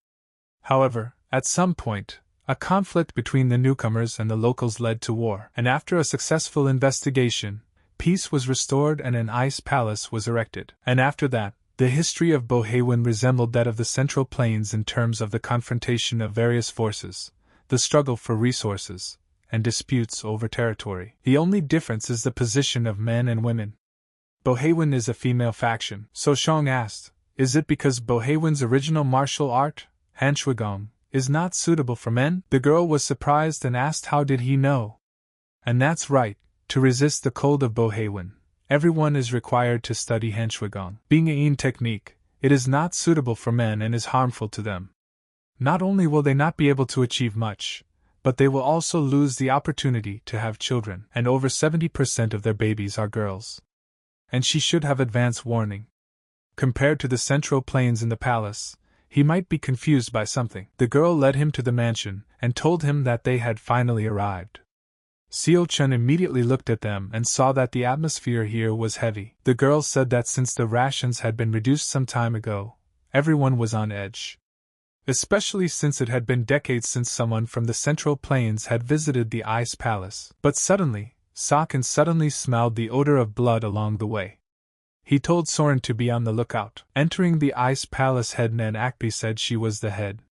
However, at some point, a conflict between the newcomers and the locals led to war, and after a successful investigation, peace was restored and an ice palace was erected. And after that, The history of Bohewin resembled that of the Central Plains in terms of the confrontation of various forces, the struggle for resources, and disputes over territory. The only difference is the position of men and women. Bohewin is a female faction, So Shang asked. Is it because Bohewin's original martial art, Hanshwagong, is not suitable for men? The girl was surprised and asked how did he know. And that's right, to resist the cold of Bohewin, everyone is required to study Hanshwagong. Being a yin technique, it is not suitable for men and is harmful to them. Not only will they not be able to achieve much, but they will also lose the opportunity to have children, and over 70% of their babies are girls. And she should have advance warning. Compared to the Central Plains in the palace, he might be confused by something. The girl led him to the mansion and told him that they had finally arrived. Seo Chun immediately looked at them and saw that the atmosphere here was heavy. The girl said that since the rations had been reduced some time ago, everyone was on edge. Especially since it had been decades since someone from the Central Plains had visited the Ice Palace. But suddenly, Socken suddenly smelled the odor of blood along the way. He told Soren to be on the lookout. Entering the Ice Palace, head Nan Akpi said she was the head,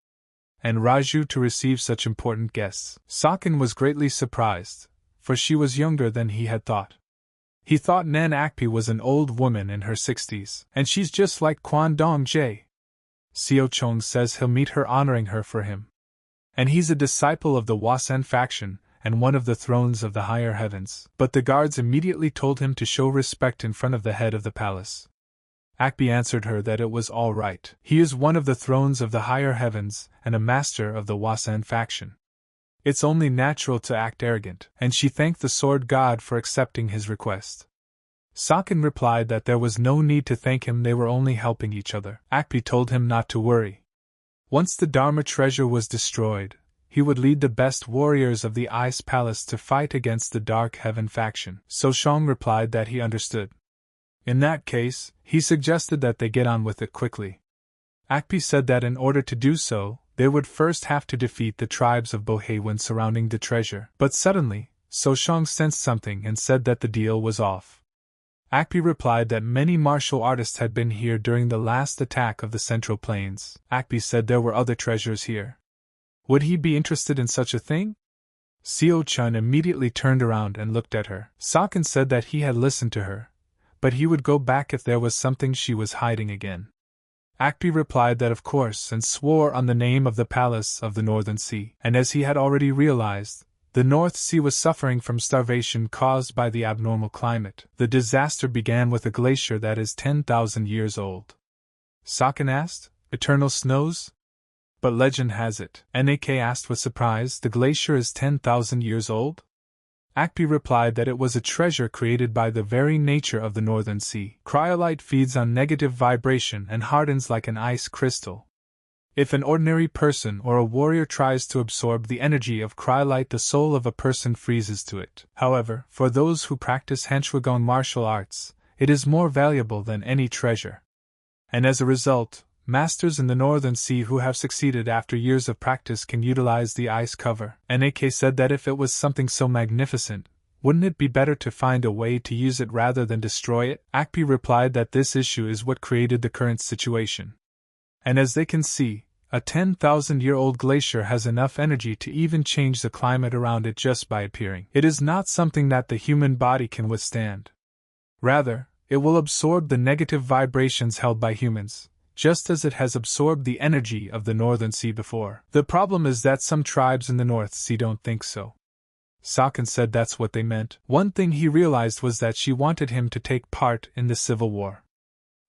and Raju to receive such important guests. Socken was greatly surprised, for she was younger than he had thought. He thought Nan Akpi was an old woman in her 60s, and she's just like Quan Dong Jae. Seo Chong says he'll meet her honoring her for him. And he's a disciple of the Wasan faction, and one of the thrones of the higher heavens. But the guards immediately told him to show respect in front of the head of the palace. Akpi answered her that it was all right. He is one of the thrones of the higher heavens, and a master of the Wasan faction. It's only natural to act arrogant, and she thanked the sword god for accepting his request. Socken replied that there was no need to thank him, they were only helping each other. Akpi told him not to worry. Once the Dharma treasure was destroyed, he would lead the best warriors of the Ice Palace to fight against the Dark Heaven faction. So Shang replied that he understood. In that case, he suggested that they get on with it quickly. Akpi said that in order to do so, they would first have to defeat the tribes of Bohewin surrounding the treasure. But suddenly, So Shang sensed something and said that the deal was off. Akpi replied that many martial artists had been here during the last attack of the Central Plains. Akpi said there were other treasures here. Would he be interested in such a thing? Seo Chun immediately turned around and looked at her. Socken said that he had listened to her, but he would go back if there was something she was hiding again. Akpi replied that of course and swore on the name of the Palace of the Northern Sea. And as he had already realized, the North Sea was suffering from starvation caused by the abnormal climate. The disaster began with a glacier that is 10,000 years old. Socken asked, "Eternal snows?" But legend has it, Nak asked with surprise, the glacier is 10,000 years old? Akpi replied that it was a treasure created by the very nature of the Northern Sea. Cryolite feeds on negative vibration and hardens like an ice crystal. If an ordinary person or a warrior tries to absorb the energy of cryolite, the soul of a person freezes to it. However, for those who practice Hanshwagong martial arts, it is more valuable than any treasure. And as a result, masters in the Northern Sea who have succeeded after years of practice can utilize the ice cover. Nak said that if it was something so magnificent, wouldn't it be better to find a way to use it rather than destroy it? Akpi replied that this issue is what created the current situation. And as they can see, a 10,000-year-old glacier has enough energy to even change the climate around it just by appearing. It is not something that the human body can withstand. Rather, it will absorb the negative vibrations held by humans, just as it has absorbed the energy of the Northern Sea before. The problem is that some tribes in the North Sea don't think so. Socken said that's what they meant. One thing he realized was that she wanted him to take part in the civil war.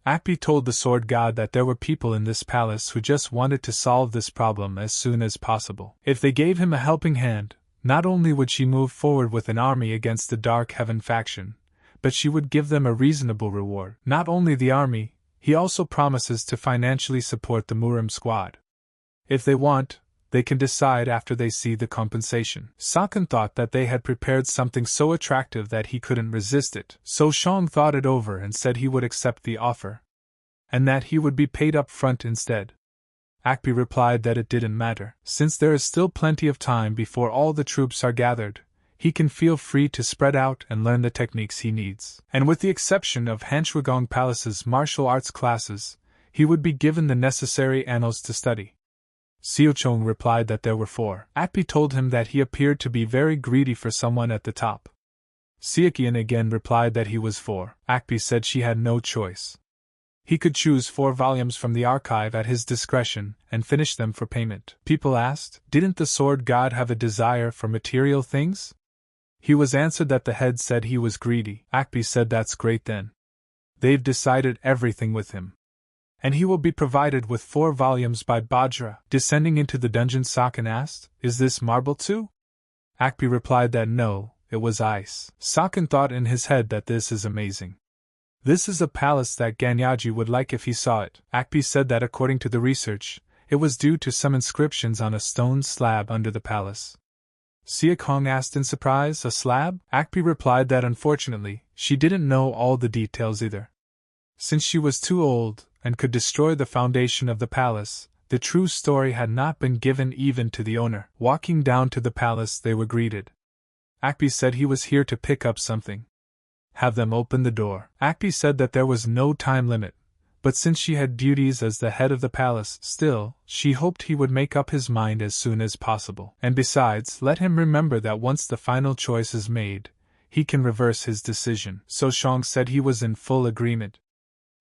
Akpi told the sword god that there were people in this palace who just wanted to solve this problem as soon as possible. If they gave him a helping hand, not only would she move forward with an army against the Dark Heaven faction, but she would give them a reasonable reward. Not only the army, he also promises to financially support the Murim squad. If they want, they can decide after they see the compensation. Socken thought that they had prepared something so attractive that he couldn't resist it. So Shang thought it over and said he would accept the offer, and that he would be paid up front instead. Akpi replied that it didn't matter. Since there is still plenty of time before all the troops are gathered, he can feel free to spread out and learn the techniques he needs. And with the exception of Hanshwagong Palace's martial arts classes, he would be given the necessary annals to study. Seochong replied that there were 4. Akbi told him that he appeared to be very greedy for someone at the top. Seokian again replied that he was 4. Akbi said she had no choice. He could choose 4 volumes from the archive at his discretion and finish them for payment. People asked, didn't the sword god have a desire for material things? He was answered that the head said he was greedy. Akbi said that's great then. They've decided everything with him. And he will be provided with 4 volumes by Bajra. Descending into the dungeon, Sakan asked, is this marble too? Akbi replied that no, it was ice. Sakan thought in his head that this is amazing. This is a palace that Ganyaji would like if he saw it. Akbi said that according to the research, it was due to some inscriptions on a stone slab under the palace. Seokhong asked in surprise, a slab? Akbi replied that unfortunately, she didn't know all the details either. Since she was too old, and could destroy the foundation of the palace, the true story had not been given even to the owner. Walking down to the palace, they were greeted. Akbi said he was here to pick up something. Have them open the door. Akbi said that there was no time limit, but since she had duties as the head of the palace, still, she hoped he would make up his mind as soon as possible. And besides, let him remember that once the final choice is made, he can reverse his decision. So Shang said he was in full agreement.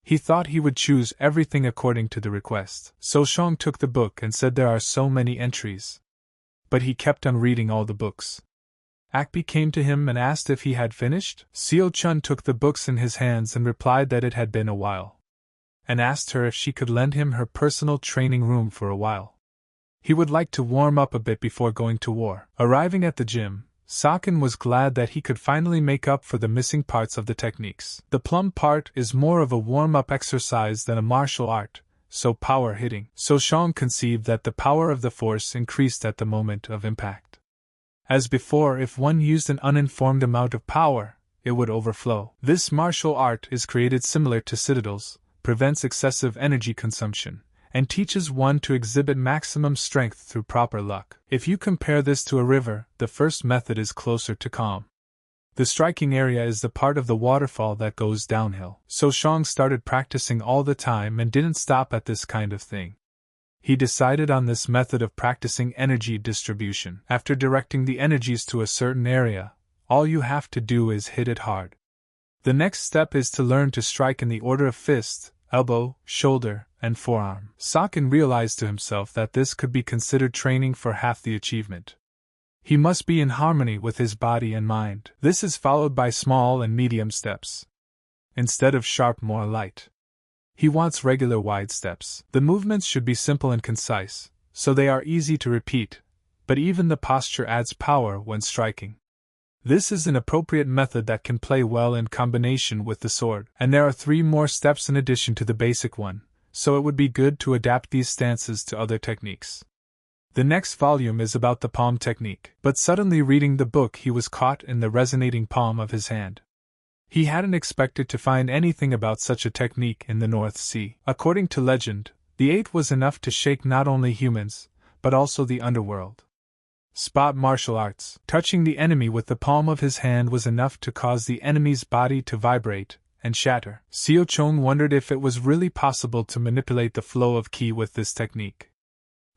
He thought he would choose everything according to the request. So Shang took the book and said there are so many entries. But he kept on reading all the books. Akbi came to him and asked if he had finished. Seo Chun took the books in his hands and replied that it had been a while, and asked her if she could lend him her personal training room for a while. He would like to warm up a bit before going to war. Arriving at the gym, Sakan was glad that he could finally make up for the missing parts of the techniques. The plum part is more of a warm-up exercise than a martial art, so power hitting. So Shang conceived that the power of the force increased at the moment of impact. As before, if one used an uninformed amount of power, it would overflow. This martial art is created similar to citadels, prevents excessive energy consumption, and teaches one to exhibit maximum strength through proper luck. If you compare this to a river, the first method is closer to calm. The striking area is the part of the waterfall that goes downhill. So Shang started practicing all the time and didn't stop at this kind of thing. He decided on this method of practicing energy distribution. After directing the energies to a certain area, all you have to do is hit it hard. The next step is to learn to strike in the order of fist, elbow, shoulder, and forearm. Sakan realized to himself that this could be considered training for half the achievement. He must be in harmony with his body and mind. This is followed by small and medium steps. Instead of sharp, more light. He wants regular wide steps. The movements should be simple and concise, so they are easy to repeat, but even the posture adds power when striking. This is an appropriate method that can play well in combination with the sword. And there are 3 more steps in addition to the basic one, so it would be good to adapt these stances to other techniques. The next volume is about the palm technique, but suddenly reading the book he was caught in the resonating palm of his hand. He hadn't expected to find anything about such a technique in the North Sea. According to legend, the 8 was enough to shake not only humans, but also the underworld. Spot martial arts. Touching the enemy with the palm of his hand was enough to cause the enemy's body to vibrate and shatter. Seo Chong wondered if it was really possible to manipulate the flow of ki with this technique.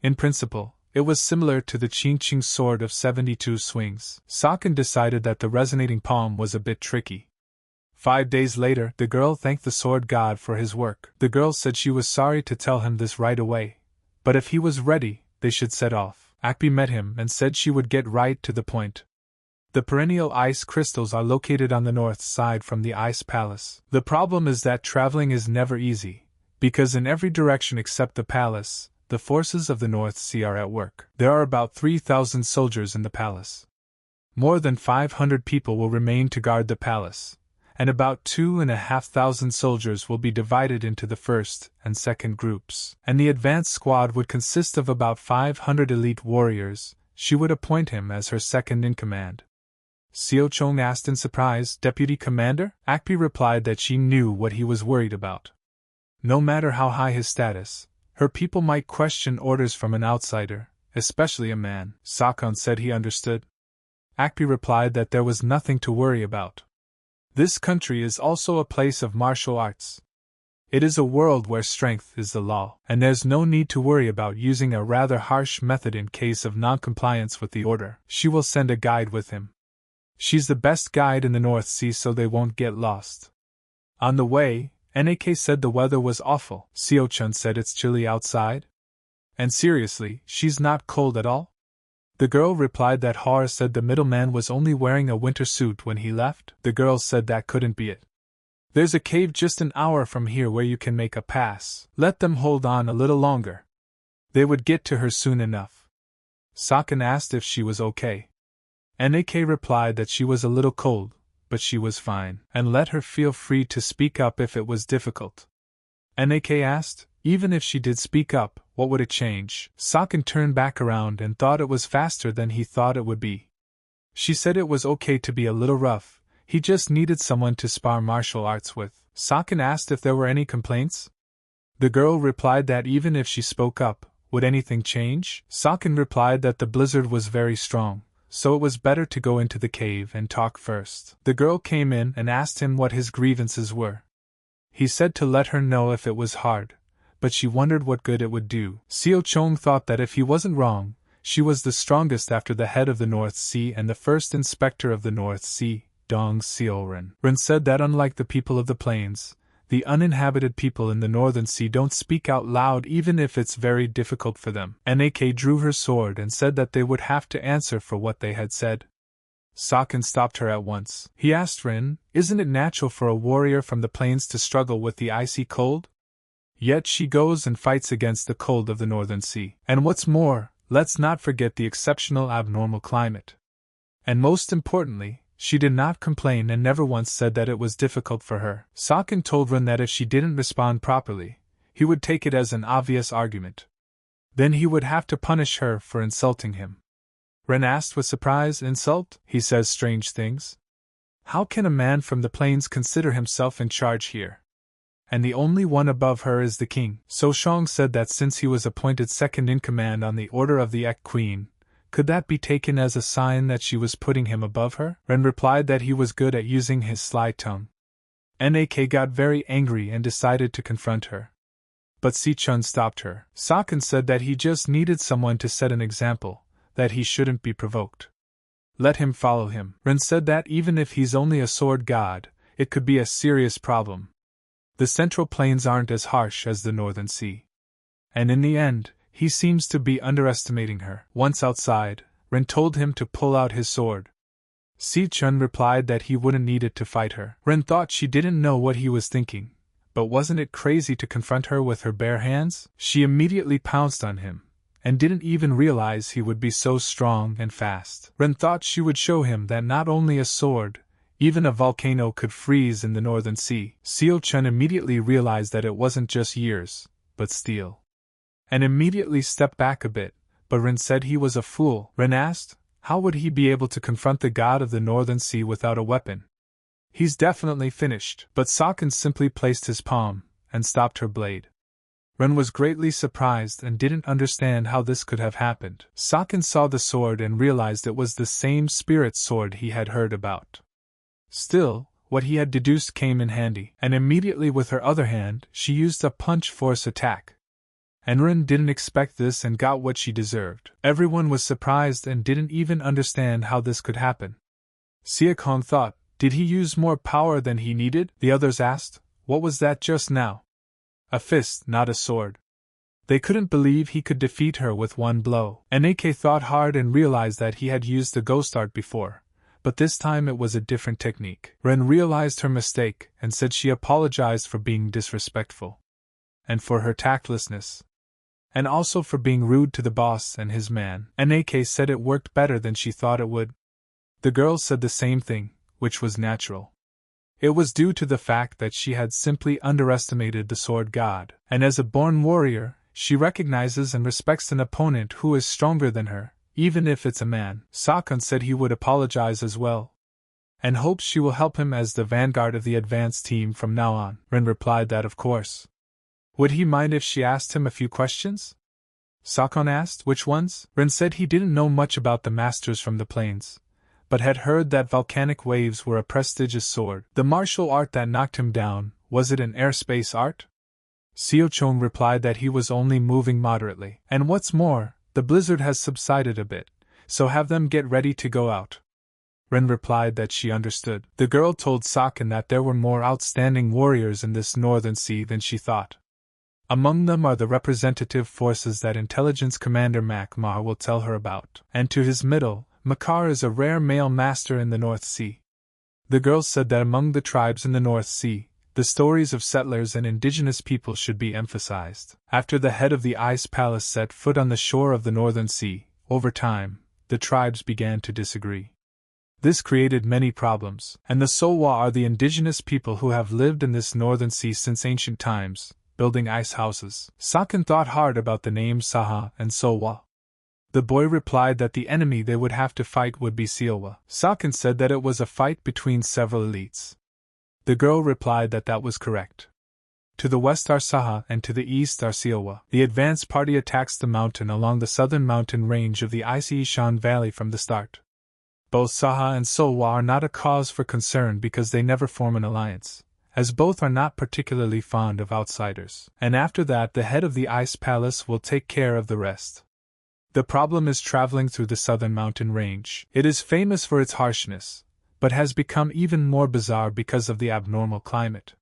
In principle, it was similar to the Qing Qing sword of 72 swings. Sakan decided that the resonating palm was a bit tricky. 5 days later, the girl thanked the sword god for his work. The girl said she was sorry to tell him this right away, but if he was ready, they should set off. Akbi met him and said she would get right to the point. The perennial ice crystals are located on the north side from the ice palace. The problem is that traveling is never easy, because in every direction except the palace, the forces of the North Sea are at work. There are about 3,000 soldiers in the palace. More than 500 people will remain to guard the palace, and about 2,500 soldiers will be divided into the first and second groups. And the advance squad would consist of about 500 elite warriors. She would appoint him as her second in command. Seo Chong asked in surprise, "Deputy Commander?" Akbi replied that she knew what he was worried about. No matter how high his status, her people might question orders from an outsider, especially a man. Sakan said he understood. Akpi replied that there was nothing to worry about. This country is also a place of martial arts. It is a world where strength is the law, and there's no need to worry about using a rather harsh method in case of non-compliance with the order. She will send a guide with him. She's the best guide in the North Sea, so they won't get lost. On the way, Nak said the weather was awful. Seo-chun said it's chilly outside. And seriously, she's not cold at all? The girl replied that Hor said the middleman was only wearing a winter suit when he left. The girl said that couldn't be it. There's a cave just an hour from here where you can make a pass. Let them hold on a little longer. They would get to her soon enough. Sakan asked if she was okay. Nak replied that she was a little cold, but she was fine, and let her feel free to speak up if it was difficult. Nak asked, even if she did speak up, what would it change? Sakan turned back around and thought it was faster than he thought it would be. She said it was okay to be a little rough. He just needed someone to spar martial arts with. Sakan asked if there were any complaints. The girl replied that even if she spoke up, would anything change? Sakan replied that the blizzard was very strong, so it was better to go into the cave and talk first. The girl came in and asked him what his grievances were. He said to let her know if it was hard, but she wondered what good it would do. Seo-chong thought that if he wasn't wrong, she was the strongest after the head of the North Sea and the first inspector of the North Sea. Dong Seolren. Ren said that unlike the people of the plains, the uninhabited people in the Northern Sea don't speak out loud even if it's very difficult for them. Nak drew her sword and said that they would have to answer for what they had said. Sakan stopped her at once. He asked Rin, isn't it natural for a warrior from the plains to struggle with the icy cold? Yet she goes and fights against the cold of the Northern Sea. And what's more, let's not forget the exceptional abnormal climate. And most importantly, she did not complain and never once said that it was difficult for her. Sakan told Ren that if she didn't respond properly, he would take it as an obvious argument. Then he would have to punish her for insulting him. Ren asked with surprise, insult? He says strange things. How can a man from the plains consider himself in charge here? And the only one above her is the king. So Shang said that since he was appointed second in command on the order of the Ek Queen, could that be taken as a sign that she was putting him above her? Ren replied that he was good at using his sly tongue. Nak got very angry and decided to confront her. But Si-chun stopped her. Sakan said that he just needed someone to set an example, that he shouldn't be provoked. Let him follow him. Ren said that even if he's only a sword god, it could be a serious problem. The Central Plains aren't as harsh as the Northern Sea. And in the end, he seems to be underestimating her. Once outside, Ren told him to pull out his sword. Si-chun replied that he wouldn't need it to fight her. Ren thought she didn't know what he was thinking, but wasn't it crazy to confront her with her bare hands? She immediately pounced on him, and didn't even realize he would be so strong and fast. Ren thought she would show him that not only a sword, even a volcano could freeze in the Northern Sea. Seo-chun immediately realized that it wasn't just years, but steel. And immediately stepped back a bit, but Ren said he was a fool. Ren asked, how would he be able to confront the god of the Northern Sea without a weapon? He's definitely finished. But Sakan simply placed his palm, and stopped her blade. Ren was greatly surprised and didn't understand how this could have happened. Sakan saw the sword and realized it was the same spirit sword he had heard about. Still, what he had deduced came in handy, and immediately with her other hand, she used a punch force attack. And Rin didn't expect this and got what she deserved. Everyone was surprised and didn't even understand how this could happen. Siakon thought, did he use more power than he needed? The others asked, what was that just now? A fist, not a sword. They couldn't believe he could defeat her with one blow. Nak thought hard and realized that he had used the ghost art before, but this time it was a different technique. Ren realized her mistake and said she apologized for being disrespectful. And for her tactlessness. And also for being rude to the boss and his man. Nak said it worked better than she thought it would. The girl said the same thing, which was natural. It was due to the fact that she had simply underestimated the sword god, and as a born warrior, she recognizes and respects an opponent who is stronger than her, even if it's a man. Sakan said he would apologize as well, and hopes she will help him as the vanguard of the advance team from now on. Ren replied that of course. Would he mind if she asked him a few questions? Sakan asked, which ones? Ren said he didn't know much about the masters from the plains, but had heard that volcanic waves were a prestigious sword. The martial art that knocked him down, was it an airspace art? Seo-chong replied that he was only moving moderately. And what's more, the blizzard has subsided a bit, so have them get ready to go out. Ren replied that she understood. The girl told Saken that there were more outstanding warriors in this northern sea than she thought. Among them are the representative forces that Intelligence Commander Manhwa will tell her about, and to his middle, Makar is a rare male master in the North Sea. The girl said that among the tribes in the North Sea, the stories of settlers and indigenous people should be emphasized. After the head of the Ice Palace set foot on the shore of the Northern Sea, over time, the tribes began to disagree. This created many problems, and the Sowa are the indigenous people who have lived in this northern sea since ancient times, building ice houses. Saken thought hard about the names Saha and Sowa. The boy replied that the enemy they would have to fight would be Seowa. Saken said that it was a fight between several elites. The girl replied that that was correct. To the west are Saha and to the east are Seowa. The advance party attacks the mountain along the southern mountain range of the icy Ishan Valley from the start. Both Saha and Sowa are not a cause for concern because they never form an alliance, as both are not particularly fond of outsiders. And after that the head of the Ice Palace will take care of the rest. The problem is traveling through the southern mountain range. It is famous for its harshness, but has become even more bizarre because of the abnormal climate.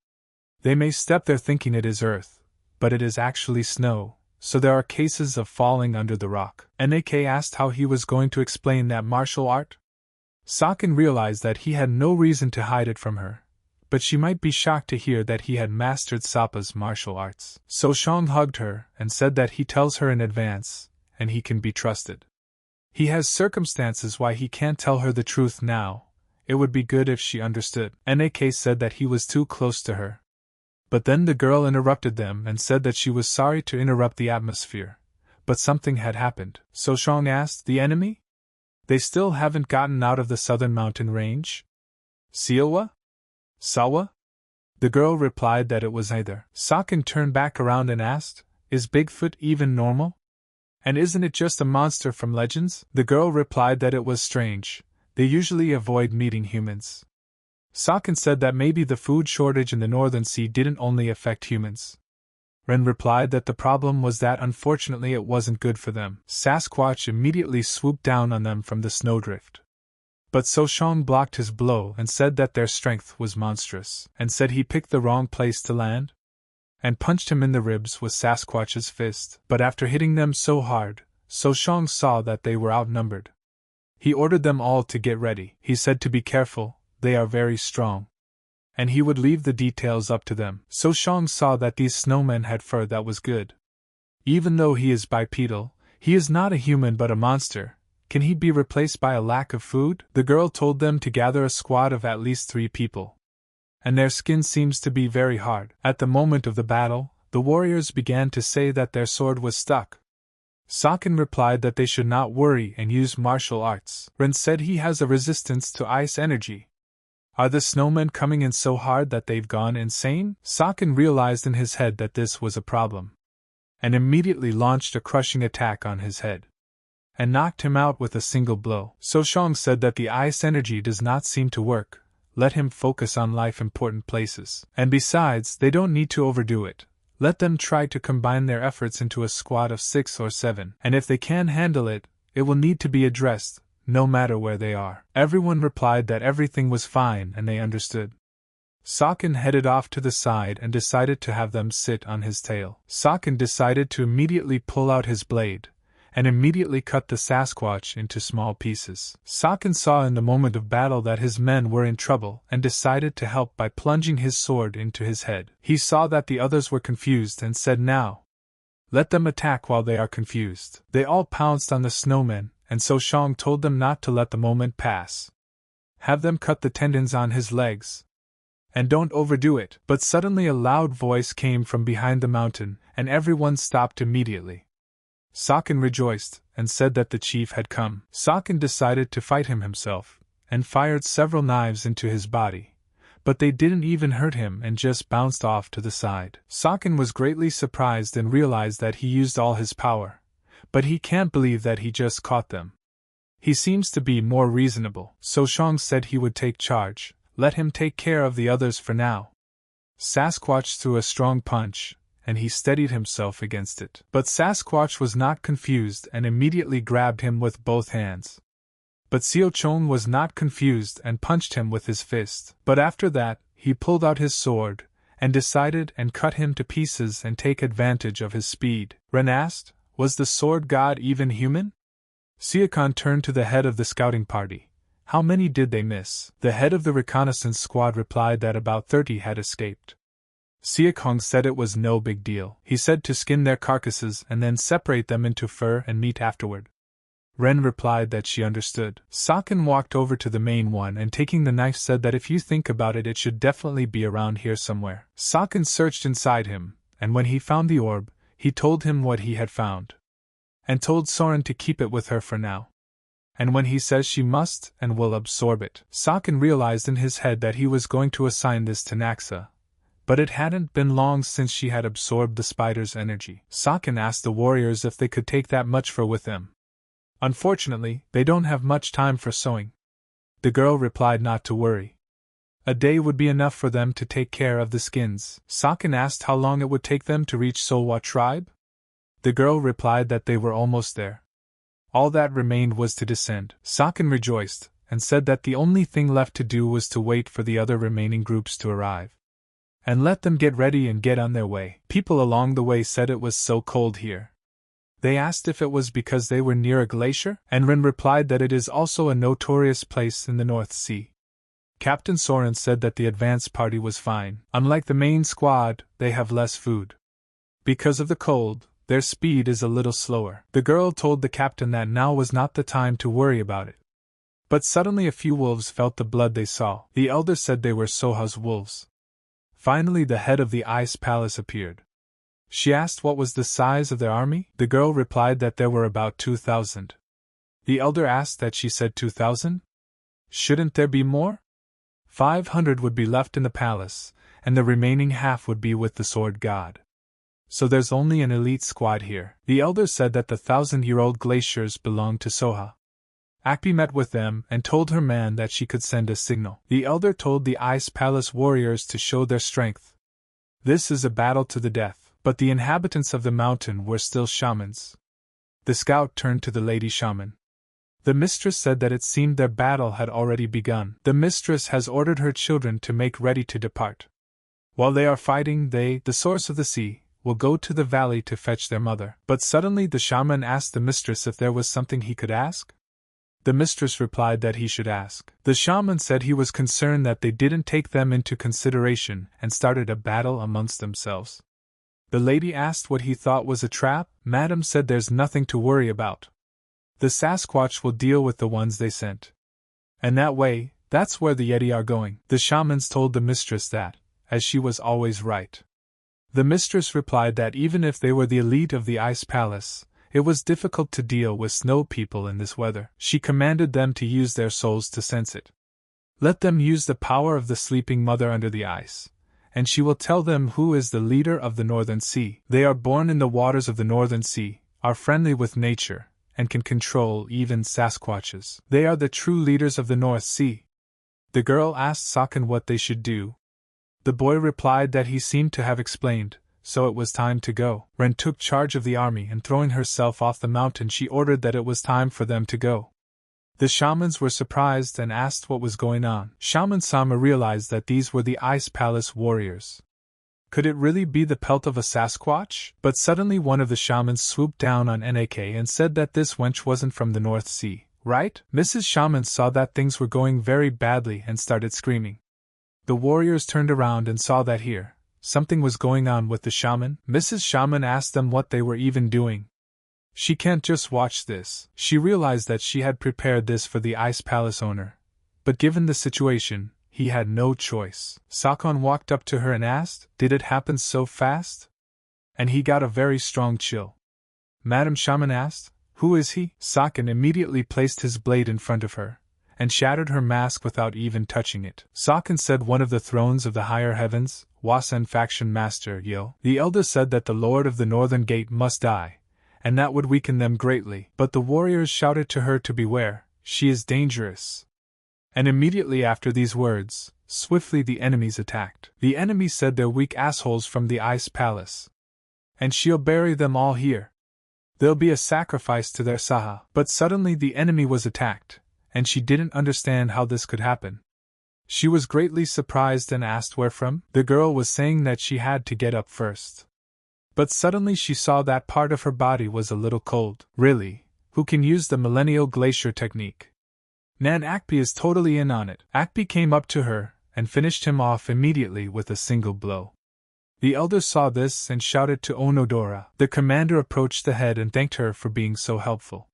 They may step there thinking it is earth, but it is actually snow, so there are cases of falling under the rock. Nak asked how he was going to explain that martial art. Saken realized that he had no reason to hide it from her, but she might be shocked to hear that he had mastered Sappa's martial arts. So Shang hugged her and said that he tells her in advance, and he can be trusted. He has circumstances why he can't tell her the truth now. It would be good if she understood. Nak said that he was too close to her. But then the girl interrupted them and said that she was sorry to interrupt the atmosphere, but something had happened. So Shang asked, the enemy? They still haven't gotten out of the southern mountain range? Seowa? Sawa? The girl replied that it was neither. Saken turned back around and asked, is Bigfoot even normal? And isn't it just a monster from legends? The girl replied that it was strange. They usually avoid meeting humans. Saken said that maybe the food shortage in the Northern Sea didn't only affect humans. Ren replied that the problem was that unfortunately it wasn't good for them. Sasquatch immediately swooped down on them from the snowdrift. But Soshong blocked his blow and said that their strength was monstrous, and said he picked the wrong place to land, and punched him in the ribs with Sasquatch's fist. But after hitting them so hard, Soshong saw that they were outnumbered. He ordered them all to get ready. He said to be careful, they are very strong. And he would leave the details up to them. Soshong saw that these snowmen had fur that was good. Even though he is bipedal, he is not a human but a monster. Can he be replaced by a lack of food? The girl told them to gather a squad of at least 3 people. And their skin seems to be very hard. At the moment of the battle, the warriors began to say that their sword was stuck. Saken replied that they should not worry and use martial arts. Ren said he has a resistance to ice energy. Are the snowmen coming in so hard that they've gone insane? Saken realized in his head that this was a problem, and immediately launched a crushing attack on his head, and knocked him out with a single blow. Soshong said that the ice energy does not seem to work, let him focus on life-important places. And besides, they don't need to overdo it. Let them try to combine their efforts into a squad of 6 or 7, and if they can handle it, it will need to be addressed, no matter where they are. Everyone replied that everything was fine and they understood. Saken headed off to the side and decided to have them sit on his tail. Saken decided to immediately pull out his blade, and immediately cut the Sasquatch into small pieces. Saken saw in the moment of battle that his men were in trouble and decided to help by plunging his sword into his head. He saw that the others were confused and said, now, let them attack while they are confused. They all pounced on the snowmen, and Soshong told them not to let the moment pass. Have them cut the tendons on his legs, and don't overdo it. But suddenly a loud voice came from behind the mountain, and everyone stopped immediately. Saken rejoiced, and said that the chief had come. Saken decided to fight him himself, and fired several knives into his body, but they didn't even hurt him and just bounced off to the side. Saken was greatly surprised and realized that he used all his power, but he can't believe that he just caught them. He seems to be more reasonable. So Shang said he would take charge, let him take care of the others for now. Sasquatch threw a strong punch, and he steadied himself against it. But Sasquatch was not confused and immediately grabbed him with both hands. But Seo Chong was not confused and punched him with his fist. But after that, he pulled out his sword, and decided and cut him to pieces and take advantage of his speed. Ren asked, was the sword god even human? Siakon turned to the head of the scouting party. How many did they miss? The head of the reconnaissance squad replied that about 30 had escaped. Siakong said it was no big deal. He said to skin their carcasses and then separate them into fur and meat afterward. Ren replied that she understood. Saken walked over to the main one and taking the knife said that if you think about it, it should definitely be around here somewhere. Saken searched inside him, and when he found the orb, he told him what he had found. And told Soren to keep it with her for now. And when he says she must and will absorb it, Saken realized in his head that he was going to assign this to Naxa. But it hadn't been long since she had absorbed the spider's energy. Saken asked the warriors if they could take that much fur with them. Unfortunately, they don't have much time for sewing. The girl replied not to worry. A day would be enough for them to take care of the skins. Saken asked how long it would take them to reach Solwa tribe. The girl replied that they were almost there. All that remained was to descend. Saken rejoiced, and said that the only thing left to do was to wait for the other remaining groups to arrive. And let them get ready and get on their way. People along the way said it was so cold here. They asked if it was because they were near a glacier, and Rin replied that it is also a notorious place in the North Sea. Captain Soren said that the advance party was fine. Unlike the main squad, they have less food. Because of the cold, their speed is a little slower. The girl told the captain that now was not the time to worry about it. But suddenly a few wolves felt the blood they saw. The elder said they were Soha's wolves. Finally the head of the ice palace appeared. She asked what was the size of their army. The girl replied that there were about 2,000. The elder asked that she said 2,000? Shouldn't there be more? 500 would be left in the palace, and the remaining half would be with the sword god. So there's only an elite squad here. The elder said that the 1,000-year-old glaciers belonged to Soha. Akpi met with them and told her man that she could send a signal. The elder told the Ice Palace warriors to show their strength. This is a battle to the death. But the inhabitants of the mountain were still shamans. The scout turned to the lady shaman. The mistress said that it seemed their battle had already begun. The mistress has ordered her children to make ready to depart. While they are fighting, they, the source of the sea, will go to the valley to fetch their mother. But suddenly the shaman asked the mistress if there was something he could ask. The mistress replied that he should ask. The shaman said he was concerned that they didn't take them into consideration and started a battle amongst themselves. The lady asked what he thought was a trap. Madam said there's nothing to worry about. The Sasquatch will deal with the ones they sent. And that way, that's where the Yeti are going. The shamans told the mistress that, as she was always right. The mistress replied that even if they were the elite of the Ice Palace, it was difficult to deal with snow people in this weather. She commanded them to use their souls to sense it. Let them use the power of the sleeping mother under the ice, and she will tell them who is the leader of the Northern Sea. They are born in the waters of the Northern Sea, are friendly with nature, and can control even Sasquatches. They are the true leaders of the North Sea. The girl asked Saken what they should do. The boy replied that he seemed to have explained, so it was time to go. Ren took charge of the army and throwing herself off the mountain she ordered that it was time for them to go. The shamans were surprised and asked what was going on. Shaman Sama realized that these were the Ice Palace warriors. Could it really be the pelt of a Sasquatch? But suddenly one of the shamans swooped down on Nak and said that this wench wasn't from the North Sea, right? Mrs. Shaman saw that things were going very badly and started screaming. The warriors turned around and saw that here, something was going on with the shaman. Mrs. Shaman asked them what they were even doing. She can't just watch this. She realized that she had prepared this for the Ice Palace owner. But given the situation, he had no choice. Sakon walked up to her and asked, "Did it happen so fast?" And he got a very strong chill. Madam Shaman asked, "Who is he?" Sakon immediately placed his blade in front of her, and shattered her mask without even touching it. Sakon said one of the thrones of the higher heavens, Wasen faction master Yo. The elder said that the lord of the northern gate must die, and that would weaken them greatly. But the warriors shouted to her to beware, she is dangerous. And immediately after these words, swiftly the enemies attacked. The enemy said they're weak assholes from the Ice Palace. And she'll bury them all here. There'll be a sacrifice to their Saha. But suddenly the enemy was attacked, and she didn't understand how this could happen. She was greatly surprised and asked where from. The girl was saying that she had to get up first. But suddenly she saw that part of her body was a little cold. Really, who can use the millennial glacier technique? Nan Akpi is totally in on it. Akpi came up to her and finished him off immediately with a single blow. The elder saw this and shouted to Onodora. The commander approached the head and thanked her for being so helpful.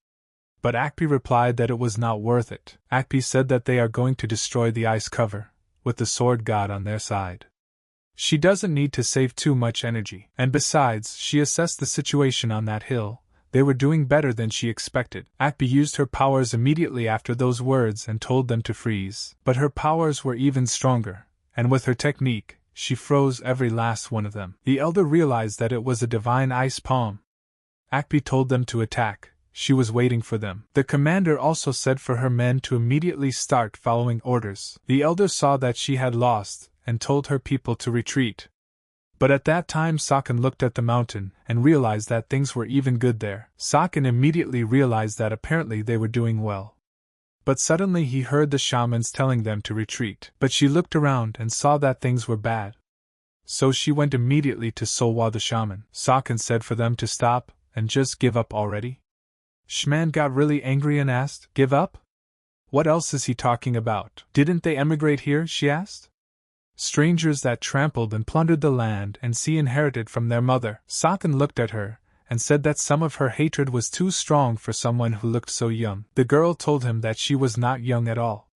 But Akpi replied that it was not worth it. Akpi said that they are going to destroy the ice cover, with the sword god on their side. She doesn't need to save too much energy, and besides, she assessed the situation on that hill. They were doing better than she expected. Akpi used her powers immediately after those words and told them to freeze. But her powers were even stronger, and with her technique, she froze every last one of them. The elder realized that it was a divine ice palm. Akpi told them to attack. She was waiting for them. The commander also said for her men to immediately start following orders. The elder saw that she had lost, and told her people to retreat. But at that time Saken looked at the mountain, and realized that things were even good there. Saken immediately realized that apparently they were doing well. But suddenly he heard the shamans telling them to retreat. But she looked around and saw that things were bad. So she went immediately to Solwa the shaman. Saken said for them to stop, and just give up already. Shman got really angry and asked, "Give up? What else is he talking about? Didn't they emigrate here?" she asked. "Strangers that trampled and plundered the land and sea inherited from their mother." Saken looked at her, and said that some of her hatred was too strong for someone who looked so young. The girl told him that she was not young at all.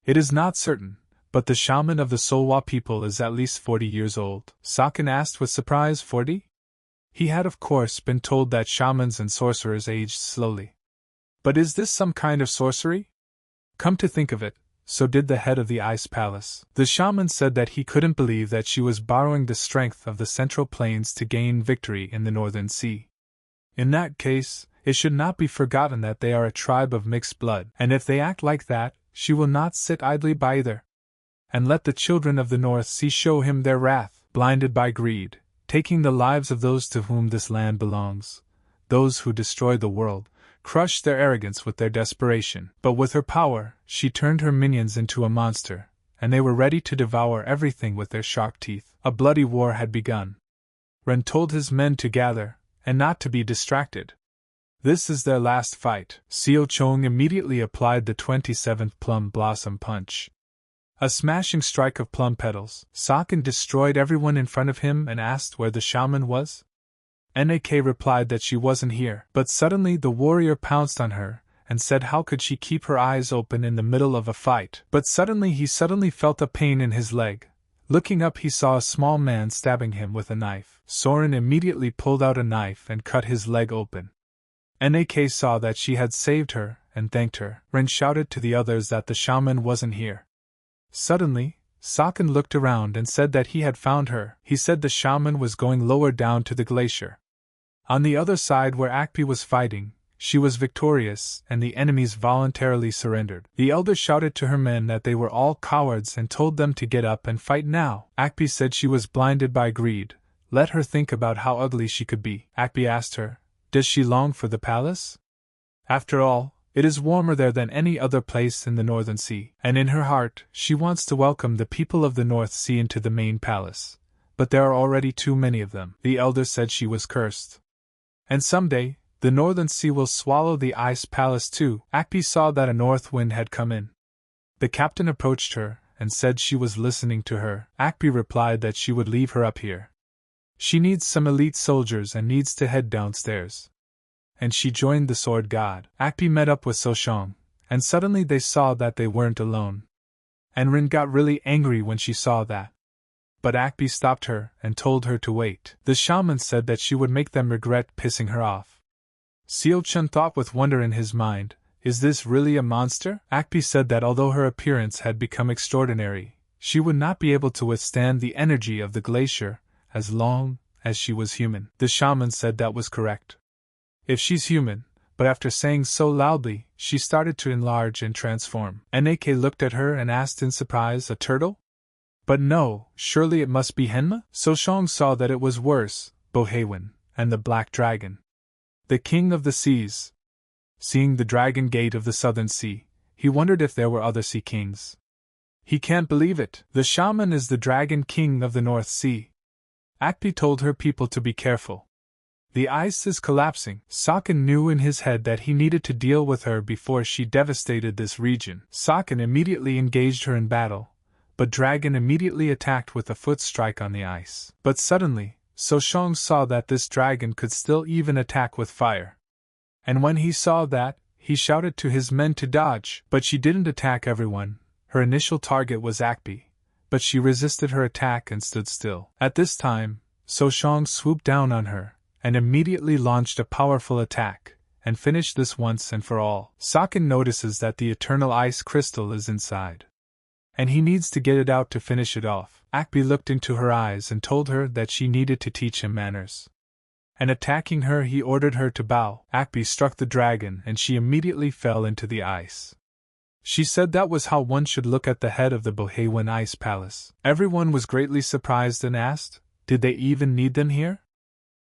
It is not certain, but the shaman of the Solwa people is at least 40 years old. Saken asked with surprise, 40? He had of course been told that shamans and sorcerers aged slowly. But is this some kind of sorcery? Come to think of it, so did the head of the Ice Palace. The shaman said that he couldn't believe that she was borrowing the strength of the Central Plains to gain victory in the Northern Sea. In that case, it should not be forgotten that they are a tribe of mixed blood, and if they act like that, she will not sit idly by either. And let the children of the North Sea show him their wrath, blinded by greed, taking the lives of those to whom this land belongs, those who destroy the world, crush their arrogance with their desperation. But with her power, she turned her minions into a monster, and they were ready to devour everything with their sharp teeth. A bloody war had begun. Ren told his men to gather, and not to be distracted. This is their last fight. Seo Chong immediately applied the 27th Plum Blossom Punch. A smashing strike of plum petals. Saken destroyed everyone in front of him and asked where the shaman was. Nak replied that she wasn't here, but suddenly the warrior pounced on her, and said how could she keep her eyes open in the middle of a fight. But suddenly he felt a pain in his leg. Looking up he saw a small man stabbing him with a knife. Soren immediately pulled out a knife and cut his leg open. Nak saw that she had saved her, and thanked her. Ren shouted to the others that the shaman wasn't here. Suddenly, Saken looked around and said that he had found her. He said the shaman was going lower down to the glacier. On the other side where Akpi was fighting, she was victorious, and the enemies voluntarily surrendered. The elder shouted to her men that they were all cowards and told them to get up and fight now. Akpi said she was blinded by greed. Let her think about how ugly she could be. Akpi asked her, does she long for the palace? After all, it is warmer there than any other place in the Northern Sea, and in her heart, she wants to welcome the people of the North Sea into the main palace. But there are already too many of them. The elder said she was cursed. And someday, the Northern Sea will swallow the Ice Palace too. Akpi saw that a north wind had come in. The captain approached her, and said she was listening to her. Akpi replied that she would leave her up here. She needs some elite soldiers and needs to head downstairs. And she joined the sword god. Akpi met up with Soshong, and suddenly they saw that they weren't alone. And Rin got really angry when she saw that. But Akpi stopped her and told her to wait. The shaman said that she would make them regret pissing her off. Seo Chun thought with wonder in his mind, is this really a monster? Akpi said that although her appearance had become extraordinary, she would not be able to withstand the energy of the glacier as long as she was human. The shaman said that was correct. If she's human, but after saying so loudly, she started to enlarge and transform. Nak looked at her and asked in surprise, a turtle? But no, surely it must be Henma? Soshong saw that it was worse, Bohewin, and the black dragon. The king of the seas. Seeing the dragon gate of the southern sea, he wondered if there were other sea kings. He can't believe it. The shaman is the dragon king of the North Sea. Akpi told her people to be careful. The ice is collapsing. Saken knew in his head that he needed to deal with her before she devastated this region. Saken immediately engaged her in battle, but Dragon immediately attacked with a foot strike on the ice. But suddenly, Soshong saw that this dragon could still even attack with fire. And when he saw that, he shouted to his men to dodge, but she didn't attack everyone. Her initial target was Akpi, but she resisted her attack and stood still. At this time, Soshong swooped down on her, and immediately launched a powerful attack, and finished this once and for all. Saken notices that the eternal ice crystal is inside, and he needs to get it out to finish it off. Akpi looked into her eyes and told her that she needed to teach him manners. And attacking her, he ordered her to bow. Akpi struck the dragon and she immediately fell into the ice. She said that was how one should look at the head of the Bohewin Ice Palace. Everyone was greatly surprised and asked, did they even need them here?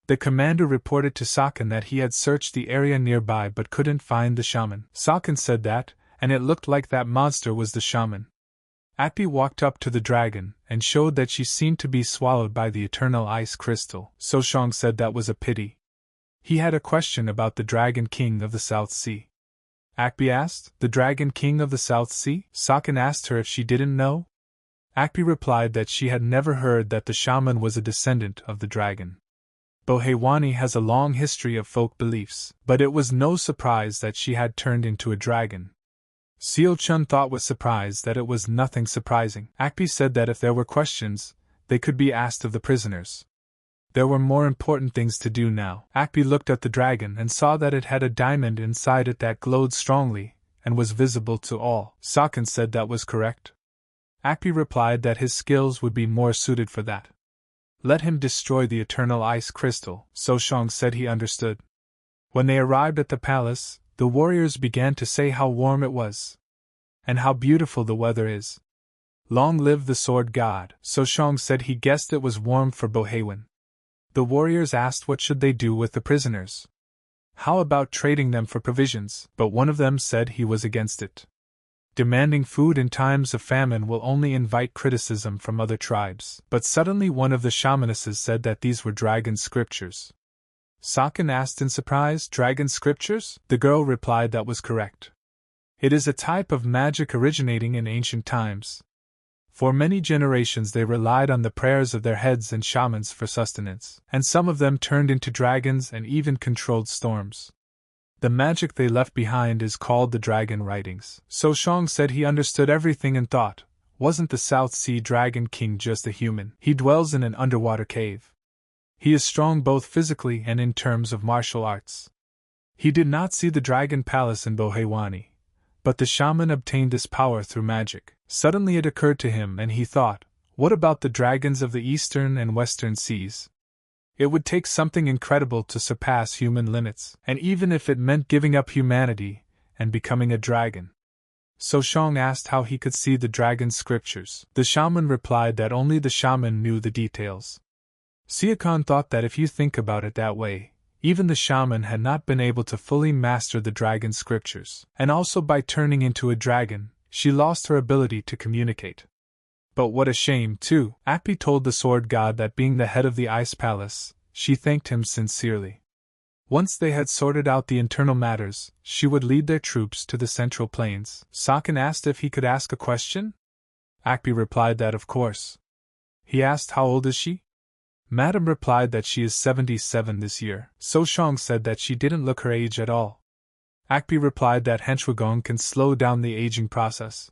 The commander reported to Saken that he had searched the area nearby but couldn't find the shaman. Saken said that, and it looked like that monster was the shaman. Akpi walked up to the dragon and showed that she seemed to be swallowed by the eternal ice crystal. Soshong said that was a pity. He had a question about the Dragon King of the South Sea. Akpi asked, the Dragon King of the South Sea? Saken asked her if she didn't know. Akpi replied that she had never heard that the shaman was a descendant of the dragon. Bohewani has a long history of folk beliefs, but it was no surprise that she had turned into a dragon. Seo Chun thought with surprise that it was nothing surprising. Akpi said that if there were questions, they could be asked of the prisoners. There were more important things to do now. Akpi looked at the dragon and saw that it had a diamond inside it that glowed strongly, and was visible to all. Saken said that was correct. Akpi replied that his skills would be more suited for that. Let him destroy the eternal ice crystal. Soshong said he understood. When they arrived at the palace, the warriors began to say how warm it was, and how beautiful the weather is. Long live the sword god. Soshong said he guessed it was warm for Bohewin. The warriors asked what should they do with the prisoners. How about trading them for provisions? But one of them said he was against it. Demanding food in times of famine will only invite criticism from other tribes. But suddenly one of the shamanesses said that these were dragon scriptures. Saken asked in surprise, dragon scriptures? The girl replied that was correct. It is a type of magic originating in ancient times. For many generations they relied on the prayers of their heads and shamans for sustenance, and some of them turned into dragons and even controlled storms. The magic they left behind is called the dragon writings. Soshong said he understood everything and thought, wasn't the South Sea Dragon King just a human? He dwells in an underwater cave. He is strong both physically and in terms of martial arts. He did not see the dragon palace in Bohewani, but the shaman obtained this power through magic. Suddenly it occurred to him and he thought, what about the dragons of the eastern and western seas? It would take something incredible to surpass human limits, and even if it meant giving up humanity and becoming a dragon. Soshong asked how he could see the dragon scriptures. The shaman replied that only the shaman knew the details. Siakon thought that if you think about it that way, even the shaman had not been able to fully master the dragon scriptures, and also by turning into a dragon, she lost her ability to communicate. But what a shame, too. Akpi told the sword god that being the head of the ice palace, she thanked him sincerely. Once they had sorted out the internal matters, she would lead their troops to the central plains. Saken asked if he could ask a question. Akpi replied that of course. He asked how old is she? Madam replied that she is 77 this year. Soshong said that she didn't look her age at all. Akpi replied that Henshwagong can slow down the aging process.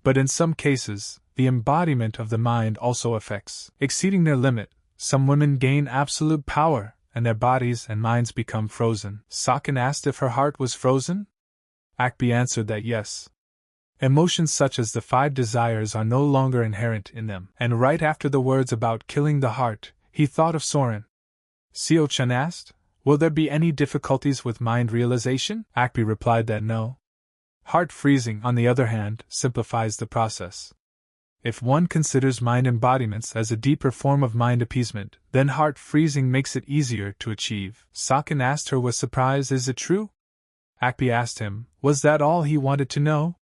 But in some cases, the embodiment of the mind also affects. Exceeding their limit, some women gain absolute power, and their bodies and minds become frozen. Saken asked if her heart was frozen. Akpi answered that yes. Emotions such as the 5 desires are no longer inherent in them. And right after the words about killing the heart, he thought of Soren. Seo Chun asked, Will there be any difficulties with mind realization? Akbi replied that no. Heart freezing, on the other hand, simplifies the process. If one considers mind embodiments as a deeper form of mind appeasement, then heart freezing makes it easier to achieve. Sakin asked her with surprise, is it true? Akbi asked him, was that all he wanted to know?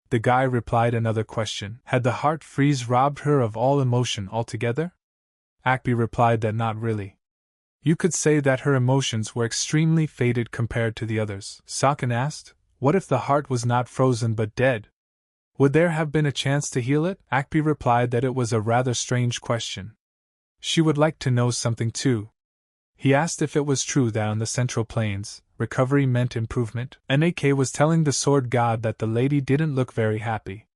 The guy replied another question. Had the heart freeze robbed her of all emotion altogether? Akbi replied that not really. You could say that her emotions were extremely faded compared to the others. Sakin asked, what if the heart was not frozen but dead? Would there have been a chance to heal it? Akbi replied that it was a rather strange question. She would like to know something too. He asked if it was true that on the Central Plains, recovery meant improvement. Nak was telling the sword god that the lady didn't look very happy.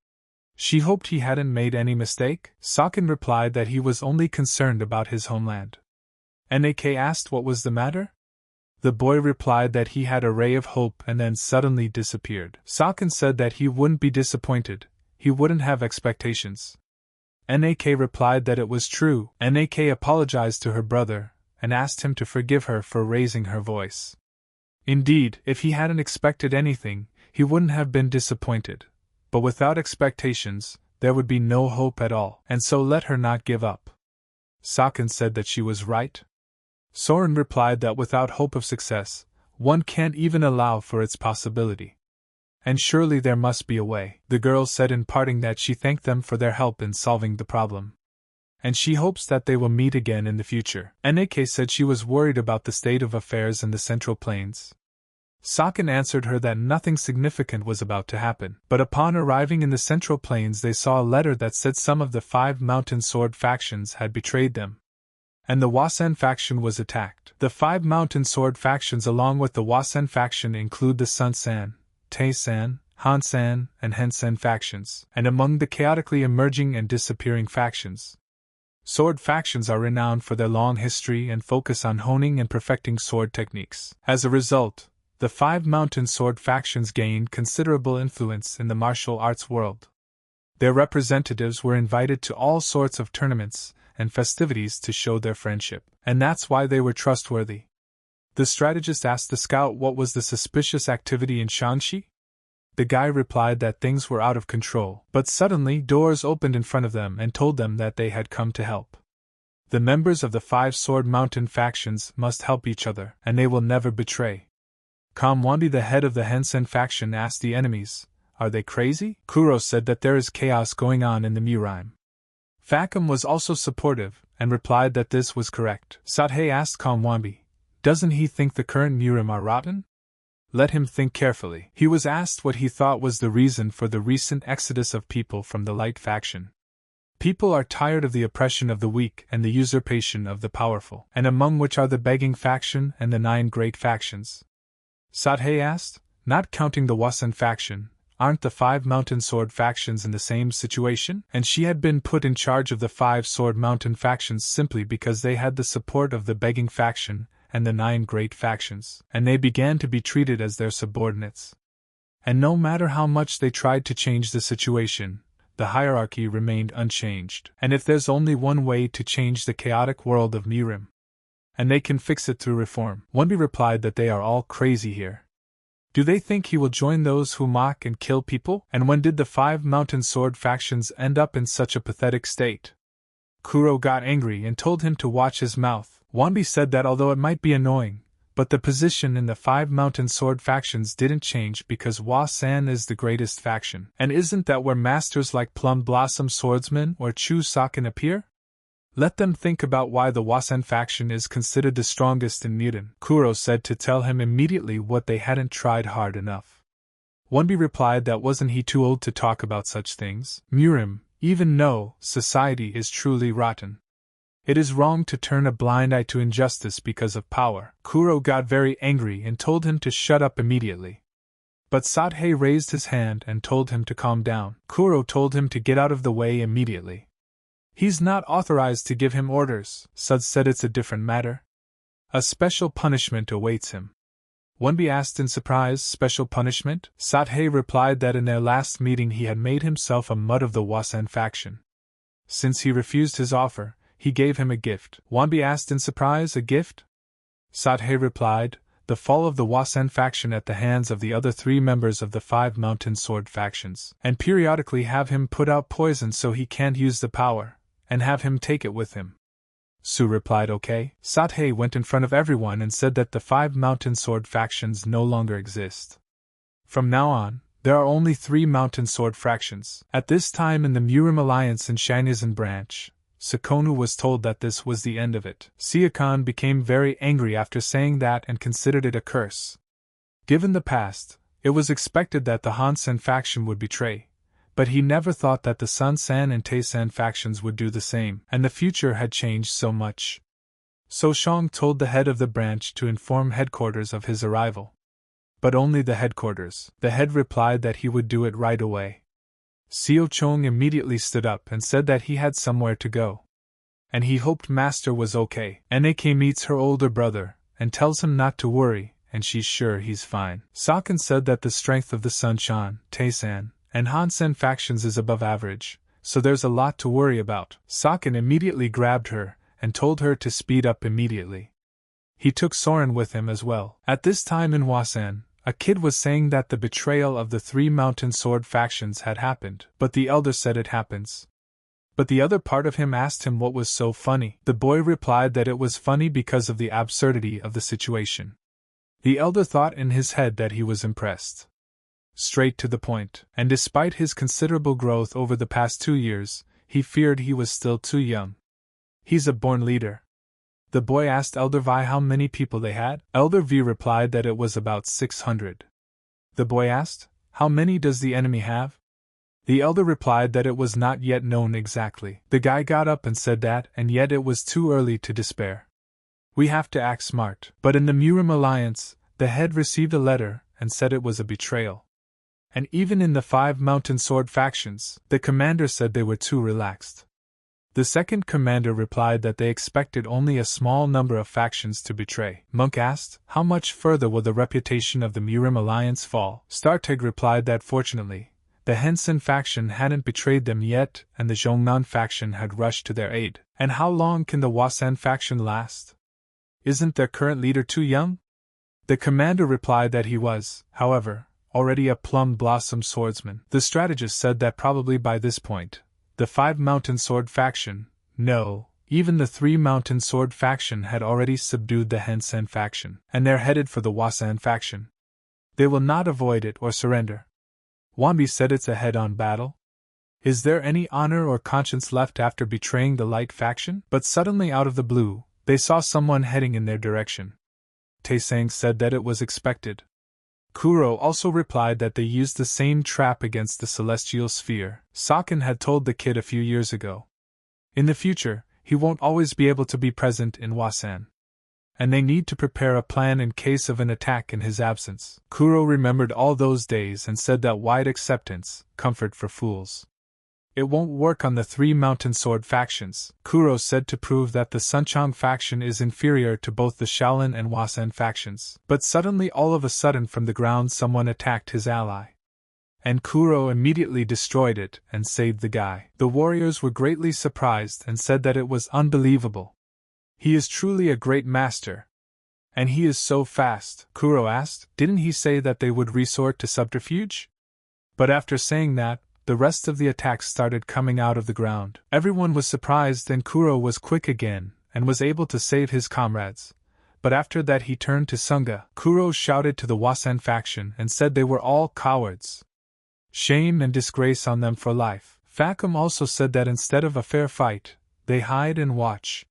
She hoped he hadn't made any mistake. Sakin replied that he was only concerned about his homeland. Nak asked what was the matter? The boy replied that he had a ray of hope and then suddenly disappeared. Sakin said that he wouldn't be disappointed, he wouldn't have expectations. Nak replied that it was true. Nak apologized to her brother and asked him to forgive her for raising her voice. Indeed, if he hadn't expected anything, he wouldn't have been disappointed. But without expectations, there would be no hope at all, and so let her not give up. Sakin said that she was right. Soren replied that without hope of success, one can't even allow for its possibility. And surely there must be a way. The girl said in parting that she thanked them for their help in solving the problem. And she hopes that they will meet again in the future. Nak said she was worried about the state of affairs in the Central Plains. Sakin answered her that nothing significant was about to happen. But upon arriving in the Central Plains they saw a letter that said some of the 5 mountain sword factions had betrayed them. And the Wasen faction was attacked. The 5 mountain sword factions along with the Wasen faction include the Sun-san, Tae-san, Han-san, and Hen-sen factions, and among the chaotically emerging and disappearing factions. Sword factions are renowned for their long history and focus on honing and perfecting sword techniques. As a result, the 5 mountain sword factions gained considerable influence in the martial arts world. Their representatives were invited to all sorts of tournaments and festivities to show their friendship, and that's why they were trustworthy. The strategist asked the scout what was the suspicious activity in Shanxi. The guy replied that things were out of control, but suddenly doors opened in front of them and told them that they had come to help. The members of the 5 sword mountain factions must help each other, and they will never betray. Kamwandi, the head of the Hen-sen faction, asked the enemies, are they crazy? Kuro said that there is chaos going on in the Murime. Fakum was also supportive, and replied that this was correct. Sathei asked Kamwambi, doesn't he think the current Murime are rotten? Let him think carefully. He was asked what he thought was the reason for the recent exodus of people from the Light faction. People are tired of the oppression of the weak and the usurpation of the powerful, and among which are the Begging faction and the 9 great factions. Sathei asked, not counting the Wasen faction, aren't the 5 mountain sword factions in the same situation? And she had been put in charge of the 5 sword mountain factions simply because they had the support of the Begging faction and the 9 great factions, and they began to be treated as their subordinates. And no matter how much they tried to change the situation, the hierarchy remained unchanged. And if there's only one way to change the chaotic world of Murime, and they can fix it through reform, Wunbi replied that they are all crazy here. Do they think he will join those who mock and kill people? And when did the 5 mountain sword factions end up in such a pathetic state? Kuro got angry and told him to watch his mouth. Wunbi said that although it might be annoying, but the position in the 5 mountain sword factions didn't change because Wa-san is the greatest faction. And isn't that where masters like Plum Blossom Swordsman or Chu Sakin appear? Let them think about why the Wasen faction is considered the strongest in Muten. Kuro said to tell him immediately what they hadn't tried hard enough. Wunbi replied that wasn't he too old to talk about such things? Murime, even though society is truly rotten, it is wrong to turn a blind eye to injustice because of power. Kuro got very angry and told him to shut up immediately. But Sathei raised his hand and told him to calm down. Kuro told him to get out of the way immediately. He's not authorized to give him orders. Sud said it's a different matter. A special punishment awaits him. Wunbi asked in surprise, special punishment? Sathei replied that in their last meeting he had made himself a mud of the Wasen faction. Since he refused his offer, he gave him a gift. Wunbi asked in surprise, a gift? Sathei replied, the fall of the Wasan faction at the hands of the other 3 members of the 5 mountain sword factions, and periodically have him put out poison so he can't use the power, and have him take it with him. Su replied okay. Sathei went in front of everyone and said that the 5 mountain sword factions no longer exist. From now on, there are only 3 mountain sword factions. At this time in the Murim Alliance in Shinizan branch, Sukonu was told that this was the end of it. Siakon became very angry after saying that and considered it a curse. Given the past, it was expected that the Hansen faction would betray, but he never thought that the Sun-san and Tae-san factions would do the same, and the future had changed so much. So Shang told the head of the branch to inform headquarters of his arrival. But only the headquarters. The head replied that he would do it right away. Seo Chong immediately stood up and said that he had somewhere to go, and he hoped Master was okay. NAK meets her older brother, and tells him not to worry, and she's sure he's fine. Saken said that the strength of the Sunshan, Tae-san, and Hansen factions is above average, so there's a lot to worry about. Saken immediately grabbed her, and told her to speed up immediately. He took Soren with him as well. At this time in Wasan, a kid was saying that the betrayal of the 3 mountain sword factions had happened, but the elder said it happens. But the other part of him asked him what was so funny. The boy replied that it was funny because of the absurdity of the situation. The elder thought in his head that he was impressed. Straight to the point, and despite his considerable growth over the past 2 years, he feared he was still too young. He's a born leader. The boy asked Elder Vi how many people they had. Elder V replied that it was about 600. The boy asked, how many does the enemy have? The elder replied that it was not yet known exactly. The guy got up and said that, and yet it was too early to despair. We have to act smart. But in the Murim Alliance, the head received a letter and said it was a betrayal. And even in the 5 mountain sword factions, the commander said they were too relaxed. The second commander replied that they expected only a small number of factions to betray. Monk asked, how much further will the reputation of the Murim Alliance fall? Starteg replied that fortunately, the Hensen faction hadn't betrayed them yet and the Zhongnan faction had rushed to their aid. And how long can the Wasan faction last? Isn't their current leader too young? The commander replied that he was, however, already a plum blossom swordsman. The strategist said that probably by this point, the 5 mountain sword faction, no, even the 3 mountain sword faction had already subdued the Hensen faction, and they're headed for the Wasan faction. They will not avoid it or surrender. Wanbi said it's a head-on battle. Is there any honor or conscience left after betraying the light faction? But suddenly out of the blue, they saw someone heading in their direction. Taesang said that it was expected. Kuro also replied that they used the same trap against the celestial sphere Saken had told the kid a few years ago. In the future, he won't always be able to be present in Wasan, and they need to prepare a plan in case of an attack in his absence. Kuro remembered all those days and said that wide acceptance, comfort for fools. It won't work on the 3 mountain sword factions, Kuro said, to prove that the Sunchang faction is inferior to both the Shaolin and Wasan factions. But suddenly all of a sudden from the ground someone attacked his ally. And Kuro immediately destroyed it and saved the guy. The warriors were greatly surprised and said that it was unbelievable. He is truly a great master. And he is so fast, Kuro asked. Didn't he say that they would resort to subterfuge? But after saying that, the rest of the attacks started coming out of the ground. Everyone was surprised and Kuro was quick again, and was able to save his comrades. But after that he turned to Sunga. Kuro shouted to the Wasan faction and said they were all cowards. Shame and disgrace on them for life. Fakum also said that instead of a fair fight, they hide and watch.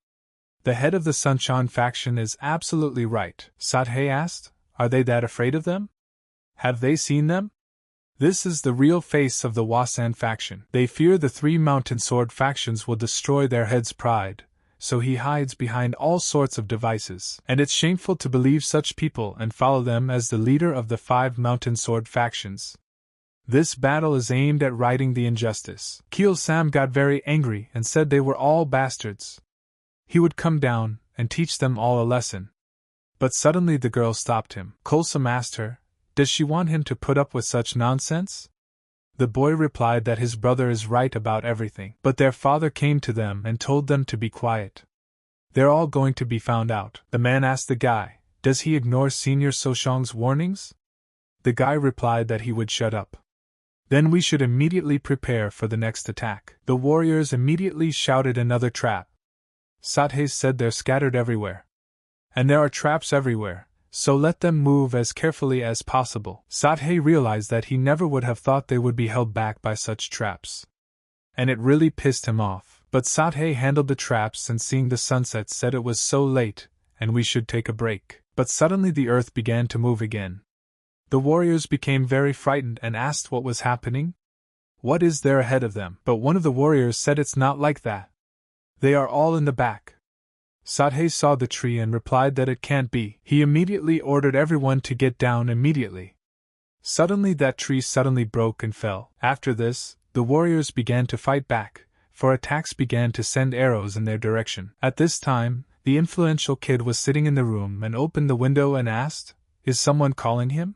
The head of the Sunchan faction is absolutely right. Sathei asked, are they that afraid of them? Have they seen them? This is the real face of the Wasan faction. They fear the 3 mountain sword factions will destroy their head's pride, so he hides behind all sorts of devices. And it's shameful to believe such people and follow them as the leader of the 5 mountain sword factions. This battle is aimed at righting the injustice. Keel Sam got very angry and said they were all bastards. He would come down and teach them all a lesson. But suddenly the girl stopped him. Kolsam asked her, does she want him to put up with such nonsense? The boy replied that his brother is right about everything. But their father came to them and told them to be quiet. They're all going to be found out. The man asked the guy, does he ignore Senior Soshong's warnings? The guy replied that he would shut up. Then we should immediately prepare for the next attack. The warriors immediately shouted another trap. Sathei said they're scattered everywhere. And there are traps everywhere, so let them move as carefully as possible. Sathei realized that he never would have thought they would be held back by such traps. And it really pissed him off. But Sathei handled the traps and seeing the sunset said it was so late, and we should take a break. But suddenly the earth began to move again. The warriors became very frightened and asked what was happening. What is there ahead of them? But one of the warriors said it's not like that. They are all in the back. Sathei saw the tree and replied that it can't be. He immediately ordered everyone to get down immediately. Suddenly that tree suddenly broke and fell. After this, the warriors began to fight back, for attacks began to send arrows in their direction. At this time, the influential kid was sitting in the room and opened the window and asked, is someone calling him?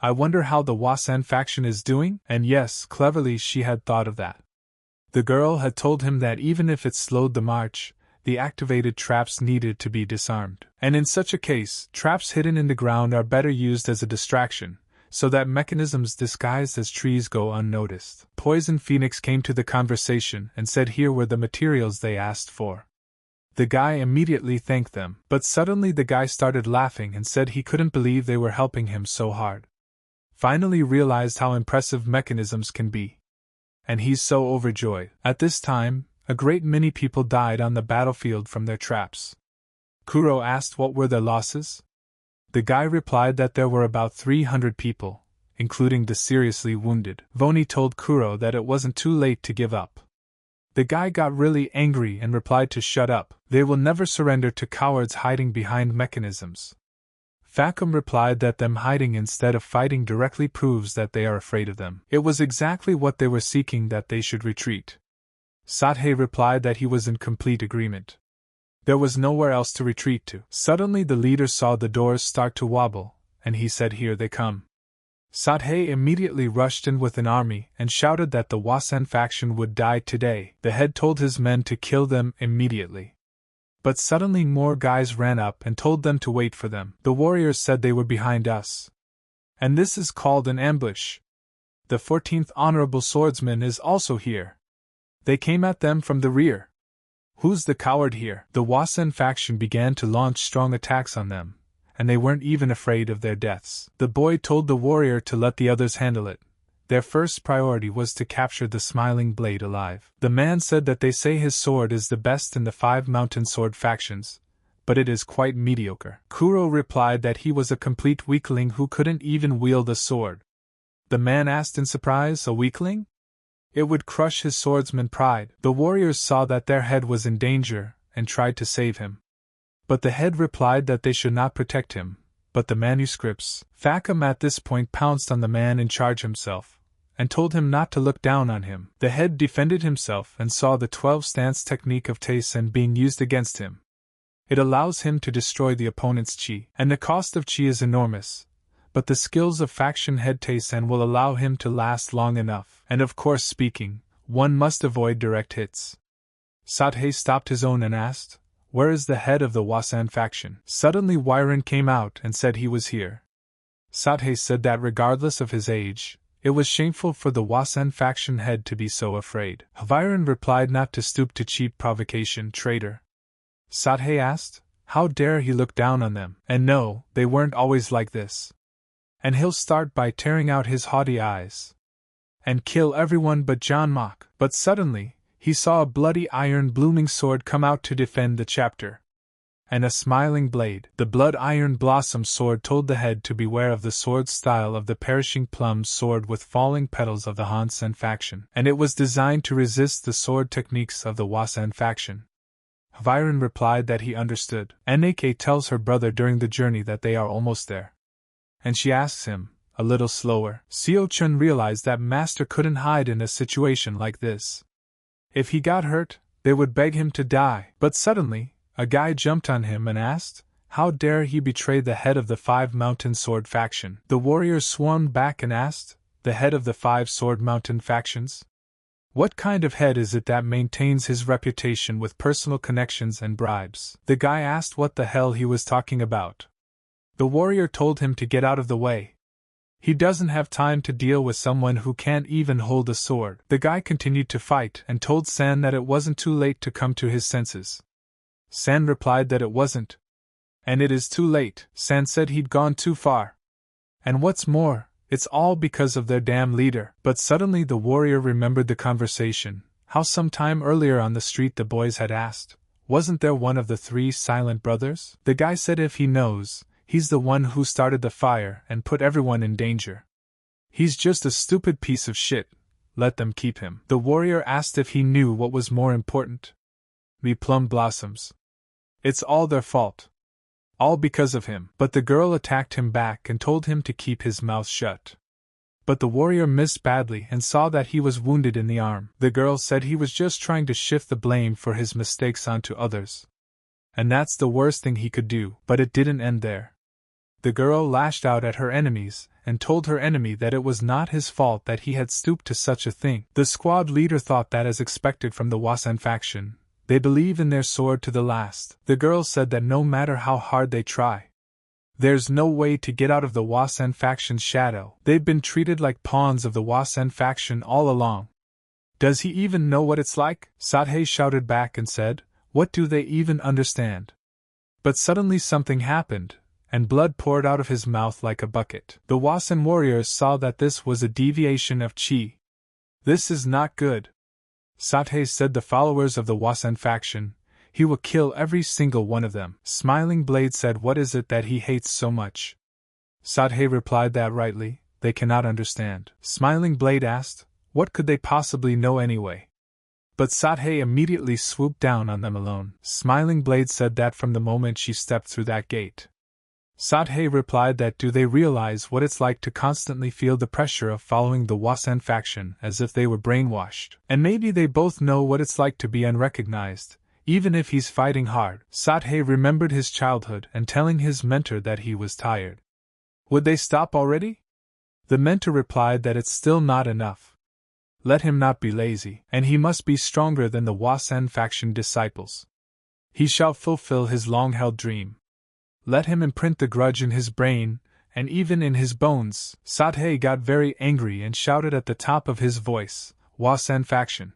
I wonder how the Wasan faction is doing? And yes, cleverly she had thought of that. The girl had told him that even if it slowed the march, the activated traps needed to be disarmed. And in such a case, traps hidden in the ground are better used as a distraction, so that mechanisms disguised as trees go unnoticed. Poison Phoenix came to the conversation and said here were the materials they asked for. The guy immediately thanked them, but suddenly the guy started laughing and said he couldn't believe they were helping him so hard. Finally realized how impressive mechanisms can be. And he's so overjoyed. At this time, a great many people died on the battlefield from their traps. Kuro asked what were their losses? The guy replied that there were about 300 people, including the seriously wounded. Voni told Kuro that it wasn't too late to give up. The guy got really angry and replied to shut up. They will never surrender to cowards hiding behind mechanisms. Fakum replied that them hiding instead of fighting directly proves that they are afraid of them. It was exactly what they were seeking, that they should retreat. Sathei replied that he was in complete agreement. There was nowhere else to retreat to. Suddenly the leader saw the doors start to wobble, and he said, here they come. Sathei immediately rushed in with an army and shouted that the Wasan faction would die today. The head told his men to kill them immediately. But suddenly more guys ran up and told them to wait for them. The warriors said they were behind us. And this is called an ambush. The 14th Honorable Swordsman is also here. They came at them from the rear. Who's the coward here? The Wasan faction began to launch strong attacks on them, and they weren't even afraid of their deaths. The boy told the warrior to let the others handle it. Their first priority was to capture the Smiling Blade alive. The man said that they say his sword is the best in the 5 mountain sword factions, but it is quite mediocre. Kuro replied that he was a complete weakling who couldn't even wield a sword. The man asked in surprise, a weakling? It would crush his swordsman pride. The warriors saw that their head was in danger, and tried to save him. But the head replied that they should not protect him, but the manuscripts. Fakum at this point pounced on the man in charge himself, and told him not to look down on him. The head defended himself and saw the 12-stance technique of Taisen being used against him. It allows him to destroy the opponent's chi, and the cost of chi is enormous, but the skills of faction head Taisen will allow him to last long enough. And of course speaking, one must avoid direct hits. Sathei stopped his own and asked, where is the head of the Wasan faction? Suddenly Wyron came out and said he was here. Sathei said that regardless of his age, it was shameful for the Wasan faction head to be so afraid. Wyron replied not to stoop to cheap provocation, traitor. Sathei asked, how dare he look down on them? And no, they weren't always like this. And he'll start by tearing out his haughty eyes and kill everyone but John Mock. But suddenly, he saw a bloody iron blooming sword come out to defend the chapter. And a smiling blade. The blood iron blossom sword told the head to beware of the sword style of the perishing plum sword with falling petals of the Hansen faction. And it was designed to resist the sword techniques of the Wasan faction. Vyron replied that he understood. Nak tells her brother during the journey that they are almost there. And she asks him, a little slower. Seo-chun realized that Master couldn't hide in a situation like this. If he got hurt, they would beg him to die. But suddenly, a guy jumped on him and asked, how dare he betray the head of the 5 mountain sword faction? The warriors swarmed back and asked, the head of the 5 sword mountain factions? What kind of head is it that maintains his reputation with personal connections and bribes? The guy asked what the hell he was talking about. The warrior told him to get out of the way. He doesn't have time to deal with someone who can't even hold a sword. The guy continued to fight and told San that it wasn't too late to come to his senses. San replied that it wasn't. And it is too late. San said he'd gone too far. And what's more, it's all because of their damn leader. But suddenly the warrior remembered the conversation, how some time earlier on the street the boys had asked, wasn't there one of the 3 silent brothers? The guy said if he knows, he's the one who started the fire and put everyone in danger. He's just a stupid piece of shit. Let them keep him. The warrior asked if he knew what was more important. The plum blossoms. It's all their fault. All because of him. But the girl attacked him back and told him to keep his mouth shut. But the warrior missed badly and saw that he was wounded in the arm. The girl said he was just trying to shift the blame for his mistakes onto others. And that's the worst thing he could do. But it didn't end there. The girl lashed out at her enemies and told her enemy that it was not his fault that he had stooped to such a thing. The squad leader thought that, as expected from the Wasan faction, they believe in their sword to the last. The girl said that no matter how hard they try, there's no way to get out of the Wasan faction's shadow. They've been treated like pawns of the Wasan faction all along. Does he even know what it's like? Sathei shouted back and said, what do they even understand? But suddenly something happened, and blood poured out of his mouth like a bucket. The Wasan warriors saw that this was a deviation of Qi. This is not good. Sathei said the followers of the Wasan faction, he will kill every single one of them. Smiling Blade said what is it that he hates so much? Sathei replied that rightly, they cannot understand. Smiling Blade asked, what could they possibly know anyway? But Sathei immediately swooped down on them alone. Smiling Blade said that from the moment she stepped through that gate. Sathei replied that do they realize what it's like to constantly feel the pressure of following the Wasan faction as if they were brainwashed. And maybe they both know what it's like to be unrecognized, even if he's fighting hard. Sathei remembered his childhood and telling his mentor that he was tired. Would they stop already? The mentor replied that it's still not enough. Let him not be lazy, and he must be stronger than the Wasan faction disciples. He shall fulfill his long-held dream. Let him imprint the grudge in his brain, and even in his bones. Sathei got very angry and shouted at the top of his voice, Wasan faction.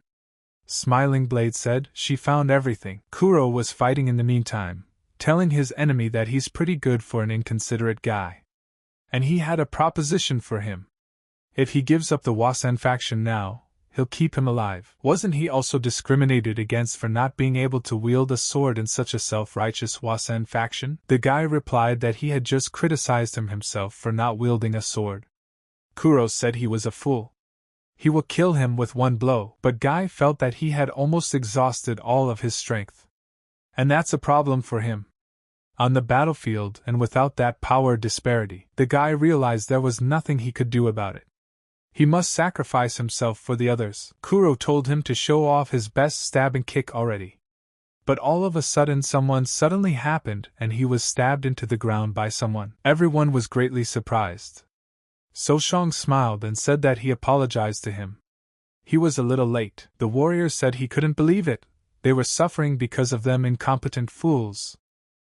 Smiling Blade said she found everything. Kuro was fighting in the meantime, telling his enemy that he's pretty good for an inconsiderate guy. And he had a proposition for him. If he gives up the Wasan faction now, he'll keep him alive. Wasn't he also discriminated against for not being able to wield a sword in such a self-righteous Wasan faction? The guy replied that he had just criticized him himself for not wielding a sword. Kuro said he was a fool. He will kill him with one blow, but Guy felt that he had almost exhausted all of his strength. And that's a problem for him. On the battlefield and without that power disparity, the guy realized there was nothing he could do about it. He must sacrifice himself for the others. Kuro told him to show off his best stabbing kick already. But all of a sudden someone suddenly happened and he was stabbed into the ground by someone. Everyone was greatly surprised. Soshong smiled and said that he apologized to him. He was a little late. The warrior said he couldn't believe it. They were suffering because of them incompetent fools.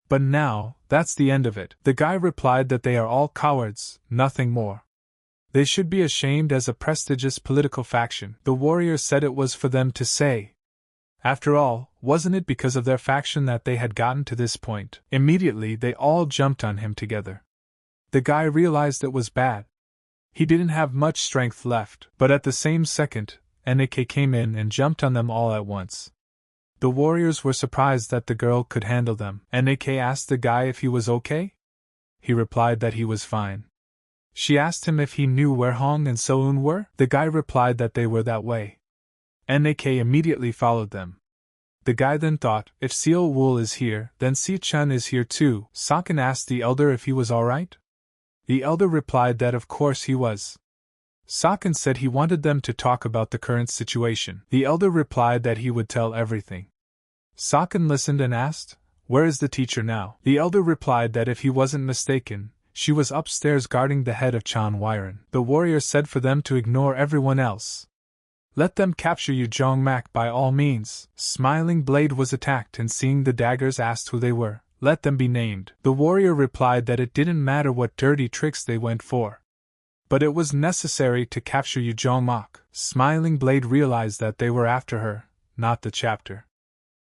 But now, that's the end of it. The guy replied that they are all cowards, nothing more. They should be ashamed as a prestigious political faction. The warrior said it was for them to say. After all, wasn't it because of their faction that they had gotten to this point? Immediately they all jumped on him together. The guy realized it was bad. He didn't have much strength left, but at the same second, Nek came in and jumped on them all at once. The warriors were surprised that the girl could handle them. Nek asked the guy if he was okay. He replied that he was fine. She asked him if he knew where Hong and Soun were. The guy replied that they were that way. Nek immediately followed them. The guy then thought, if Seo Wool is here, then Si-chun is here too. Sakin asked the elder if he was alright. The elder replied that of course he was. Sakin said he wanted them to talk about the current situation. The elder replied that he would tell everything. Sakin listened and asked, where is the teacher now? The elder replied that if he wasn't mistaken, she was upstairs guarding the head of Chan Wyron. The warrior said for them to ignore everyone else. Let them capture you, Jongmak, by all means. Smiling Blade was attacked and seeing the daggers asked who they were. Let them be named. The warrior replied that it didn't matter what dirty tricks they went for, but it was necessary to capture Yu Jongmak. Smiling Blade realized that they were after her, not the chapter.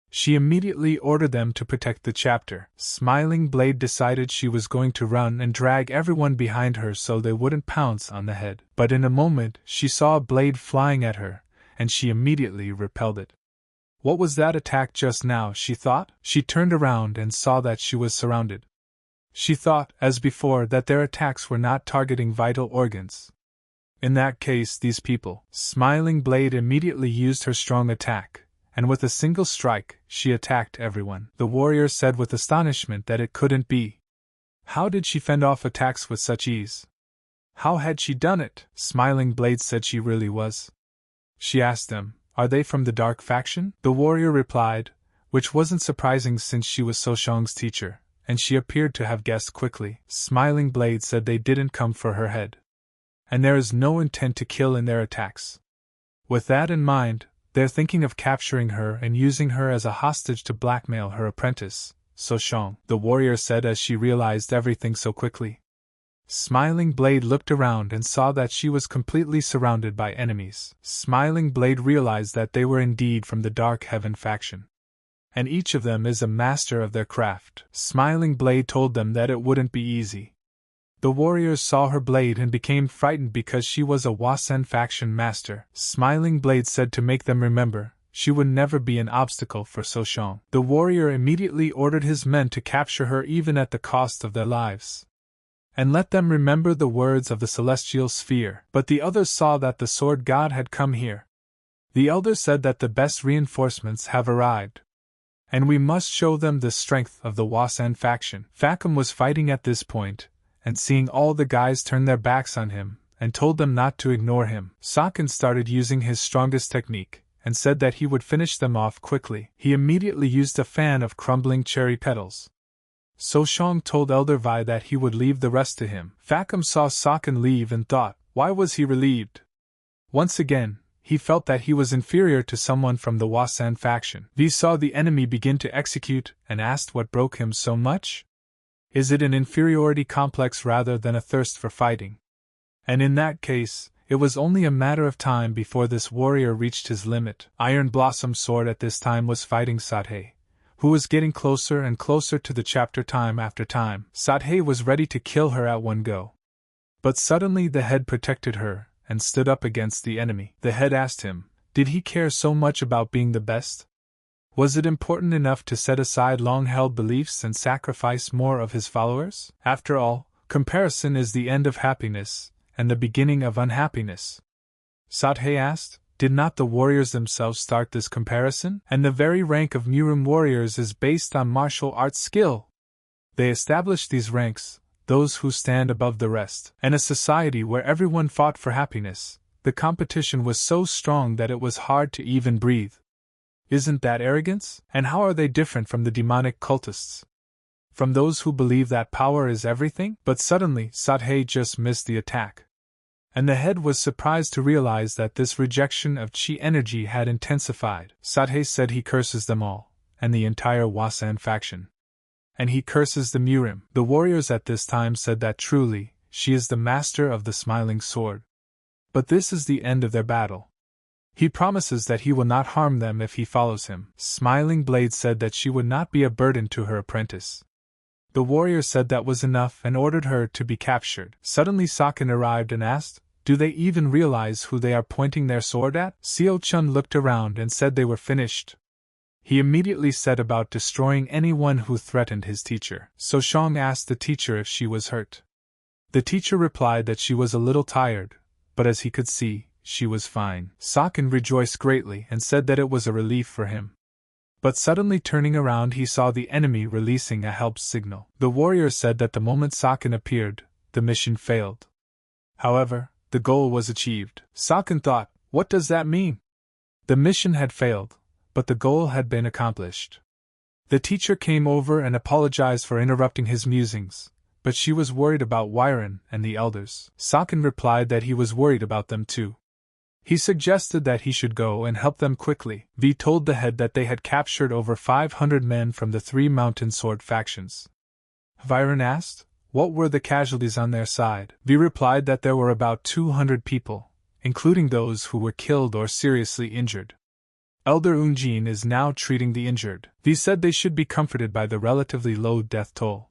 She immediately ordered them to protect the chapter. Smiling Blade decided she was going to run and drag everyone behind her so they wouldn't pounce on the head. But in a moment she saw a blade flying at her, and she immediately repelled it. What was that attack just now, she thought? She turned around and saw that she was surrounded. She thought, as before, that their attacks were not targeting vital organs. In that case, these people. Smiling Blade immediately used her strong attack, and with a single strike, she attacked everyone. The warrior said with astonishment that it couldn't be. How did she fend off attacks with such ease? How had she done it? Smiling Blade said she really was. She asked them, "Are they from the dark faction?" The warrior replied, which wasn't surprising since she was Soshong's teacher, and she appeared to have guessed quickly. Smiling Blade said they didn't come for her head, and there is no intent to kill in their attacks. With that in mind, they're thinking of capturing her and using her as a hostage to blackmail her apprentice, Soshong, the warrior said as she realized everything so quickly. Smiling Blade looked around and saw that she was completely surrounded by enemies. Smiling Blade realized that they were indeed from the Dark Heaven faction, and each of them is a master of their craft. Smiling Blade told them that it wouldn't be easy. The warriors saw her blade and became frightened because she was a Wasen faction master. Smiling Blade said to make them remember, she would never be an obstacle for Soshong. The warrior immediately ordered his men to capture her even at the cost of their lives, and let them remember the words of the celestial sphere. But the others saw that the sword god had come here. The elder said that the best reinforcements have arrived, and we must show them the strength of the Wasen faction. Fakum was fighting at this point, and seeing all the guys turn their backs on him, and told them not to ignore him. Saken started using his strongest technique, and said that he would finish them off quickly. He immediately used a fan of crumbling cherry petals. Soshong told Elder Vi that he would leave the rest to him. Fakum saw Saken leave and thought, why was he relieved? Once again, he felt that he was inferior to someone from the Wasen faction. Vi saw the enemy begin to execute and asked what broke him so much. Is it an inferiority complex rather than a thirst for fighting? And in that case, it was only a matter of time before this warrior reached his limit. Iron Blossom Sword at this time was fighting Sathei, who was getting closer and closer to the chapter time after time. Sathei was ready to kill her at one go. But suddenly the head protected her and stood up against the enemy. The head asked him, did he care so much about being the best? Was it important enough to set aside long-held beliefs and sacrifice more of his followers? After all, comparison is the end of happiness and the beginning of unhappiness. Sathei asked, did not the warriors themselves start this comparison? And the very rank of Murim warriors is based on martial arts skill. They established these ranks, those who stand above the rest. In a society where everyone fought for happiness, the competition was so strong that it was hard to even breathe. Isn't that arrogance? And how are they different from the demonic cultists? From those who believe that power is everything? But suddenly, Sathei just missed the attack, and the head was surprised to realize that this rejection of chi energy had intensified. Sathei said he curses them all, and the entire Wasen faction. And he curses the Murim. The warriors at this time said that truly, she is the master of the smiling sword. But this is the end of their battle. He promises that he will not harm them if he follows him. Smiling Blade said that she would not be a burden to her apprentice. The warrior said that was enough and ordered her to be captured. Suddenly Saken arrived and asked, do they even realize who they are pointing their sword at? Seo Chun looked around and said they were finished. He immediately set about destroying anyone who threatened his teacher. Soshong asked the teacher if she was hurt. The teacher replied that she was a little tired, but as he could see, she was fine. Saken rejoiced greatly and said that it was a relief for him. But suddenly turning around he saw the enemy releasing a help signal. The warrior said that the moment Saken appeared, the mission failed. However, the goal was achieved. Saken thought, what does that mean? The mission had failed, but the goal had been accomplished. The teacher came over and apologized for interrupting his musings, but she was worried about Wyron and the elders. Saken replied that he was worried about them too. He suggested that he should go and help them quickly. V told the head that they had captured over 500 men from the 3 mountain sword factions. Viren asked, what were the casualties on their side? V replied that there were about 200 people, including those who were killed or seriously injured. Elder Unjin is now treating the injured. V said they should be comforted by the relatively low death toll.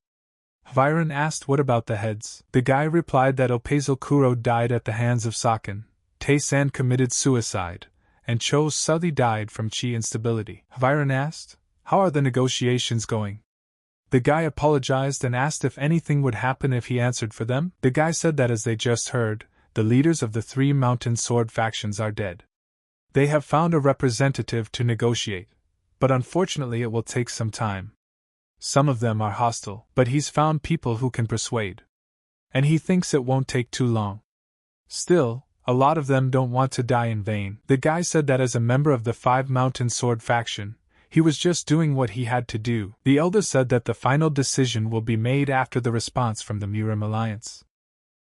Viren asked what about the heads. The guy replied that Opazel Kuro died at the hands of Saken, Tae-san committed suicide, and Cho Suthi died from chi instability. Viren asked, how are the negotiations going? The guy apologized and asked if anything would happen if he answered for them. The guy said that as they just heard, the leaders of the 3 mountain sword factions are dead. They have found a representative to negotiate, but unfortunately it will take some time. Some of them are hostile, but he's found people who can persuade. And he thinks it won't take too long. Still, a lot of them don't want to die in vain. The guy said that as a member of the 5 mountain sword faction, he was just doing what he had to do. The elder said that the final decision will be made after the response from the Murim Alliance.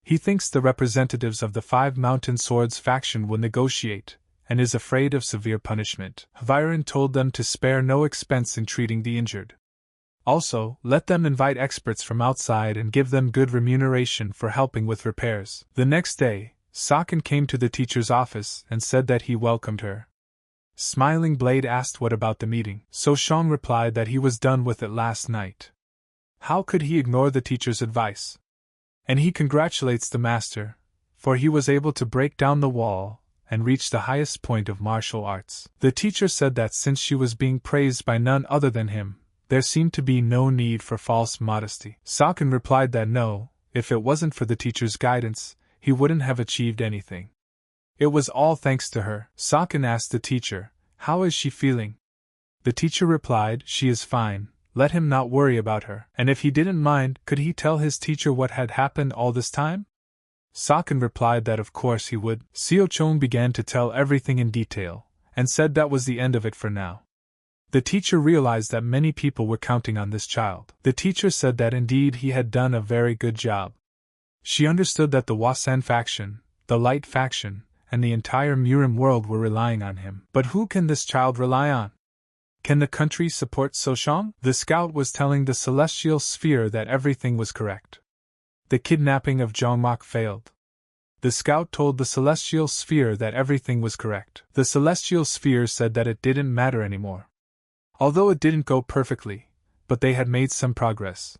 He thinks the representatives of the 5 mountain swords faction will negotiate, and is afraid of severe punishment. Viren told them to spare no expense in treating the injured. Also, let them invite experts from outside and give them good remuneration for helping with repairs. The next day, Saken came to the teacher's office and said that he welcomed her. Smiling Blade asked what about the meeting. So Shang replied that he was done with it last night. How could he ignore the teacher's advice? And he congratulates the master, for he was able to break down the wall and reach the highest point of martial arts. The teacher said that since she was being praised by none other than him, there seemed to be no need for false modesty. Saken replied that no, if it wasn't for the teacher's guidance, he wouldn't have achieved anything. It was all thanks to her. Saken asked the teacher, how is she feeling? The teacher replied, she is fine, let him not worry about her. And if he didn't mind, could he tell his teacher what had happened all this time? Saken replied that of course he would. Seo Chong began to tell everything in detail, and said that was the end of it for now. The teacher realized that many people were counting on this child. The teacher said that indeed he had done a very good job. She understood that the Wasan faction, the Light faction, and the entire Murim world were relying on him. But who can this child rely on? Can the country support Soshang? The scout was telling the celestial sphere that everything was correct. The kidnapping of Jongmak failed. The scout told the celestial sphere that everything was correct. The celestial sphere said that it didn't matter anymore. Although it didn't go perfectly, but they had made some progress.